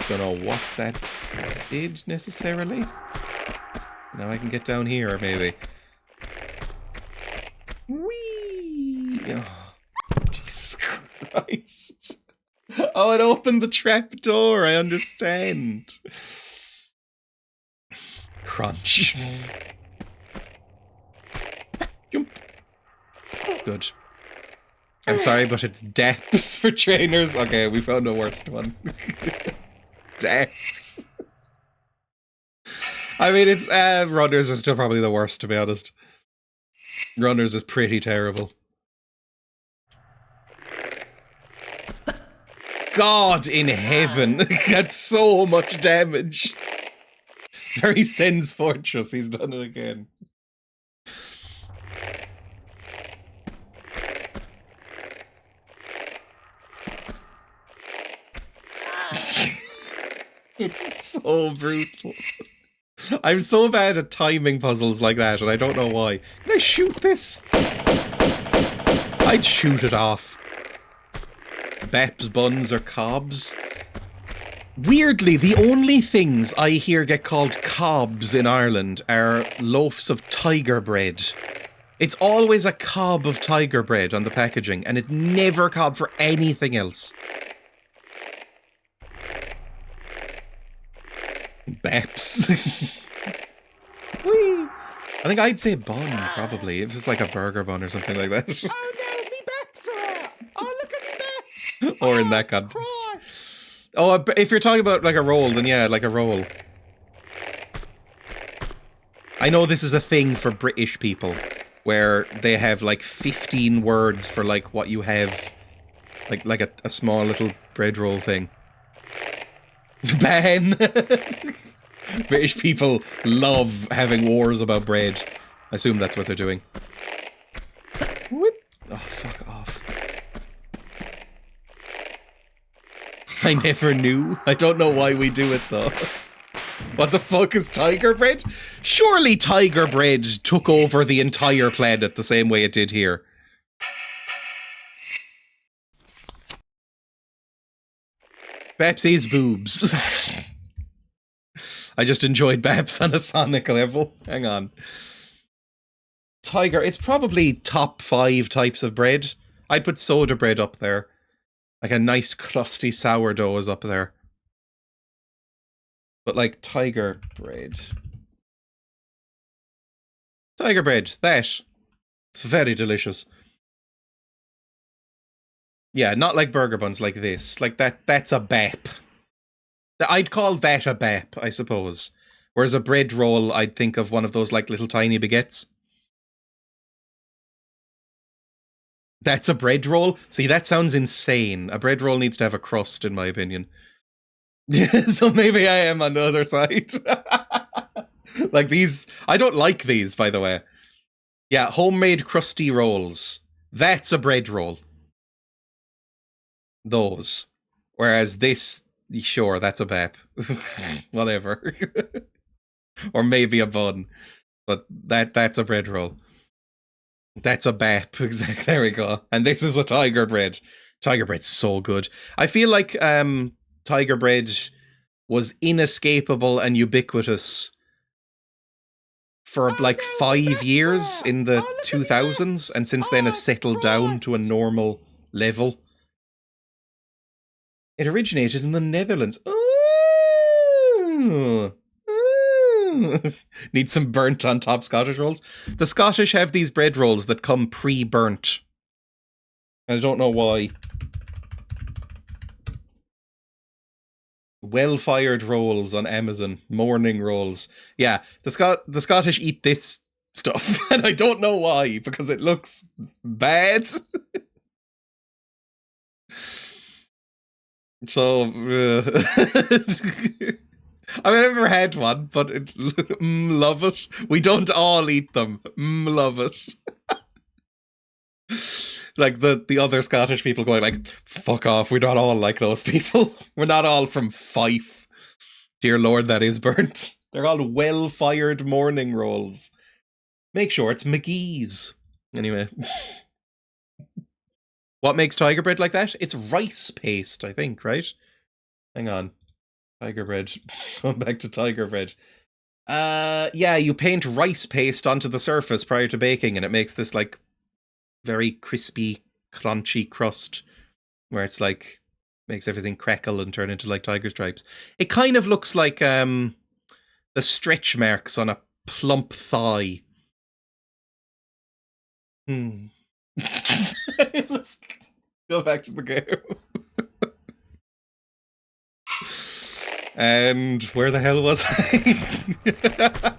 Don't know what that did necessarily. Now I can get down here, maybe. Whee! Oh, Jesus Christ. Oh, it opened the trap door, I understand. Crunch. Jump. Good. I'm sorry, but it's depths for trainers. Okay, we found the worst one. Depths. I mean, it's runners is still probably the worst, to be honest. Runners is pretty terrible. God in heaven, that's so much damage. Very Sen's Fortress, he's done it again. It's so brutal. I'm so bad at timing puzzles like that, and I don't know why. Can I shoot this? I'd shoot it off. Beps, buns, or cobs. Weirdly, the only things I hear get called cobs in Ireland are loaves of tiger bread. It's always a cob of tiger bread on the packaging, and it never cob for anything else. Beps. Whee! I think I'd say bun, probably. If it's like a burger bun or something like that. Oh no, me Beps are out! Oh, look at me Beps! Or in that context. Oh, if you're talking about like a roll, then yeah, like a roll. I know this is a thing for British people, where they have like 15 words for like what you have, like a small little bread roll thing. Ban! British people love having wars about bread. I assume that's what they're doing. Whip! Oh, fuck off. I never knew. I don't know why we do it, though. What the fuck is tiger bread? Surely tiger bread took over the entire planet the same way it did here. Babsy's boobs. I just enjoyed Babs on a Sonic level. Hang on. Tiger, it's probably top 5 types of bread. I'd put soda bread up there. Like a nice crusty sourdough is up there. But like tiger bread. Tiger bread, that. It's very delicious. Yeah, not like burger buns like this. Like that's a bap. I'd call that a bap, I suppose. Whereas a bread roll, I'd think of one of those like little tiny baguettes. That's a bread roll? See, that sounds insane. A bread roll needs to have a crust, in my opinion. Yeah, so maybe I am on the other side. Like these, I don't like these, by the way. Yeah, homemade crusty rolls. That's a bread roll. Those. Whereas this, sure, that's a bap. Whatever. Or maybe a bun. But that's a bread roll. That's a bap. Exactly. There we go. And this is a tiger bread. Tiger bread's so good. I feel like tiger bread was inescapable and ubiquitous for like 5 years in the 2000s, and since then has settled down to a normal level. It originated in the Netherlands. Ooh. Ooh. Need some burnt on top Scottish rolls. The Scottish have these bread rolls that come pre-burnt. And I don't know why. Well-fired rolls on Amazon. Morning rolls. Yeah, the Scottish eat this stuff. And I don't know why, because it looks bad. So, I've never had one, but love it. We don't all eat them. Love it. Like the other Scottish people going like, fuck off, we're not all like those people. We're not all from Fife. Dear Lord, that is burnt. They're all well-fired morning rolls. Make sure it's McGee's. Anyway. What makes tiger bread like that? It's rice paste, I think, right? Hang on. Tiger bread. Going back to tiger bread. Yeah, you paint rice paste onto the surface prior to baking, and it makes this, like, very crispy, crunchy crust, where it's, like, makes everything crackle and turn into, like, tiger stripes. It kind of looks like, the stretch marks on a plump thigh. Let's go back to the game. And where the hell was I?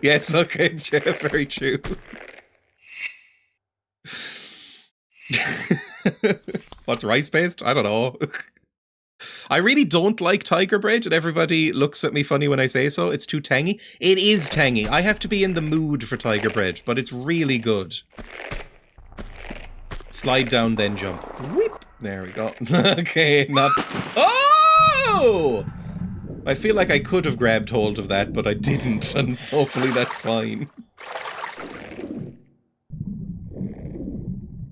Yes, okay, yeah, very true. What's rice paste? I don't know. I really don't like tiger bread, and everybody looks at me funny when I say so. It's too tangy. It is tangy. I have to be in the mood for tiger bread, but it's really good. Slide down, then jump. Whip. There we go. Okay, not... Oh! I feel like I could have grabbed hold of that, but I didn't, and hopefully that's fine.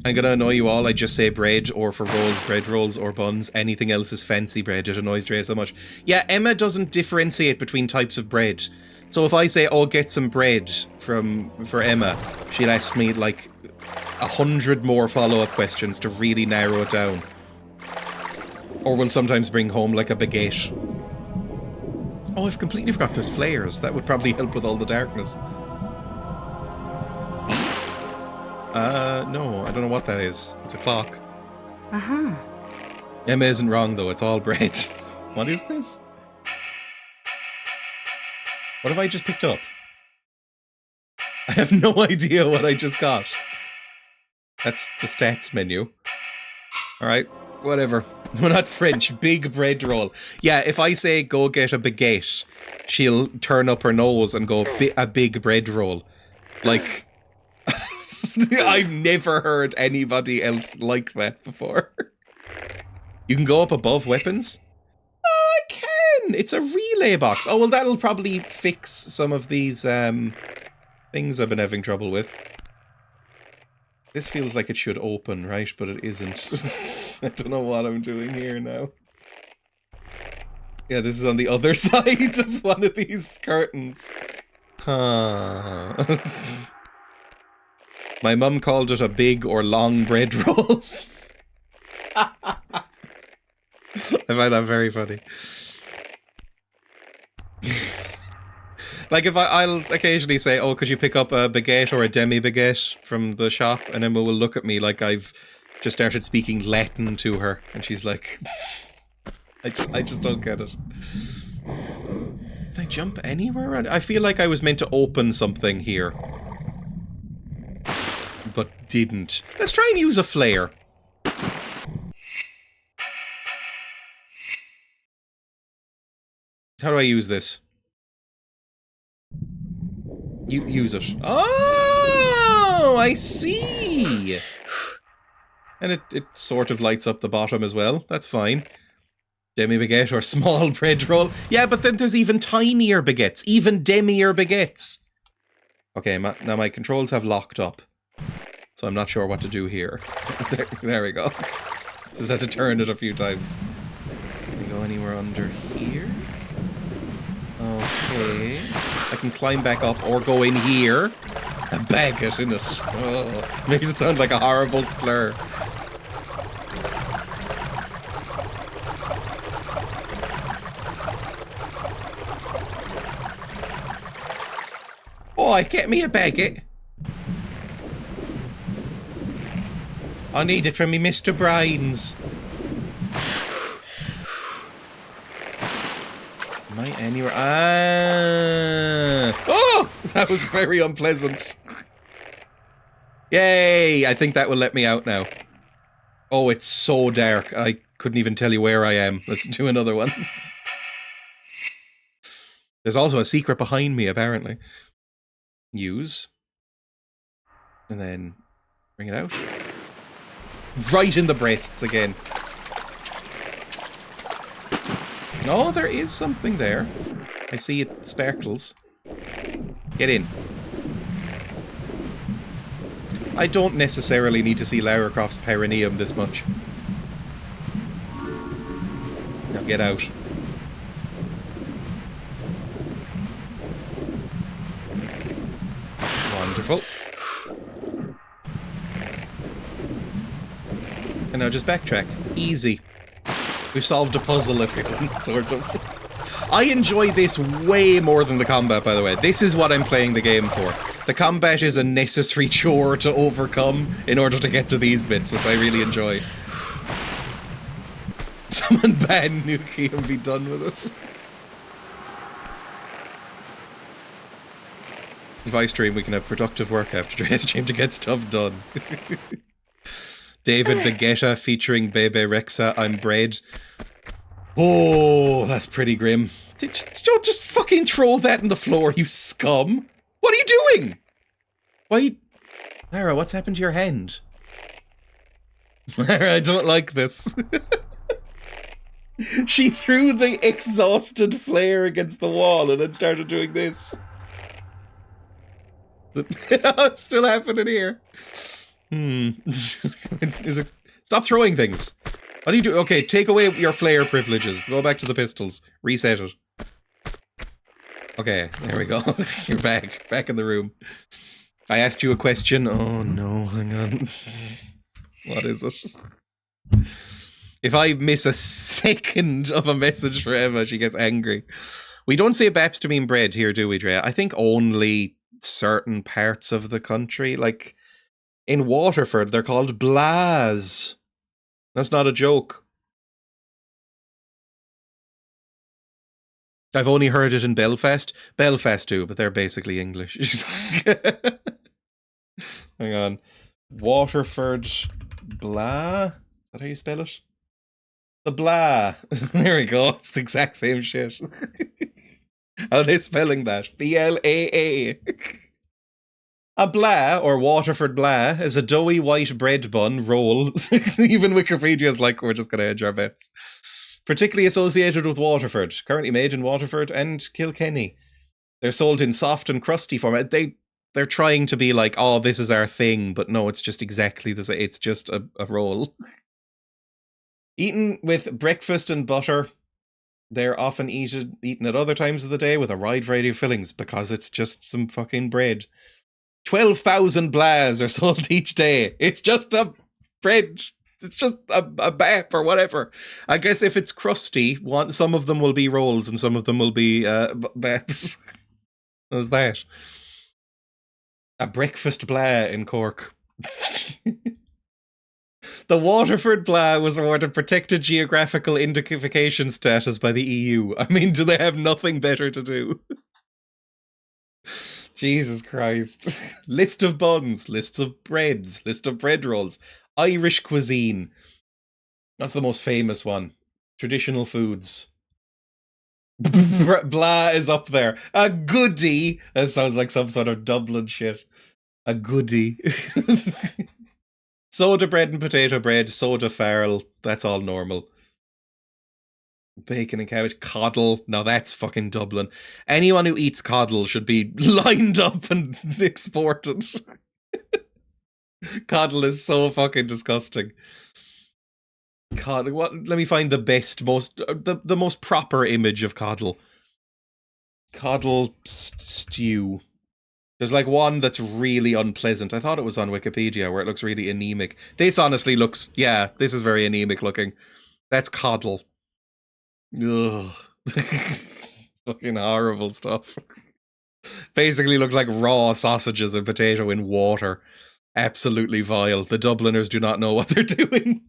I'm gonna annoy you all. I just say bread, or for rolls, bread rolls, or buns. Anything else is fancy bread. It annoys Dreya so much. Yeah, Emma doesn't differentiate between types of bread. So if I say, oh, get some bread for Emma, she'll ask me, like, 100 more follow-up questions to really narrow it down. Or will sometimes bring home, like, a baguette. Oh, I've completely forgot there's flares. That would probably help with all the darkness. No, I don't know what that is. It's a clock. Uh-huh. Emma isn't wrong, though. It's all bread. What is this? What have I just picked up? I have no idea what I just got. That's the stats menu. Alright, whatever. We're not French. Big bread roll. Yeah, if I say go get a baguette, she'll turn up her nose and go, a big bread roll. Like... I've never heard anybody else like that before. You can go up above weapons? Oh, I can! It's a relay box. Oh, well, that'll probably fix some of these things I've been having trouble with. This feels like it should open, right? But it isn't. I don't know what I'm doing here now. Yeah, this is on the other side of one of these curtains. Huh. My mum called it a big or long bread roll. I find that very funny. Like, if I'll occasionally say, oh, could you pick up a baguette or a demi-baguette from the shop? And Emma will look at me like I've just started speaking Latin to her. And she's like, I just don't get it. Did I jump anywhere? I feel like I was meant to open something here. But didn't. Let's try and use a flare. How do I use this? You use it. Oh, I see. And it sort of lights up the bottom as well. That's fine. Demi-baguette or small bread roll. Yeah, but then there's even tinier baguettes. Even demi-er baguettes. Okay, now my controls have locked up. So I'm not sure what to do here. There we go. Just had to turn it a few times. Can we go anywhere under here? Okay. I can climb back up or go in here. A baguette in it. Oh, makes it sound like a horrible slur. Boy, get me a baguette. I need it from me Mr. Brains. Am I anywhere? Oh! That was very unpleasant. Yay! I think that will let me out now. Oh, it's so dark. I couldn't even tell you where I am. Let's do another one. There's also a secret behind me, apparently. Use. And then bring it out. Right in the breasts again. Oh, there is something there. I see it sparkles. Get in. I don't necessarily need to see Lara Croft's perineum this much. Now get out. Wonderful. And now just backtrack. Easy. We've solved a puzzle, if you want, sort of. I enjoy this way more than the combat, by the way. This is what I'm playing the game for. The combat is a necessary chore to overcome in order to get to these bits, which I really enjoy. Someone ban Nuki and be done with it. If I stream, we can have productive work after Dreya's stream to get stuff done. David Begetta featuring Bebe Rexa, I'm Bread. Oh, that's pretty grim. Don't just fucking throw that on the floor, you scum. What are you doing? Why? Lara, what's happened to your hand? Lara, I don't like this. She threw the exhausted flare against the wall and then started doing this. It's still happening here. Is it? Stop throwing things. What do you do? Okay, take away your flare privileges. Go back to the pistols. Reset it. Okay, there we go. You're back. Back in the room. I asked you a question. Oh no, hang on. What is it? If I miss a second of a message for Emma, she gets angry. We don't say baps to mean bread here, do we, Dreya? I think only certain parts of the country. Like, in Waterford, they're called blahs. That's not a joke. I've only heard it in Belfast. Belfast too, but they're basically English. Hang on. Waterford blah? Is that how you spell it? The blah. There we go. It's the exact same shit. How are they spelling that? B-L-A-A. A blah, or Waterford blah, is a doughy white bread bun roll. Even Wikipedia's like, we're just going to hedge our bets. Particularly associated with Waterford. Currently made in Waterford and Kilkenny. They're sold in soft and crusty format. They're trying to be like, oh, this is our thing, but no, it's just exactly the same. It's just a roll. Eaten with breakfast and butter. They're often eaten at other times of the day with a wide variety of fillings because it's just some fucking bread. 12,000 blahs are sold each day. It's just a bread. It's just a bap or whatever. I guess if it's crusty, some of them will be rolls and some of them will be baps. What's that? A breakfast blah in Cork. The Waterford blah was awarded protected geographical identification status by the EU. I mean, do they have nothing better to do? Jesus Christ. List of buns, lists of breads, list of bread rolls. Irish cuisine. That's the most famous one. Traditional foods. Blah is up there. A goodie. That sounds like some sort of Dublin shit. A goodie. Soda bread and potato bread. Soda farl. That's all normal. Bacon and cabbage. Coddle. Now that's fucking Dublin. Anyone who eats coddle should be lined up and exported. Coddle is so fucking disgusting. Coddle. What? Let me find the best, the most proper image of coddle. Coddle stew. There's like one that's really unpleasant. I thought it was on Wikipedia where it looks really anemic. This honestly looks, yeah, this is very anemic looking. That's coddle. Ugh. Fucking horrible stuff. Basically looks like raw sausages and potato in water. Absolutely vile. The Dubliners do not know what they're doing.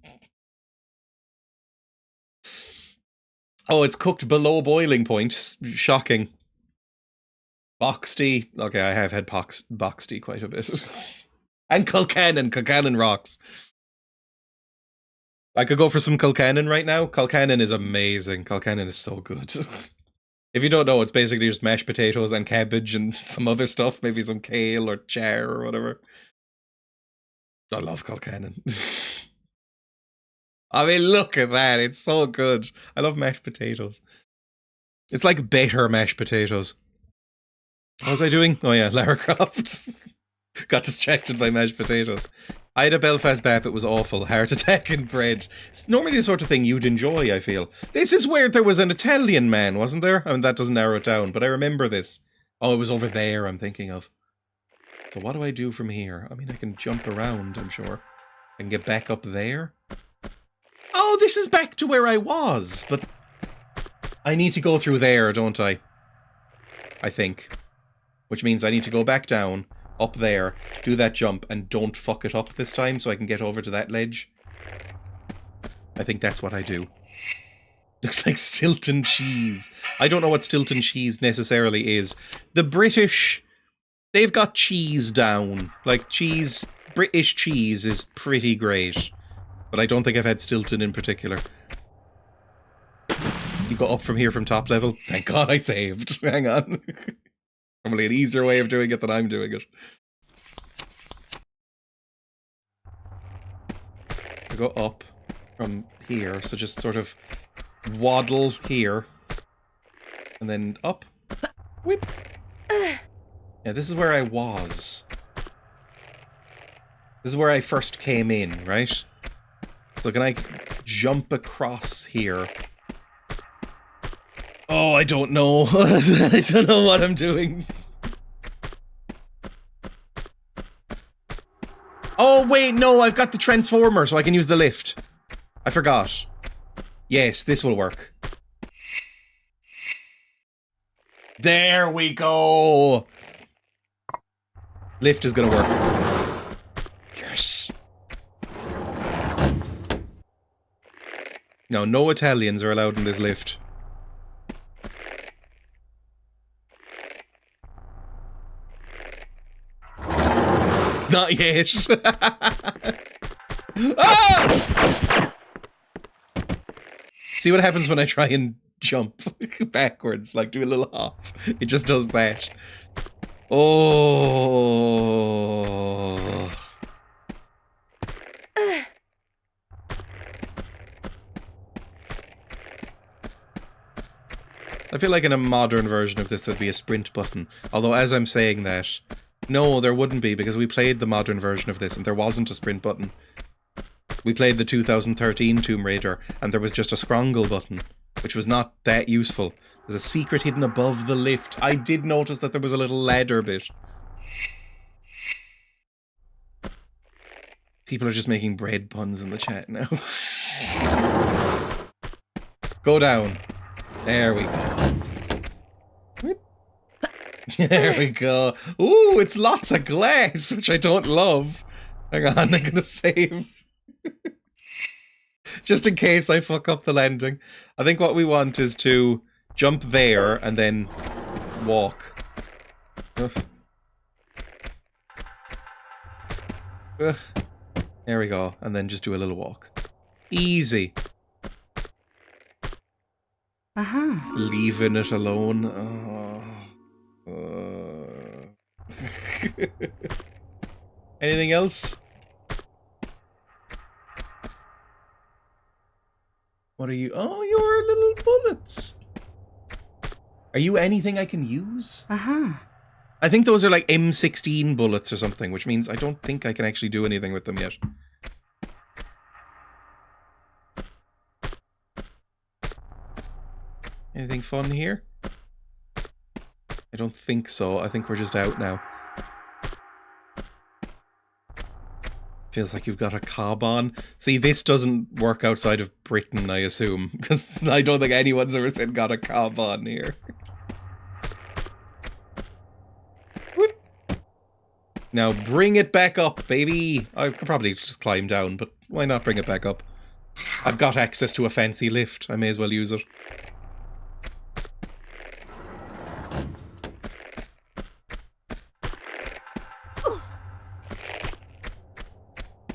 Oh, it's cooked below boiling point. Shocking. Boxty. Okay, I have had Boxty quite a bit. And Kilcannon rocks. I could go for some Kilcannon right now. Kilcannon is amazing. Kilcannon is so good. If you don't know, it's basically just mashed potatoes and cabbage and some other stuff. Maybe some kale or char or whatever. I love Kilcannon. I mean, look at that. It's so good. I love mashed potatoes. It's like better mashed potatoes. What was I doing? Oh yeah, Lara Croft. Got distracted by mashed potatoes. I had a Belfast bap, it was awful. Heart attack and bread. It's normally the sort of thing you'd enjoy, I feel. This is where there was an Italian man, wasn't there? I mean, that doesn't narrow it down, but I remember this. Oh, it was over there I'm thinking of. So what do I do from here? I mean, I can jump around, I'm sure. I can get back up there. Oh, this is back to where I was, but I need to go through there, don't I? I think. Which means I need to go back down, up there, do that jump, and don't fuck it up this time so I can get over to that ledge. I think that's what I do. Looks like Stilton cheese. I don't know what Stilton cheese necessarily is. The British, they've got cheese down. Like, British cheese is pretty great. But I don't think I've had Stilton in particular. You go up from here from top level? Thank God I saved. Hang on. Probably an easier way of doing it than I'm doing it. To go up from here, so just sort of waddle here. And then up. Whip. Yeah, this is where I was. This is where I first came in, right? So can I jump across here? Oh, I don't know. I don't know what I'm doing. Oh, wait, no, I've got the transformer, so I can use the lift. I forgot. Yes, this will work. There we go! Lift is gonna work. Yes! Now, no Italians are allowed in this lift. Not yet. Ah! See what happens when I try and jump backwards, like do a little hop. It just does that. Oh. I feel like in a modern version of this there'd be a sprint button. Although as I'm saying that, no, there wouldn't be, because we played the modern version of this and there wasn't a sprint button. We played the 2013 Tomb Raider and there was just a scroggle button, which was not that useful. There's a secret hidden above the lift. I did notice that there was a little ladder bit. People are just making bread puns in the chat now. Go down. There we go. There we go. Ooh, it's lots of glass, which I don't love. Hang on, I'm gonna save. Just in case I fuck up the landing. I think what we want is to jump there and then walk. Ugh. Ugh. There we go. And then just do a little walk. Easy. Leaving it alone. Anything else? What are you? Oh, you're little bullets. Are you anything I can use? I think those are like M16 bullets or something, which means I don't think I can actually do anything with them yet. Anything fun here? I don't think so. I think we're just out now. Feels like you've got a cob on. See, this doesn't work outside of Britain, I assume. Because I don't think anyone's ever said got a cob on here. Now bring it back up, baby. I could probably just climb down, but why not bring it back up? I've got access to a fancy lift. I may as well use it.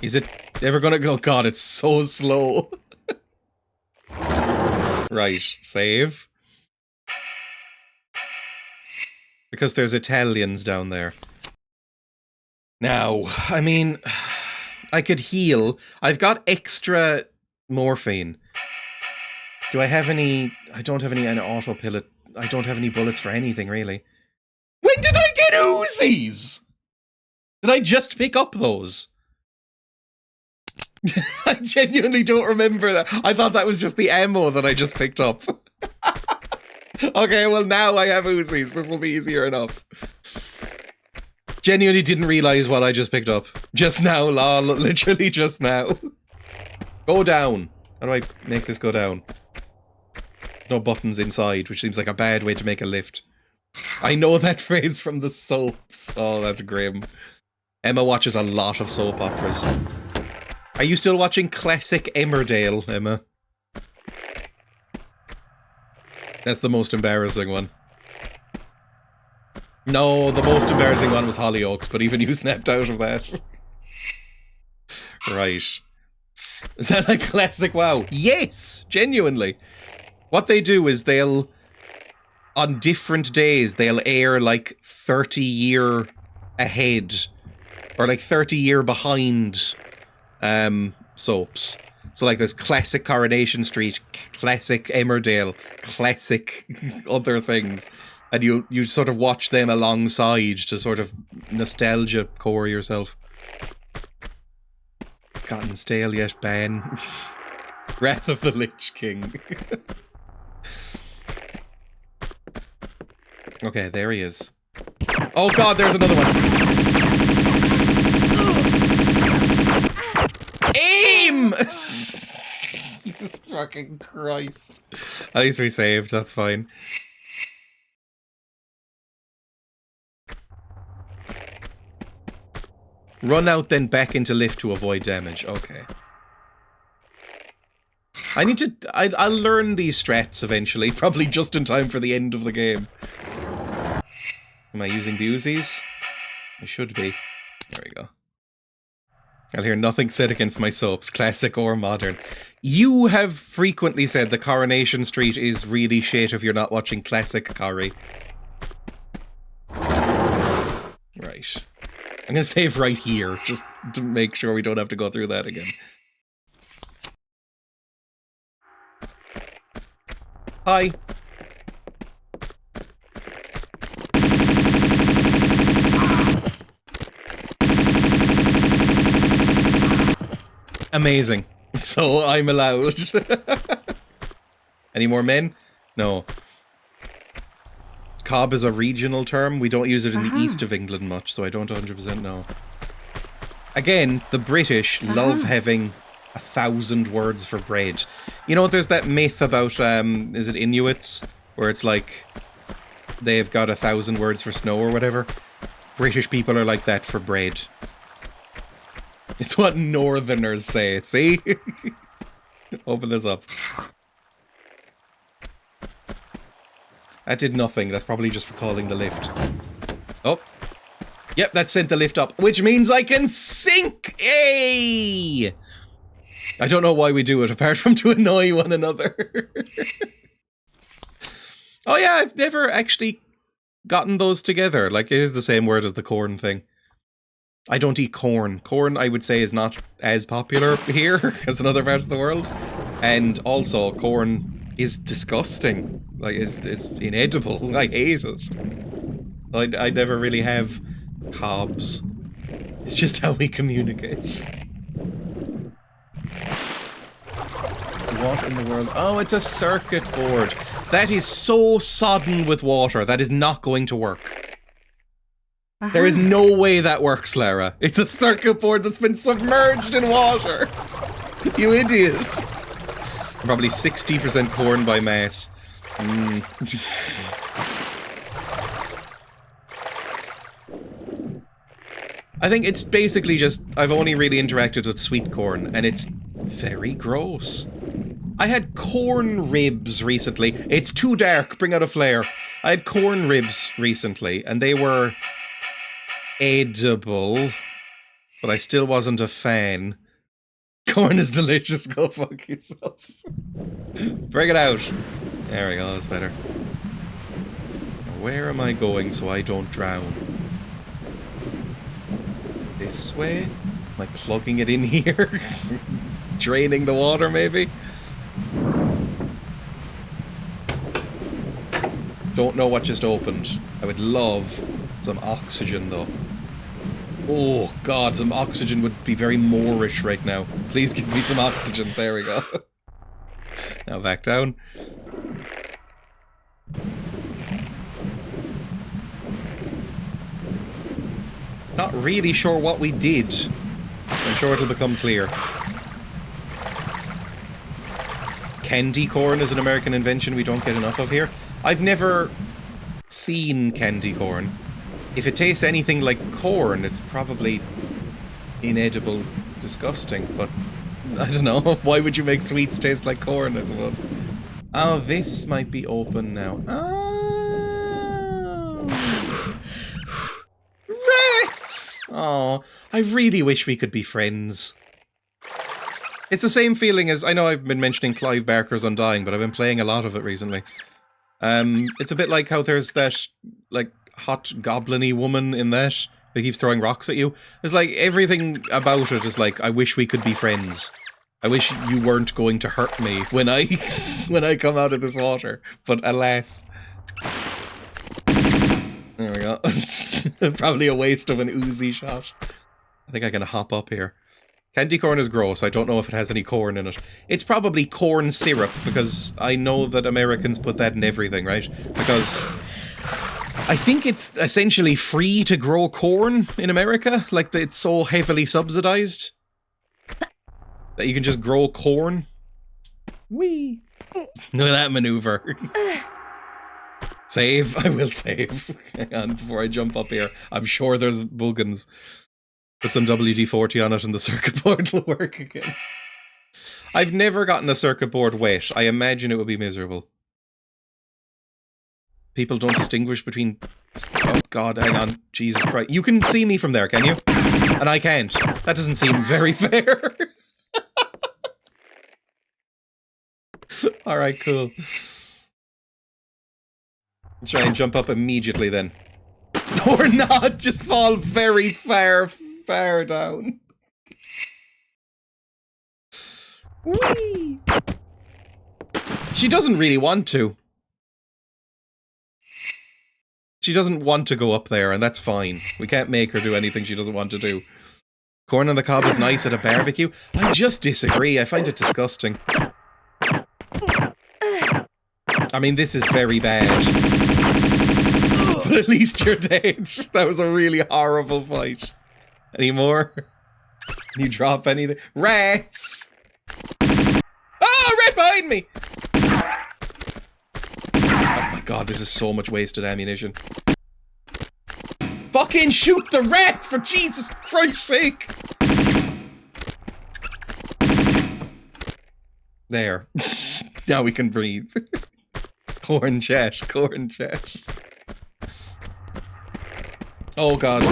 Is it ever gonna go? God, it's so slow. Right, save. Because there's Italians down there. Now, I mean, I could heal. I've got extra morphine. Do I have any... I don't have any auto pillet. I don't have any bullets for anything, really. When did I get Uzis? Did I just pick up those? I genuinely don't remember that. I thought that was just the ammo that I just picked up. Okay, well now I have Uzis. This will be easier enough. Genuinely didn't realize what I just picked up. Just now, lol. Literally just now. Go down. How do I make this go down? There's no buttons inside, which seems like a bad way to make a lift. I know that phrase from the soaps. Oh, that's grim. Emma watches a lot of soap operas. Are you still watching classic Emmerdale, Emma? That's the most embarrassing one. No, the most embarrassing one was Hollyoaks, but even you snapped out of that. Right. Is that like classic WoW? Yes! Genuinely. What they do is they'll... On different days, they'll air like 30-year ahead. Or like 30-year behind... soaps. So like there's classic Coronation Street, classic Emmerdale, classic other things. And you sort of watch them alongside to sort of nostalgia core yourself. Gotten stale yet, ban. Wrath of the Lich King. Okay, there he is. Oh god, there's another one. Aim! Jesus fucking Christ. At least we saved, that's fine. Run out, then back into lift to avoid damage. Okay. I need to... I'll learn these strats eventually. Probably just in time for the end of the game. Am I using the Uzis? I should be. There we go. I'll hear nothing said against my soaps, classic or modern. You have frequently said the Coronation Street is really shit if you're not watching classic Corrie. Right. I'm gonna save right here, just to make sure we don't have to go through that again. Hi. Amazing. So I'm allowed. Any more men? No. Cob is a regional term. We don't use it in the east of England much, so I don't 100% know. Again, the British love having 1,000 words for bread. You know, there's that myth about, is it Inuits? Where it's like, they've got 1,000 words for snow or whatever. British people are like that for bread. It's what Northerners say, see? Open this up. That did nothing. That's probably just for calling the lift. Oh. Yep, that sent the lift up. Which means I can sink! Hey! I don't know why we do it, apart from to annoy one another. Oh yeah, I've never actually gotten those together. Like, it is the same word as the corn thing. I don't eat corn. Corn, I would say, is not as popular here as in other parts of the world. And also, corn is disgusting. Like, it's inedible. I hate it. I never really have cobs. It's just how we communicate. What in the world? Oh, it's a circuit board. That is so sodden with water. That is not going to work. There is no way that works, Lara. It's a circuit board that's been submerged in water. You idiot. Probably 60% corn by mass. I think it's basically just, I've only really interacted with sweet corn, and it's very gross. I had corn ribs recently. It's too dark, bring out a flare. I had corn ribs recently, and they were edible, but I still wasn't a fan. Corn is delicious, go fuck yourself. Bring it out. There we go, that's better. Where am I going so I don't drown? This way? Am I plugging it in here? Draining the water, maybe? Don't know what just opened. I would love some oxygen, though. Oh, God, some oxygen would be very Moorish right now. Please give me some oxygen. There we go. Now back down. Not really sure what we did. I'm sure it'll become clear. Candy corn is an American invention we don't get enough of here. I've never seen candy corn. If it tastes anything like corn, it's probably inedible, disgusting, but I don't know. Why would you make sweets taste like corn, I suppose? Oh, this might be open now. Oh. Rats! Oh, I really wish we could be friends. It's the same feeling as, I know I've been mentioning Clive Barker's Undying, but I've been playing a lot of it recently. It's a bit like how there's that, like, hot goblin-y woman in that who keeps throwing rocks at you. It's like, everything about it is like, I wish we could be friends. I wish you weren't going to hurt me when I when I come out of this water. But alas. There we go. Probably a waste of an Uzi shot. I think I can hop up here. Candy corn is gross. I don't know if it has any corn in it. It's probably corn syrup, because I know that Americans put that in everything, right? Because I think it's essentially free to grow corn in America. Like, it's so heavily subsidized that you can just grow corn. Whee! Look at that maneuver. Save. I will save. Hang on, before I jump up here. I'm sure there's boogans. Put some WD-40 on it and the circuit board will work again. I've never gotten a circuit board wet. I imagine it would be miserable. People don't distinguish between... Oh God, hang on. Jesus Christ. You can see me from there, can you? And I can't. That doesn't seem very fair. Alright, cool. Let's try and jump up immediately then. Or not, just fall very far down. Whee! She doesn't really want to. She doesn't want to go up there, and that's fine. We can't make her do anything she doesn't want to do. Corn on the cob is nice at a barbecue. I just disagree. I find it disgusting. I mean, this is very bad. But at least you're dead. That was a really horrible fight. Any more? Can you drop anything? Rats! Oh, right behind me! Oh my God, this is so much wasted ammunition. Fucking shoot the rat, for Jesus Christ's sake! There. Now we can breathe. Corn chat, corn chat. Oh God.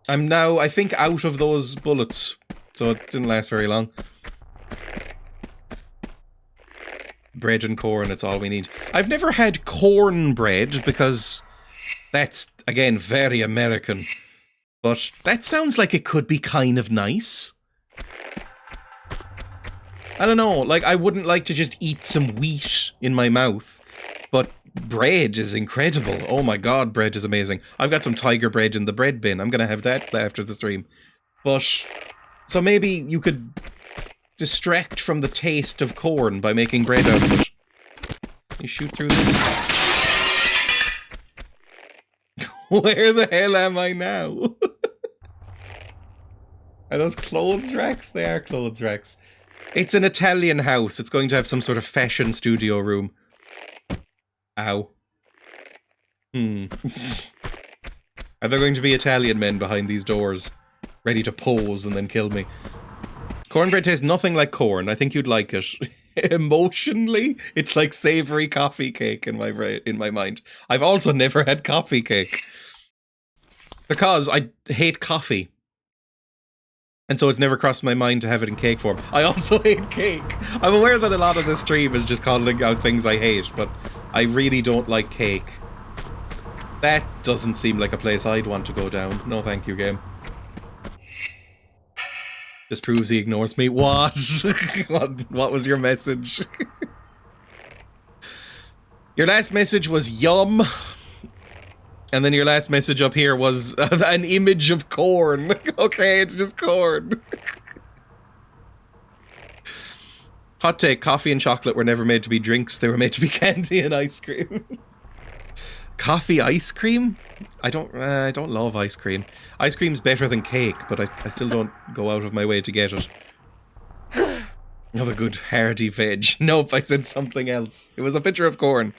I'm now, I think, out of those bullets, so it didn't last very long. Bread and corn, it's all we need. I've never had cornbread, because that's, again, very American. But that sounds like it could be kind of nice. I don't know, like, I wouldn't like to just eat some wheat in my mouth, but bread is incredible. Oh my God, bread is amazing. I've got some tiger bread in the bread bin. I'm gonna have that after the stream. But, so maybe you could distract from the taste of corn by making bread out of it. Can you shoot through this? Where the hell am I now? Are those clothes racks? They are clothes racks. It's an Italian house. It's going to have some sort of fashion studio room. Ow. I Are there going to be Italian men behind these doors, ready to pose and then kill me? Cornbread tastes nothing like corn. I think you'd like it. Emotionally, it's like savory coffee cake in my mind. I've also never had coffee cake because I hate coffee. And so it's never crossed my mind to have it in cake form. I also hate cake. I'm aware that a lot of this stream is just calling out things I hate, but I really don't like cake. That doesn't seem like a place I'd want to go down. No thank you, game. This proves he ignores me. What? What was your message? Your last message was yum. And then your last message up here was an image of corn. Okay, it's just corn. Hot take, coffee and chocolate were never made to be drinks. They were made to be candy and ice cream. Coffee ice cream? I don't love ice cream. Ice cream's better than cake, but I still don't go out of my way to get it. Have a good hearty veg. Nope, I said something else. It was a picture of corn.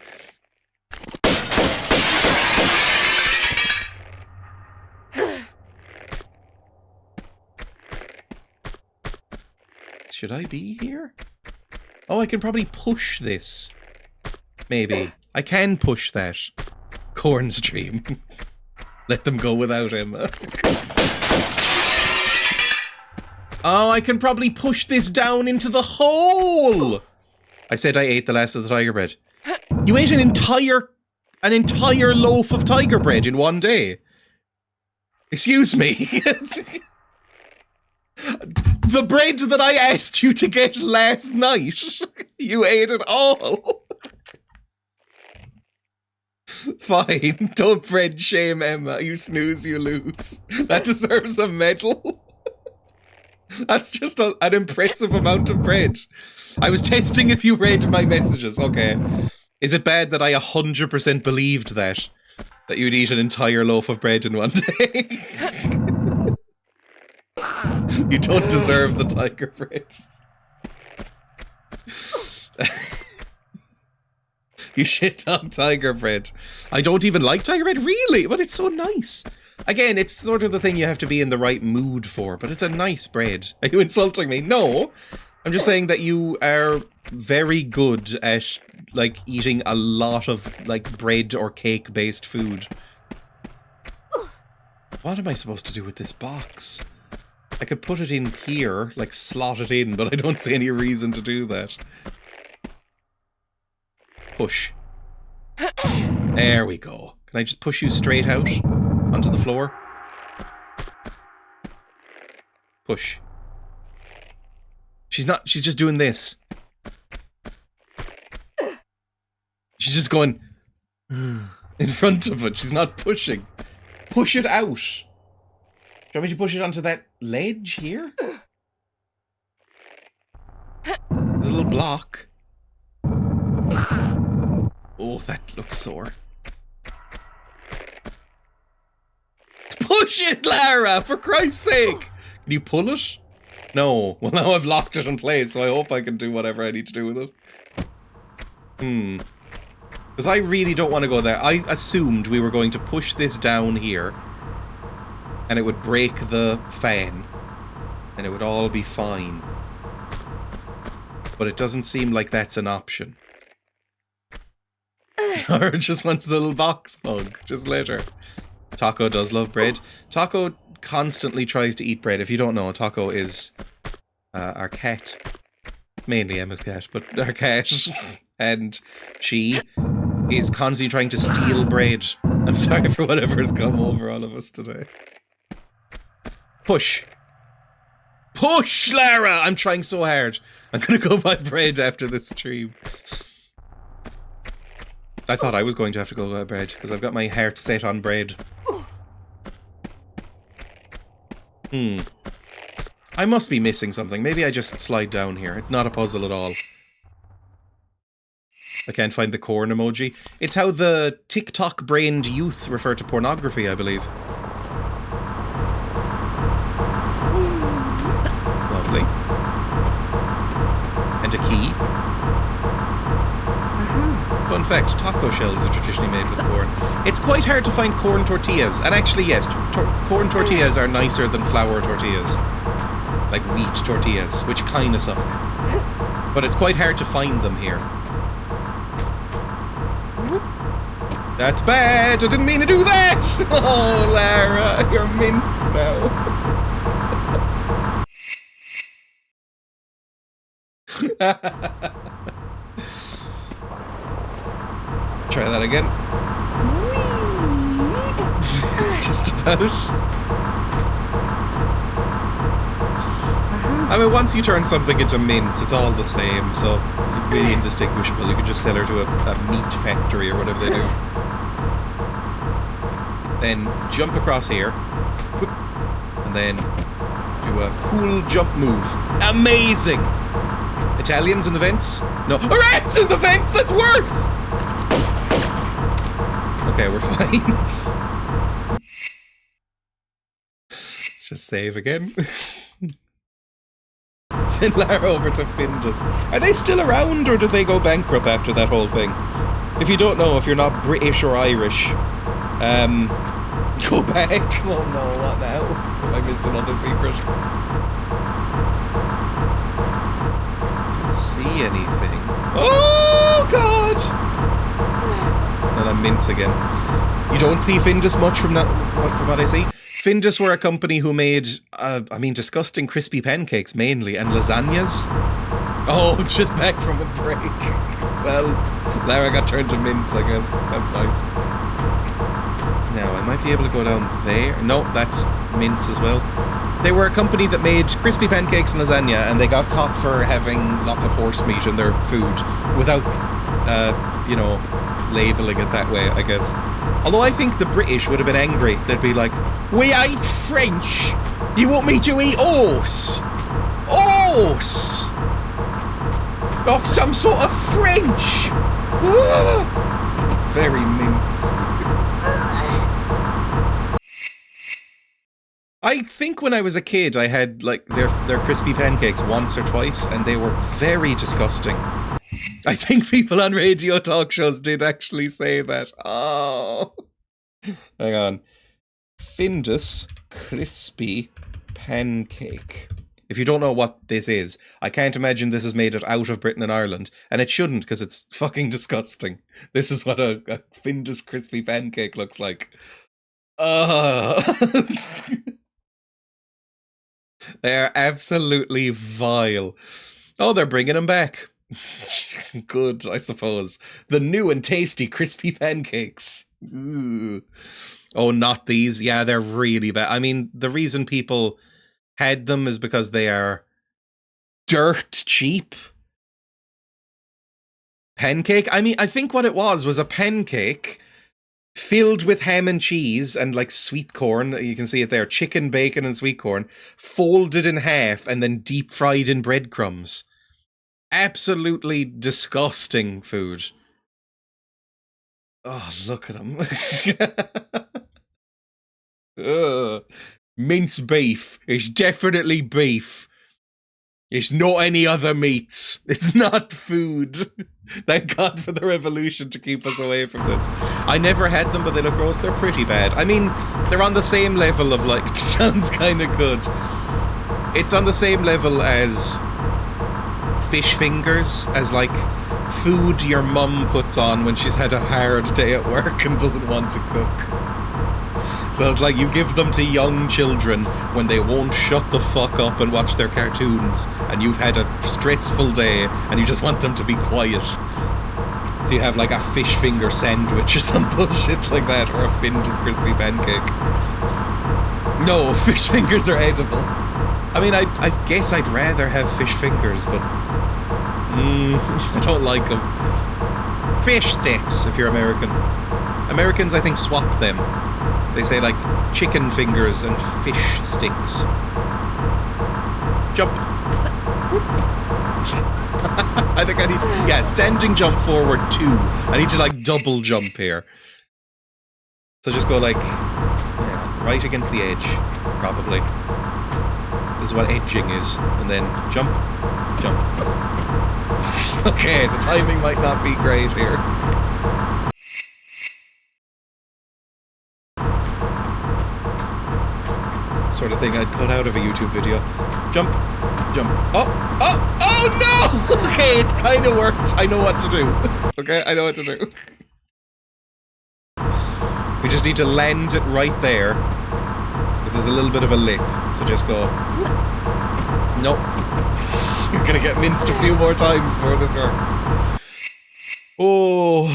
Should I be here? Oh, I can probably push this. Maybe. I can push that. Corn stream. Let them go without him. Oh, I can probably push this down into the hole! I said I ate the last of the tiger bread. You ate an entire loaf of tiger bread in one day. Excuse me. The bread that I asked you to get last night. You ate it all. Fine, don't bread shame Emma. You snooze, you lose. That deserves a medal. That's just an impressive amount of bread. I was testing if you read my messages. Okay. Is it bad that I 100% believed that you'd eat an entire loaf of bread in one day? You don't deserve the tiger bread. You shit on tiger bread. I don't even like tiger bread, really, but it's so nice. Again, it's sort of the thing you have to be in the right mood for, but it's a nice bread. Are you insulting me? No. I'm just saying that you are very good at, like, eating a lot of, like, bread or cake-based food. What am I supposed to do with this box? I could put it in here, like, slot it in, but I don't see any reason to do that. Push. There we go. Can I just push you straight out onto the floor? Push. She's just doing this. She's just going in front of it. She's not pushing. Push it out. Do you want me to push it onto that ledge here? There's a little block. Oh, that looks sore. Push it, Lara! For Christ's sake! Can you pull it? No. Well, now I've locked it in place, so I hope I can do whatever I need to do with it. Because I really don't want to go there. I assumed we were going to push this down here, and it would break the fan, and it would all be fine. But it doesn't seem like that's an option. Or just wants the little box hug. Just let her. Taco does love bread. Taco constantly tries to eat bread. If you don't know, Taco is our cat. Mainly Emma's cat, but our cat. And she is constantly trying to steal bread. I'm sorry for whatever has come over all of us today. Push. Push, Lara! I'm trying so hard. I'm gonna go buy bread after this stream. I thought I was going to have to go buy bread, because I've got my heart set on bread. I must be missing something. Maybe I just slide down here. It's not a puzzle at all. I can't find the corn emoji. It's how the TikTok-brained youth refer to pornography, I believe. Lovely. And a key. fun fact, taco shells are traditionally made with corn. It's quite hard to find corn tortillas. And actually, yes, corn tortillas are nicer than flour tortillas. Like wheat tortillas, which kind of suck. But it's quite hard to find them here. That's bad! I didn't mean to do that! Oh, Lara, you're mince now. Try that again. Just about. I mean, once you turn something into mince, it's all the same, so really indistinguishable. You can just sell her to a meat factory or whatever they do. Then jump across here. And then do a cool jump move. Amazing! Italians in the vents? No. Rats in the vents! That's worse! Okay, we're fine. Let's just save again. Send Lara over to Findus. Are they still around, or did they go bankrupt after that whole thing? If you don't know, if you're not British or Irish, go back. Oh no, what now? Have I missed another secret? Didn't see anything. Oh god! And I'm mince again. You don't see Findus much from what I see. Findus were a company who made, disgusting crispy pancakes mainly, and lasagnas. Oh, just back from a break. Well, Lara got turned to mince, I guess. That's nice. Now, I might be able to go down there. No, that's mince as well. They were a company that made crispy pancakes and lasagna, and they got caught for having lots of horse meat in their food without, labeling it that way, I guess. Although I think the British would have been angry. They'd be like, we ain't French! You want me to eat horse? Horse! Like some sort of French! Very mince. I think when I was a kid, I had, like, their crispy pancakes once or twice, and they were very disgusting. I think people on radio talk shows did actually say that. Oh. Hang on. Findus crispy pancake. If you don't know what this is, I can't imagine this is made out of Britain and Ireland. And it shouldn't, because it's fucking disgusting. This is what a Findus crispy pancake looks like. They're absolutely vile. Oh, they're bringing them back. Good, I suppose. The new and tasty crispy pancakes. Ooh. Oh, not these. Yeah, they're really bad. I mean, the reason people had them is because they are dirt cheap. Pancake? I mean, I think what it was a pancake filled with ham and cheese and like sweet corn. You can see it there. Chicken, bacon, and sweet corn. Folded in half and then deep fried in breadcrumbs. Absolutely disgusting food. Oh, look at them. Minced beef. It's definitely beef. It's not any other meats. It's not food. Thank God for the revolution to keep us away from this. I never had them, but they look gross. They're pretty bad. I mean, they're on the same level of, like, sounds kind of good. It's on the same level as fish fingers, as, like, food your mum puts on when she's had a hard day at work and doesn't want to cook. So it's like you give them to young children when they won't shut the fuck up and watch their cartoons, and you've had a stressful day and you just want them to be quiet. So you have like a fish finger sandwich or some bullshit like that, or a Findus crispy pancake. No, fish fingers are edible. I mean, I guess I'd rather have fish fingers, but I don't like them. Fish sticks, if you're American. Americans, I think, swap them. They say, like, chicken fingers and fish sticks. Jump. I think I need to, standing jump forward 2. I need to, like, double jump here. So just go, like, right against the edge, probably. This is what edging is. And then jump, jump. Okay, the timing might not be great here. Sort of thing I'd cut out of a YouTube video. Jump, jump. Oh, oh, oh no! Okay, it kind of worked. I know what to do. Okay, I know what to do. We just need to land it right there. Because there's a little bit of a lip. So just go. Nope. You're gonna get minced a few more times before this works. Oh.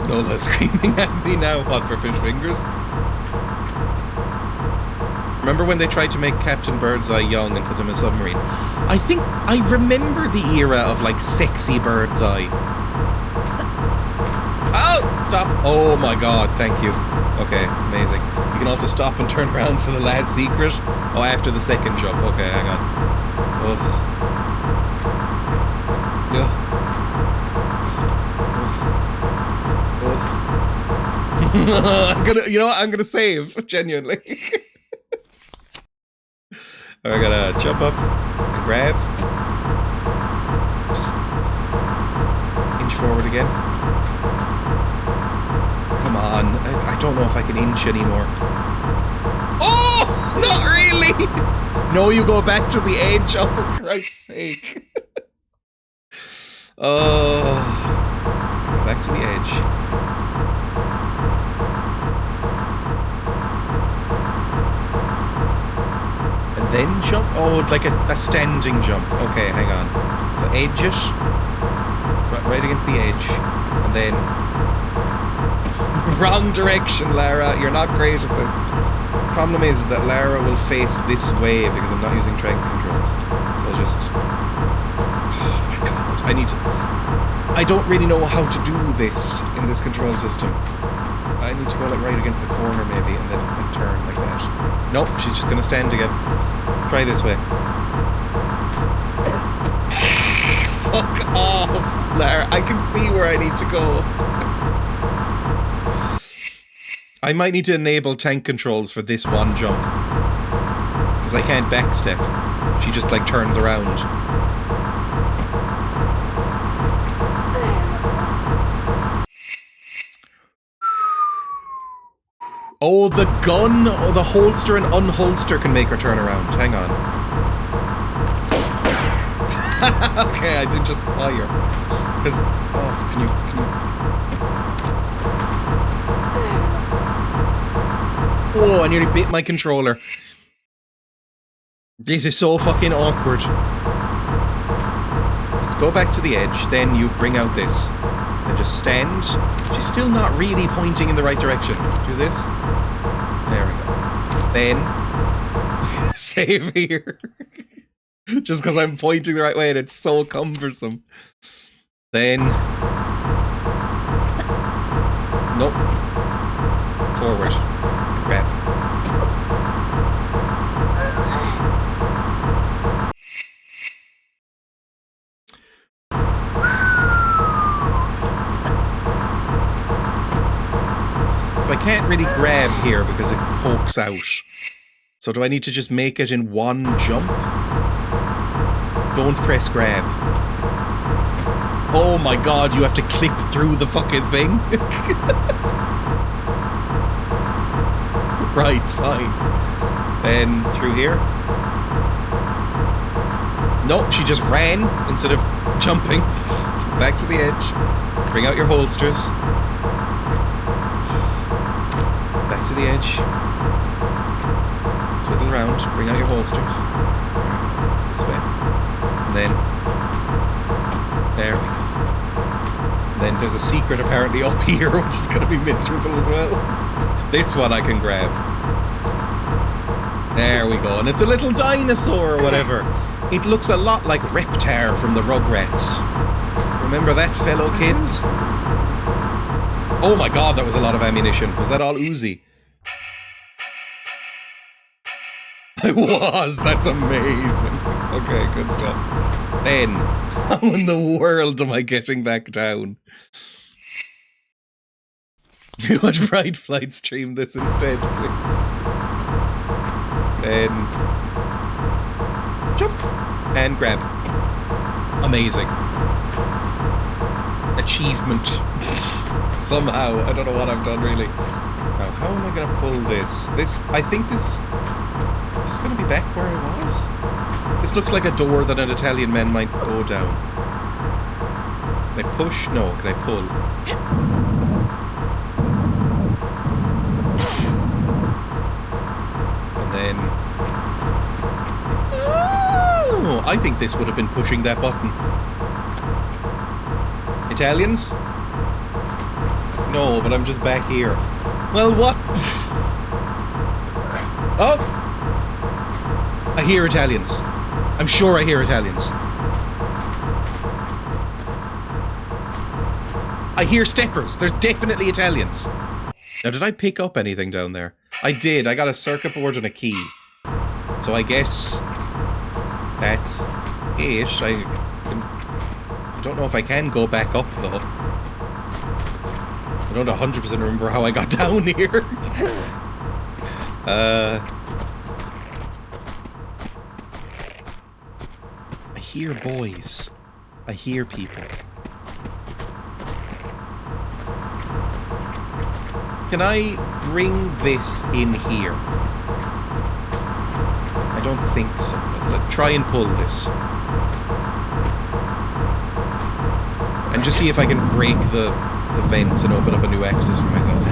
Nola screaming at me now. What, for fish fingers? Remember when they tried to make Captain Birdseye young and put him in a submarine? I think I remember the era of like sexy Birdseye. Oh! Stop! Oh my god, thank you. Okay, amazing. You can also stop and turn around for the last secret. Oh, after the second jump. Okay, hang on. Ugh. Ugh. I'm gonna, you know what? I'm gonna save, genuinely. I gotta jump up and grab. Just inch forward again. Come on, I don't know if I can inch anymore. Oh, not really. No, you go back to the edge. Oh, for Christ's sake. Oh, go back to the edge. Then jump? Oh, like a standing jump. Okay, hang on. So edge it. Right against the edge. And then... Wrong direction, Lara. You're not great at this. Problem is that Lara will face this way because I'm not using track controls. So I'll just... Oh my god. I need to... I don't really know how to do this in this control system. I need to go like right against the corner maybe and then like turn like that. Nope, she's just gonna stand again. Try this way. Fuck off, Lara. I can see where I need to go. I might need to enable tank controls for this one jump. Because I can't backstep. She just like turns around. Oh, the gun or the holster and unholster can make her turn around. Hang on. Okay, I did just fire. Because, oh, can you... Whoa, I nearly bit my controller. This is so fucking awkward. Go back to the edge, then you bring out this. Then just stand. She's still not really pointing in the right direction. Do this. There we go. Then save here. Just because I'm pointing the right way and it's so cumbersome. Then nope. Forward. And grab. So I can't really grab here because it pokes out. So do I need to just make it in one jump? Don't press grab. Oh my god, you have to clip through the fucking thing? Right, fine. Then through here. Nope, she just ran instead of jumping. So back to the edge. Bring out your holsters. Back to the edge. Swizzle around. Bring out your holsters. This way. And then... There we go. And then there's a secret apparently up here, which is going to be miserable as well. This one I can grab. There we go. And it's a little dinosaur or whatever. It looks a lot like Reptar from the Rugrats. Remember that, fellow kids? Oh my god, that was a lot of ammunition. Was that all Uzi? I was! That's amazing. Okay, good stuff. Then, how in the world am I getting back down? You watch Bright Flight stream this instead, please. Then... Jump. And grab. Amazing. Achievement. Somehow. I don't know what I've done, really. Now, how am I going to pull this? I think this is going to be back where I was. This looks like a door that an Italian man might go down. Can I push? No. Can I pull? And then... Oh! I think this would have been pushing that button. Italians? No, but I'm just back here. Well, what? Oh! I hear Italians. I'm sure I hear Italians. I hear steppers. There's definitely Italians. Now, did I pick up anything down there? I did. I got a circuit board and a key. So I guess that's it. I don't know if I can go back up, though. I don't 100% remember how I got down here. I hear boys. I hear people. Can I bring this in here? I don't think so, but let's try and pull this. And just see if I can break the vents and open up a new axis for myself.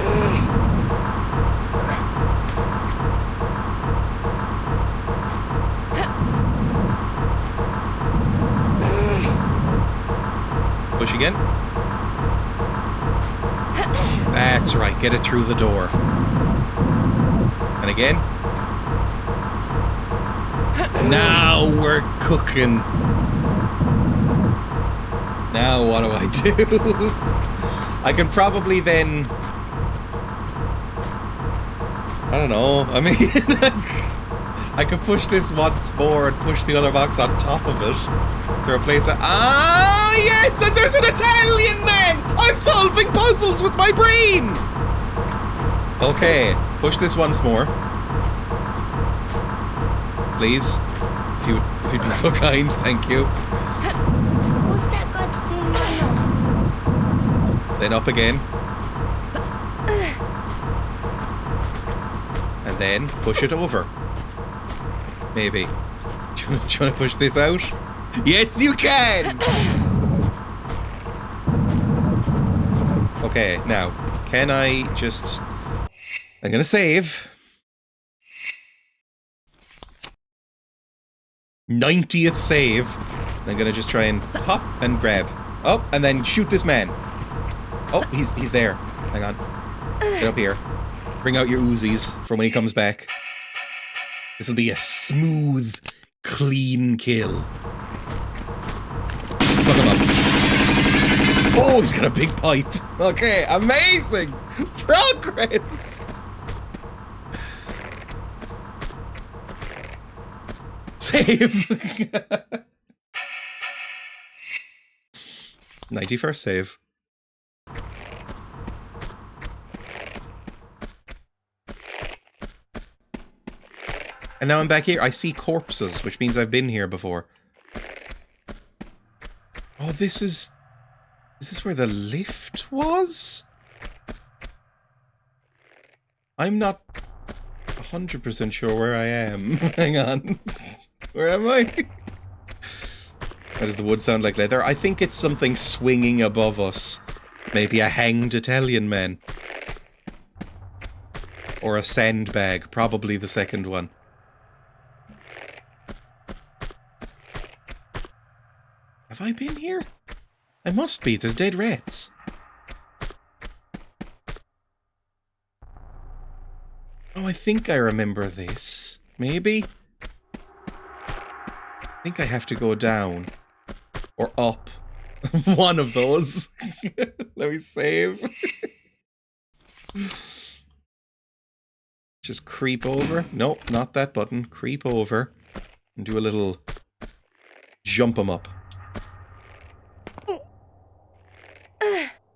Push again. That's right, get it through the door. And again. Now we're cooking. Now what do I do? I can probably then... I don't know, I mean... I could push this once more and push the other box on top of it. Is there a place that... Ah, yes! And there's an Italian man! I'm solving puzzles with my brain! Okay, push this once more. Please. If you'd be so kind, thank you. What's that got to do now? Then up again. And then push it over. Maybe. Do you want to push this out? Yes, you can! Okay, now, can I just... I'm gonna save. 90th save. I'm gonna just try and hop and grab. Oh, and then shoot this man. Oh, he's there. Hang on. Get up here. Bring out your Uzis for when he comes back. This'll be a smooth, clean kill. Fuck him up. Oh, he's got a big pipe. Okay, amazing! Progress! Save! 91st save. And now I'm back here. I see corpses, which means I've been here before. Oh, this is... Is this where the lift was? I'm not 100% sure where I am. Hang on. Where am I? Why does the wood sound like leather? I think it's something swinging above us. Maybe a hanged Italian man. Or a sandbag. Probably the second one. Have I been here? I must be. There's dead rats. Oh, I think I remember this. Maybe? I think I have to go down. Or up. One of those. Let me save. Just creep over. Nope, not that button. Creep over. And do a little... jump 'em up.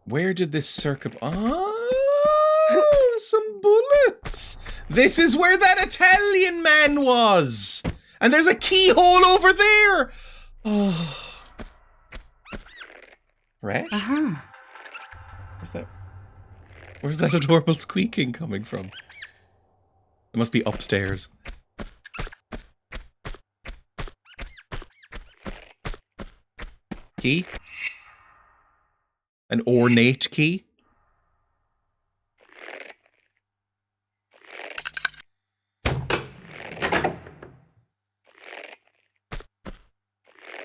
Where did this circuit... Oh, some bullets! This is where that Italian man was! And there's a keyhole over there! Oh. Rat? Uh-huh. Where's that adorable squeaking coming from? It must be upstairs. Key? An ornate key?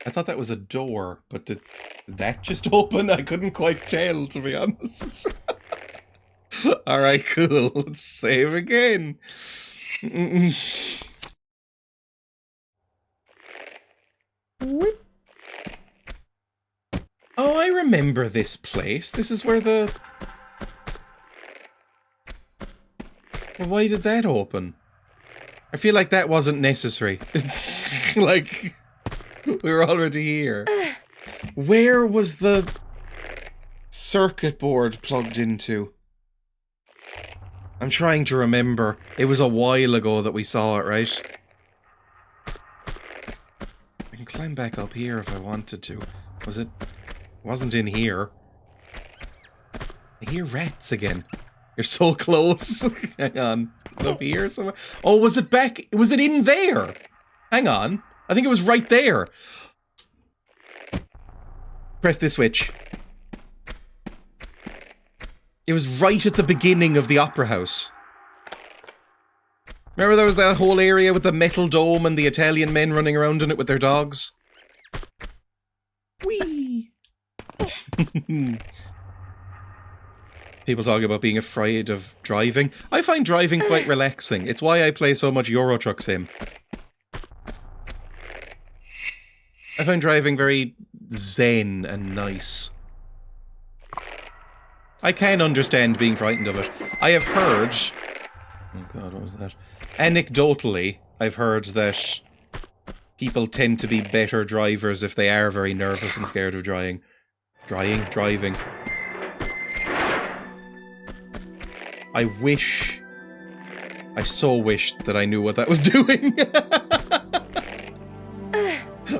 I thought that was a door, but did that just open? I couldn't quite tell, to be honest. Alright, cool. Let's save again. Oh, I remember this place. This is where the... Well, why did that open? I feel like that wasn't necessary. Like, we were already here. Where was the circuit board plugged into? I'm trying to remember. It was a while ago that we saw it, right? I can climb back up here if I wanted to. Was it... wasn't in here. I hear rats again. You're so close. Hang on. Up here somewhere. Oh, was it back? Was it in there? Hang on. I think it was right there. Press this switch. It was right at the beginning of the Opera House. Remember there was that whole area with the metal dome and the Italian men running around in it with their dogs? Whee! People talk about being afraid of driving. I find driving quite relaxing. It's why I play so much Euro Truck Sim. I find driving very zen and nice. I can understand being frightened of it. I have heard... Oh god, what was that? Anecdotally, I've heard that people tend to be better drivers if they are very nervous and scared of driving. Driving. I so wish that I knew what that was doing.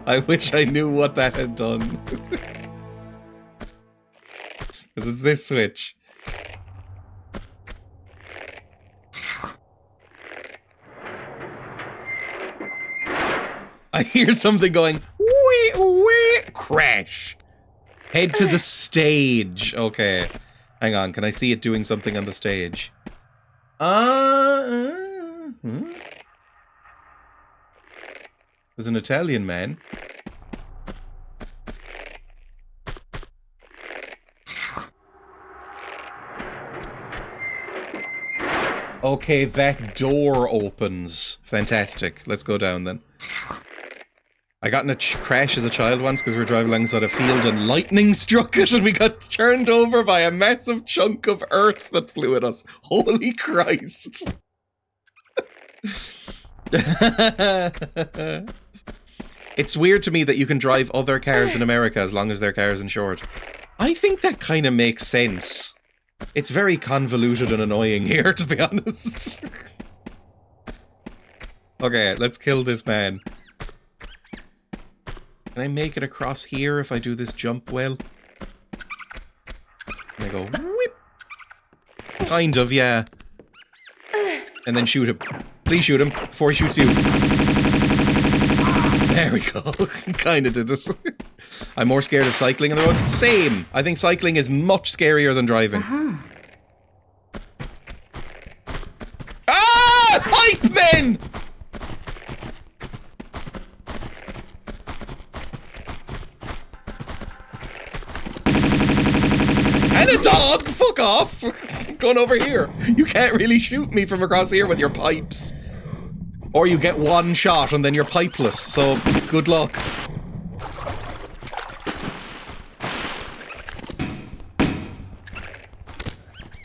I wish I knew what that had done. Because it's this switch. I hear something going, wee, wee, crash. Head to the stage. Okay. Hang on, can I see it doing something on the stage? There's an Italian man. Okay, that door opens. Fantastic. Let's go down then. I got in a crash as a child once because we were driving alongside a field and lightning struck it and we got turned over by a massive chunk of earth that flew at us. Holy Christ. It's weird to me that you can drive other cars in America as long as their car is insured. I think that kind of makes sense. It's very convoluted and annoying here, to be honest. Okay, let's kill this man. Can I make it across here if I do this jump well? And I go, whip. Kind of, yeah. And then shoot him. Please shoot him before he shoots you. There we go. Kinda did it. I'm more scared of cycling on the roads. Same. I think cycling is much scarier than driving. Ah! Pipe men! And a dog! Fuck off! I'm going over here. You can't really shoot me from across here with your pipes. Or you get one shot and then you're pipeless, so good luck.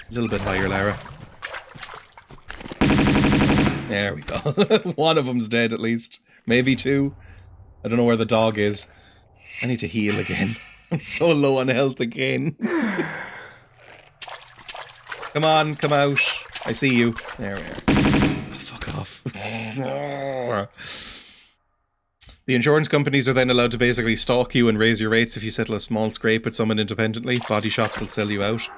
A little bit higher, Lara. There we go. One of them's dead at least. Maybe two. I don't know where the dog is. I need to heal again. I'm so low on health again. Come on, come out. I see you. There we are. Oh, fuck off. The insurance companies are then allowed to basically stalk you and raise your rates if you settle a small scrape with someone independently. Body shops will sell you out.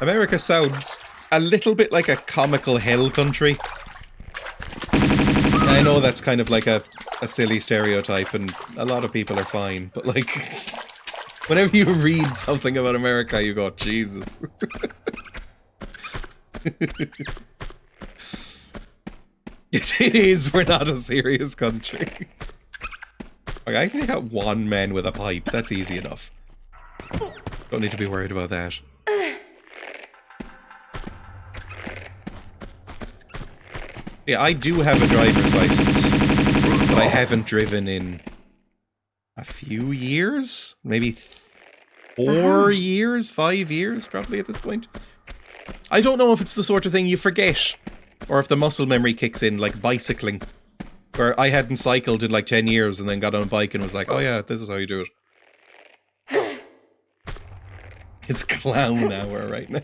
America sounds a little bit like a comical hell country. I know that's kind of like a silly stereotype and a lot of people are fine, but like, whenever you read something about America, you go, Jesus. It is, we're not a serious country. Okay, I can got one man with a pipe, that's easy enough. Don't need to be worried about that. Yeah, I do have a driver's license, but I haven't driven in a few years? Maybe 4 years? 5 years, probably at this point. I don't know if it's the sort of thing you forget, or if the muscle memory kicks in, like bicycling. Where I hadn't cycled in like 10 years and then got on a bike and was like, oh yeah, this is how you do it. It's clown hour right now.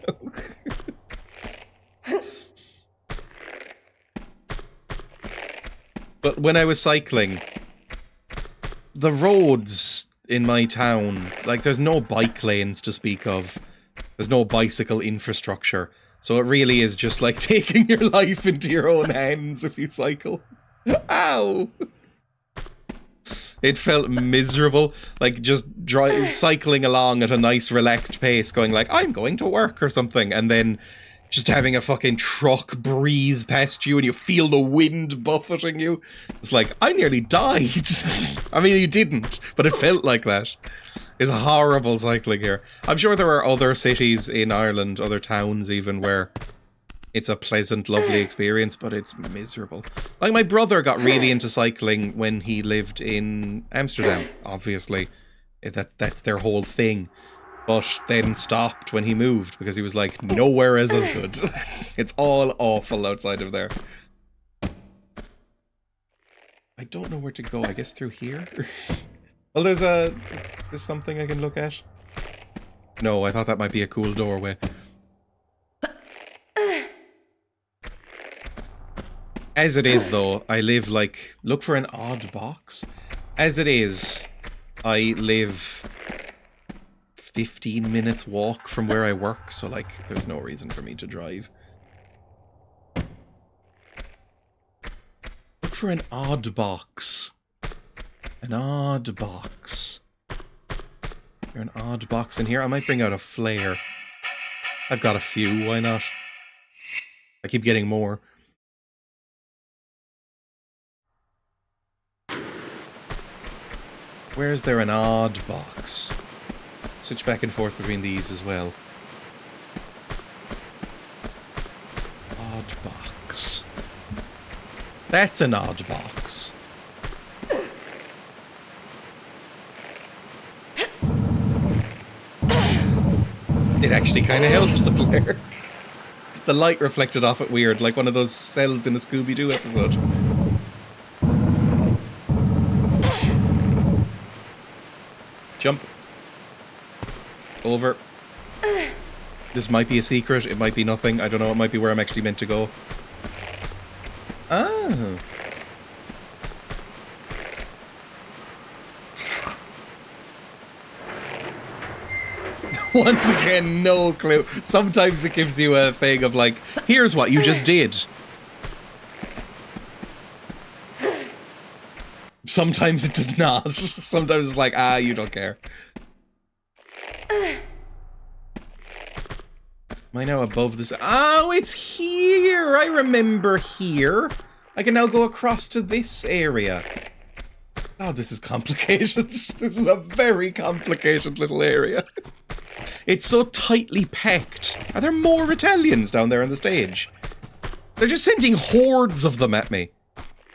But when I was cycling, the roads in my town, like there's no bike lanes to speak of. There's no bicycle infrastructure. So it really is just like taking your life into your own hands if you cycle. Ow! It felt miserable, like just cycling along at a nice relaxed pace, going like, I'm going to work or something, and then just having a fucking truck breeze past you and you feel the wind buffeting you. It's like, I nearly died. I mean, you didn't, but it felt like that. It's horrible cycling here. I'm sure there are other cities in Ireland, other towns even, where it's a pleasant, lovely experience, but it's miserable. Like, my brother got really into cycling when he lived in Amsterdam, obviously. That's their whole thing. But then stopped when he moved, because he was like, nowhere is as good. It's all awful outside of there. I don't know where to go. I guess through here? Well, there's something I can look at. No, I thought that might be a cool doorway. As it is, though, I live like... Look for an odd box. As it is, I live 15 minutes walk from where I work, so like, there's no reason for me to drive. Look for an odd box. An odd box. Is there an odd box in here? I might bring out a flare. I've got a few, why not? I keep getting more. Where's there an odd box? Switch back and forth between these as well. Odd box. That's an odd box. It actually kind of helps, the flare. The light reflected off it weird, like one of those cells in a Scooby-Doo episode. Jump. Over. This might be a secret, it might be nothing, I don't know, it might be where I'm actually meant to go. Ah. Once again, no clue. Sometimes it gives you a thing of like, here's what you just did. Sometimes it does not. Sometimes it's like, ah, you don't care. Am I now above this? Oh, it's here! I remember here. I can now go across to this area. Oh, this is complicated. This is a very complicated little area. It's so tightly packed. Are there more Italians down there on the stage? They're just sending hordes of them at me.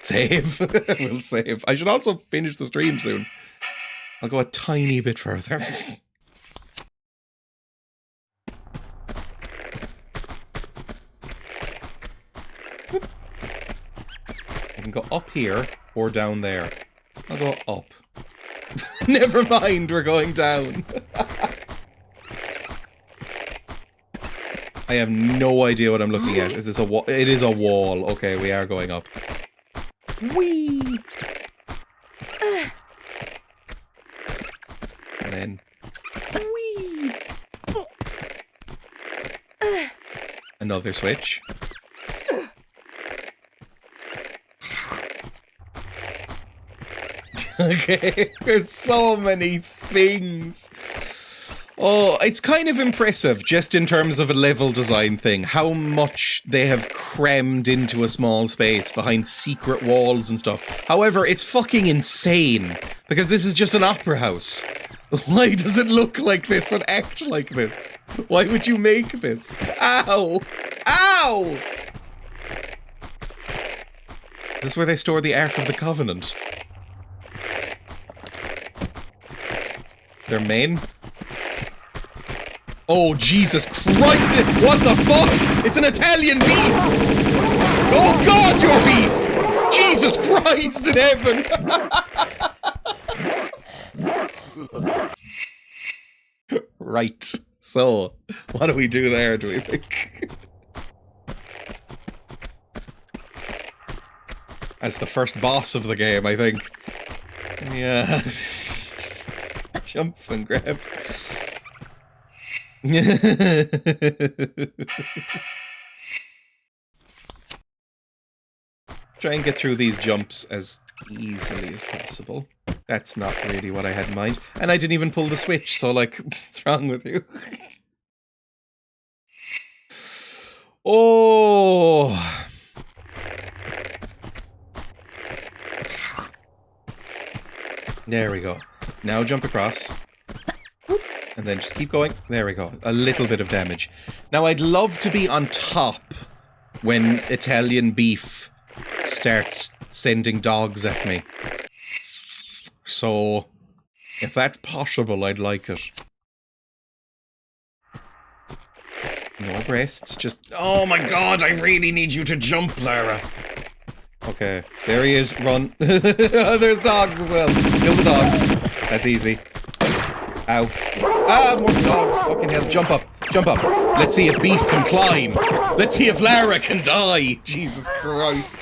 Save. We'll save. I should also finish the stream soon. I'll go a tiny bit further. I can go up here or down there. I'll go up. Never mind, we're going down. I have no idea what I'm looking at. Is this a wall? It is a wall. Okay, we are going up. Whee! Whee! Another switch. Okay, there's so many things. Oh, it's kind of impressive, just in terms of a level design thing, how much they have crammed into a small space behind secret walls and stuff. However, it's fucking insane, because this is just an opera house. Why does it look like this and act like this? Why would you make this? Ow! Ow! This is where they store the Ark of the Covenant. Their main? Oh, Jesus Christ! What the fuck? It's an Italian beef! Oh God, your beef! Jesus Christ in heaven! Right. So, what do we do there, do we think? As the first boss of the game, I think. Yeah. Just jump and grab. Try and get through these jumps as easily as possible. That's not really what I had in mind. And I didn't even pull the switch, so like, what's wrong with you? Oh! There we go. Now jump across. And then just keep going. There we go. A little bit of damage. Now I'd love to be on top when Italian beef starts sending dogs at me. So, if that's possible, I'd like it. No breasts, just... Oh my God, I really need you to jump, Lara. Okay, there he is. Run. There's dogs as well. Kill the dogs. That's easy. Ow. Ah, more dogs. Fucking hell. Jump up. Jump up. Let's see if Beef can climb. Let's see if Lara can die. Jesus Christ.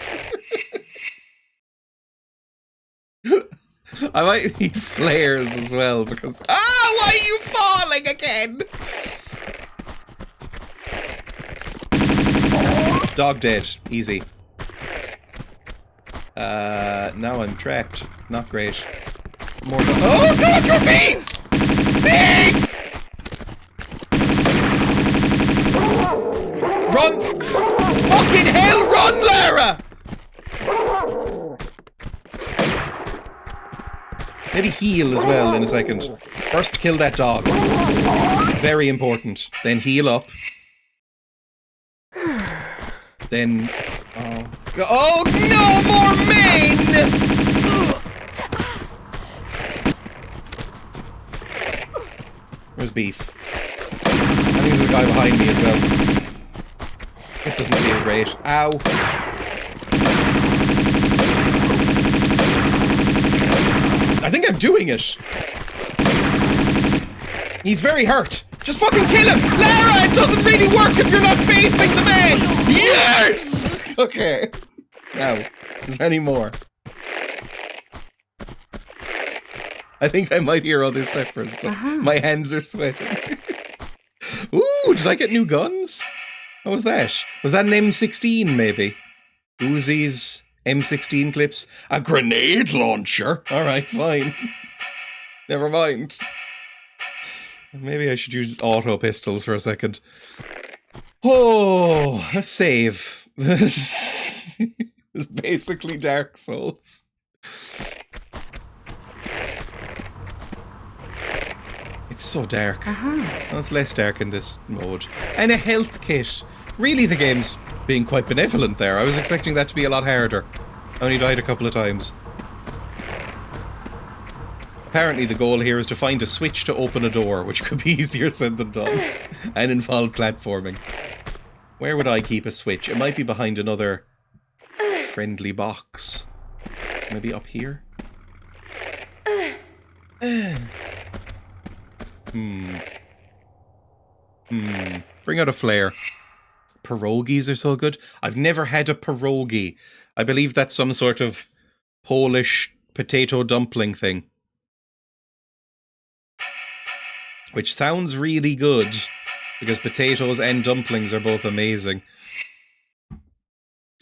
I might need flares as well because... Ah, why are you falling again? Dog dead. Easy. Now I'm trapped. Not great. More dog. Oh God, you're Beef! Beef! Run! Fucking hell, run, Lara! Maybe heal as well in a second. First, kill that dog. Very important. Then heal up. Then... Oh no, more men! Where's Beef? I think there's a guy behind me as well. This doesn't feel great. Ow. I think I'm doing it. He's very hurt. Just fucking kill him! Lara, it doesn't really work if you're not facing the man! Yes! Okay. Now, is there any more? I think I might hear other steppers, but my hands are sweating. Ooh, did I get new guns? What was that? Was that an M16, maybe? Uzi's M16 clips? A grenade launcher? Alright, fine. Never mind. Maybe I should use auto pistols for a second. Oh, a save. It's basically Dark Souls. It's so dark. Well, it's less dark in this mode. And a health kit. Really, the game's being quite benevolent there. I was expecting that to be a lot harder. I only died a couple of times. Apparently the goal here is to find a switch to open a door, which could be easier said than done, and involve platforming. Where would I keep a switch? It might be behind another friendly box. Maybe up here? Bring out a flare. Pierogies are so good. I've never had a pierogi. I believe that's some sort of Polish potato dumpling thing. which sounds really good because potatoes and dumplings are both amazing.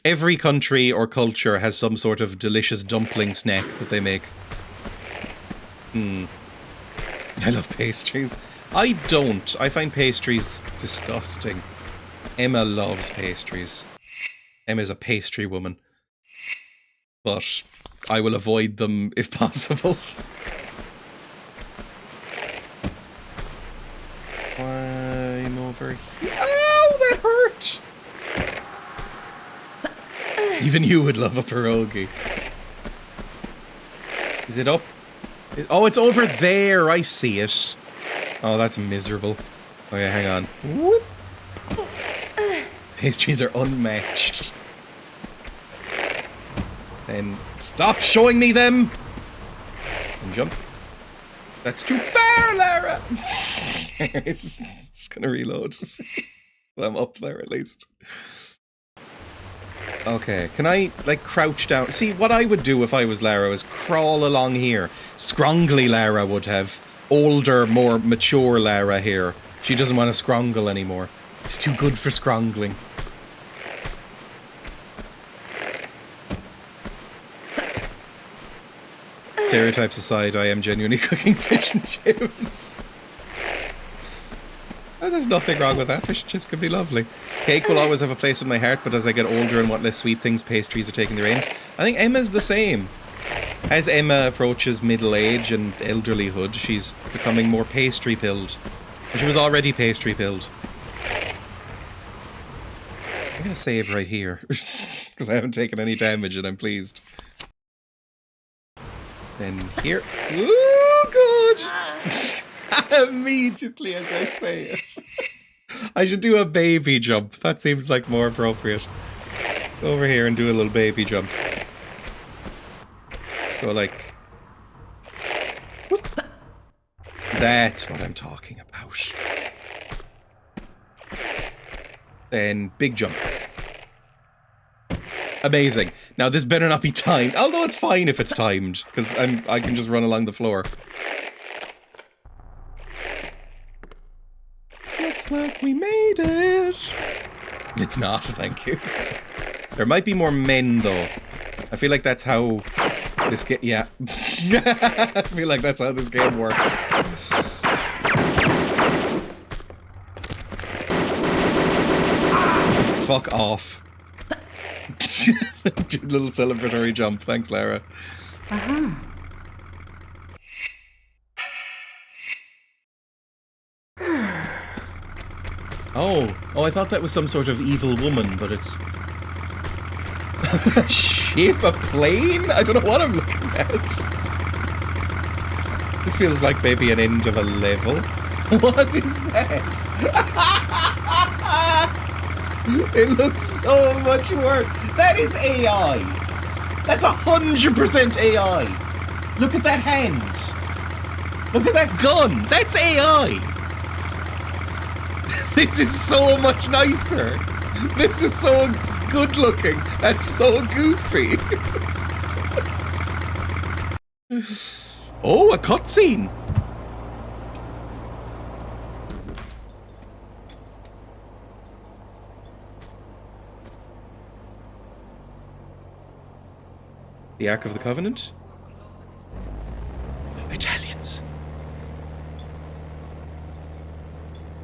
Every country or culture has some sort of delicious dumpling snack that they make. I love pastries. I don't. I find pastries disgusting. Emma loves pastries. Emma's a pastry woman. But I will avoid them if possible. I'm over here. Ow, that hurt! Even you would love a pierogi. Is it up? Oh, it's over there. I see it. Oh, that's miserable. Okay, hang on. Whoop. Pastries are unmatched. Then stop showing me them! And jump. That's too far, Lara! just gonna reload. I'm up there at least. Okay, can I, like, crouch down? See, what I would do if I was Lara is crawl along here. Scrongly Lara would have. Older, more mature Lara here. She doesn't want to scrongle anymore. She's too good for scrongling. Stereotypes aside, I am genuinely cooking fish and chips. And there's nothing wrong with that. Fish and chips can be lovely. Cake will always have a place in my heart, but as I get older and want less sweet things, pastries are taking the reins. I think Emma's the same. As Emma approaches middle age and elderlyhood, she's becoming more pastry-pilled. She was already pastry-pilled. I'm gonna save right here, because I haven't taken any damage and I'm pleased. Then here. Ooh, good! Immediately as I say it. I should do a baby jump. That seems like more appropriate. Go over here and do a little baby jump. Let's go like... Whoop. That's what I'm talking about. Then big jump. Amazing. Now this better not be timed. Although it's fine if it's timed, because I can just run along the floor. Looks like we made it. It's not, thank you. There might be more men though. I feel like that's how this game. Yeah. I feel like that's how this game works. Fuck off. Little celebratory jump. Thanks, Lara. Uh-huh. Oh, I thought that was some sort of evil woman, but it's... a ship, a plane? I don't know what I'm looking at. This feels like maybe an end of a level. What is that? It looks so much worse. That is AI. That's 100% AI. Look at that hand. Look at that gun. That's AI. This is so much nicer. This is so good looking. That's so goofy. Oh, a cutscene. The Ark of the Covenant? Italians.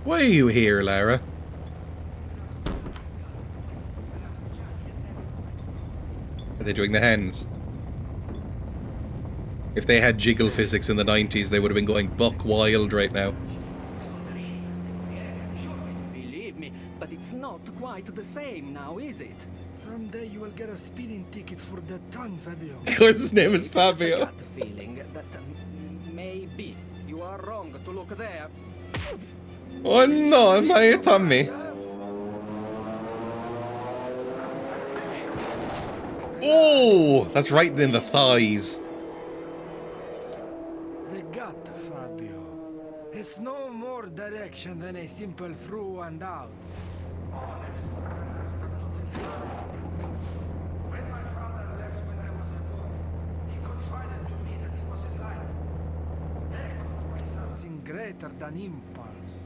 Why are you here, Lara? Are they doing the hands? If they had jiggle physics in the 90s, they would have been going buck wild right now. Believe me, but it's not quite the same now, is it? Someday you will get a speeding ticket for that tongue, Fabio. Because his name is Fabio. I got the feeling that maybe you are wrong to look there. Oh no, my tummy. Oh, that's right in the thighs. The gut, Fabio. It's no more direction than a simple through and out. Honest, but not entirely. When my father left when I was a boy, he confided to me that he was enlightened, echoed by something great. greater than impulse.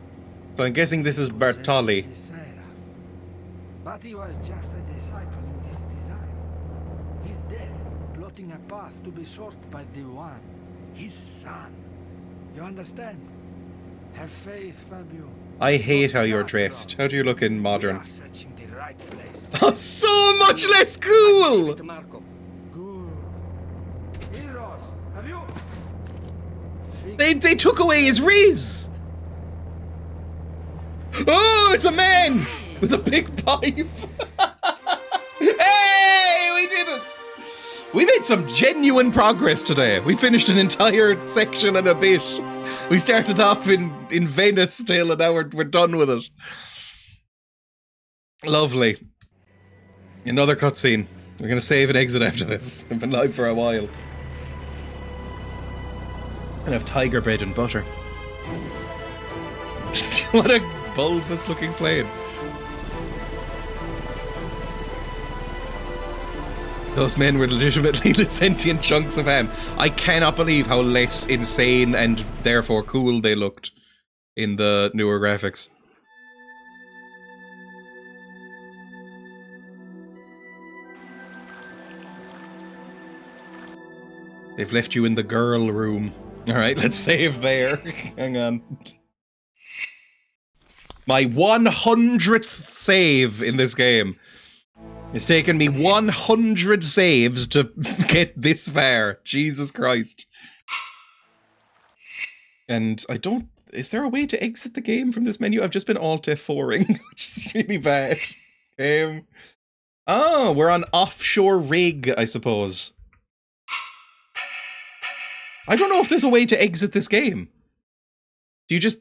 So I'm guessing this is Bertolli. The seraph. But he was just a disciple in this design. His death, plotting a path to be sought by the One, his son. You understand? Have faith, Fabio. I hate how you're dressed. How do you look in We modern? are searching the right place. Oh, so much less cool! Marco. Good. Heroes, have you? They took away his riz! Oh, it's a man! With a big pipe! Hey, we did it! We made some genuine progress today. We finished an entire section and a bit. We started off in Venice still, and now we're done with it. Lovely. Another cutscene. We're gonna save and exit after this. I've been live for a while. And have tiger bread and butter. What a bulbous looking plane. Those men were legitimately sentient chunks of ham. I cannot believe how less insane and therefore cool they looked in the newer graphics. They've left you in the girl room. Alright, let's save there. Hang on. My 100th save in this game. It's taken me 100 saves to get this far. Jesus Christ. And I don't... Is there a way to exit the game from this menu? I've just been Alt F4ing, which is really bad. Oh, we're on offshore rig, I suppose. I don't know if there's a way to exit this game. Do you just...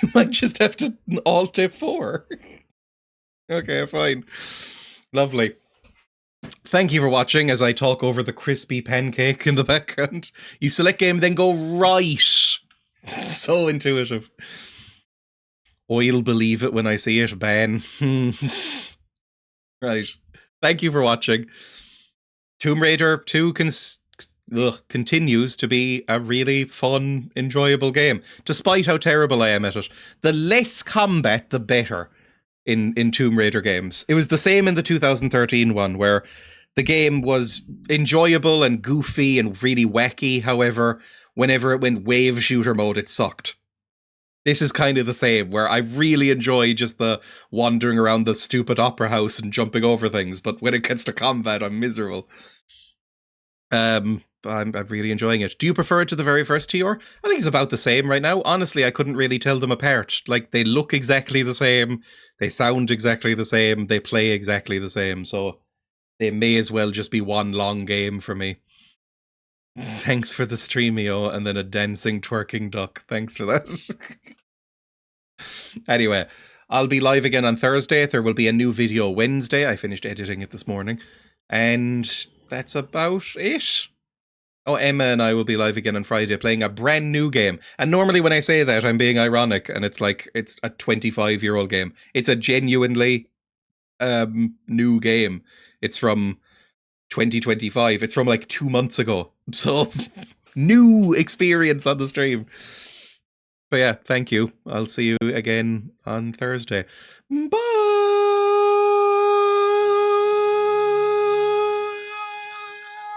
You might just have to Alt F4. Okay, fine. Lovely. Thank you for watching as I talk over the crispy pancake in the background. You select game, then go right. So intuitive. I'll believe it when I see it, Ben. Right. Thank you for watching. Tomb Raider 2 continues to be a really fun, enjoyable game, despite how terrible I am at it. The less combat, the better. In Tomb Raider games. It was the same in the 2013 one, where the game was enjoyable and goofy and really wacky. However, whenever it went wave shooter mode, it sucked. This is kind of the same, where I really enjoy just the wandering around the stupid opera house and jumping over things, but when it gets to combat, I'm miserable. I'm really enjoying it. Do you prefer it to the very first TR? I think it's about the same right now. Honestly, I couldn't really tell them apart. Like, they look exactly the same, they sound exactly the same, they play exactly the same, so they may as well just be one long game for me. Thanks for the streamio, and then a dancing, twerking duck. Thanks for that. Anyway, I'll be live again on Thursday. There will be a new video Wednesday. I finished editing it this morning. And that's about it. Oh, Emma and I will be live again on Friday playing a brand new game. And normally when I say that, I'm being ironic, and it's like, it's a 25-year-old game. It's a genuinely new game. It's from 2025. It's from like 2 months ago. So, new experience on the stream. But yeah, thank you. I'll see you again on Thursday. Bye!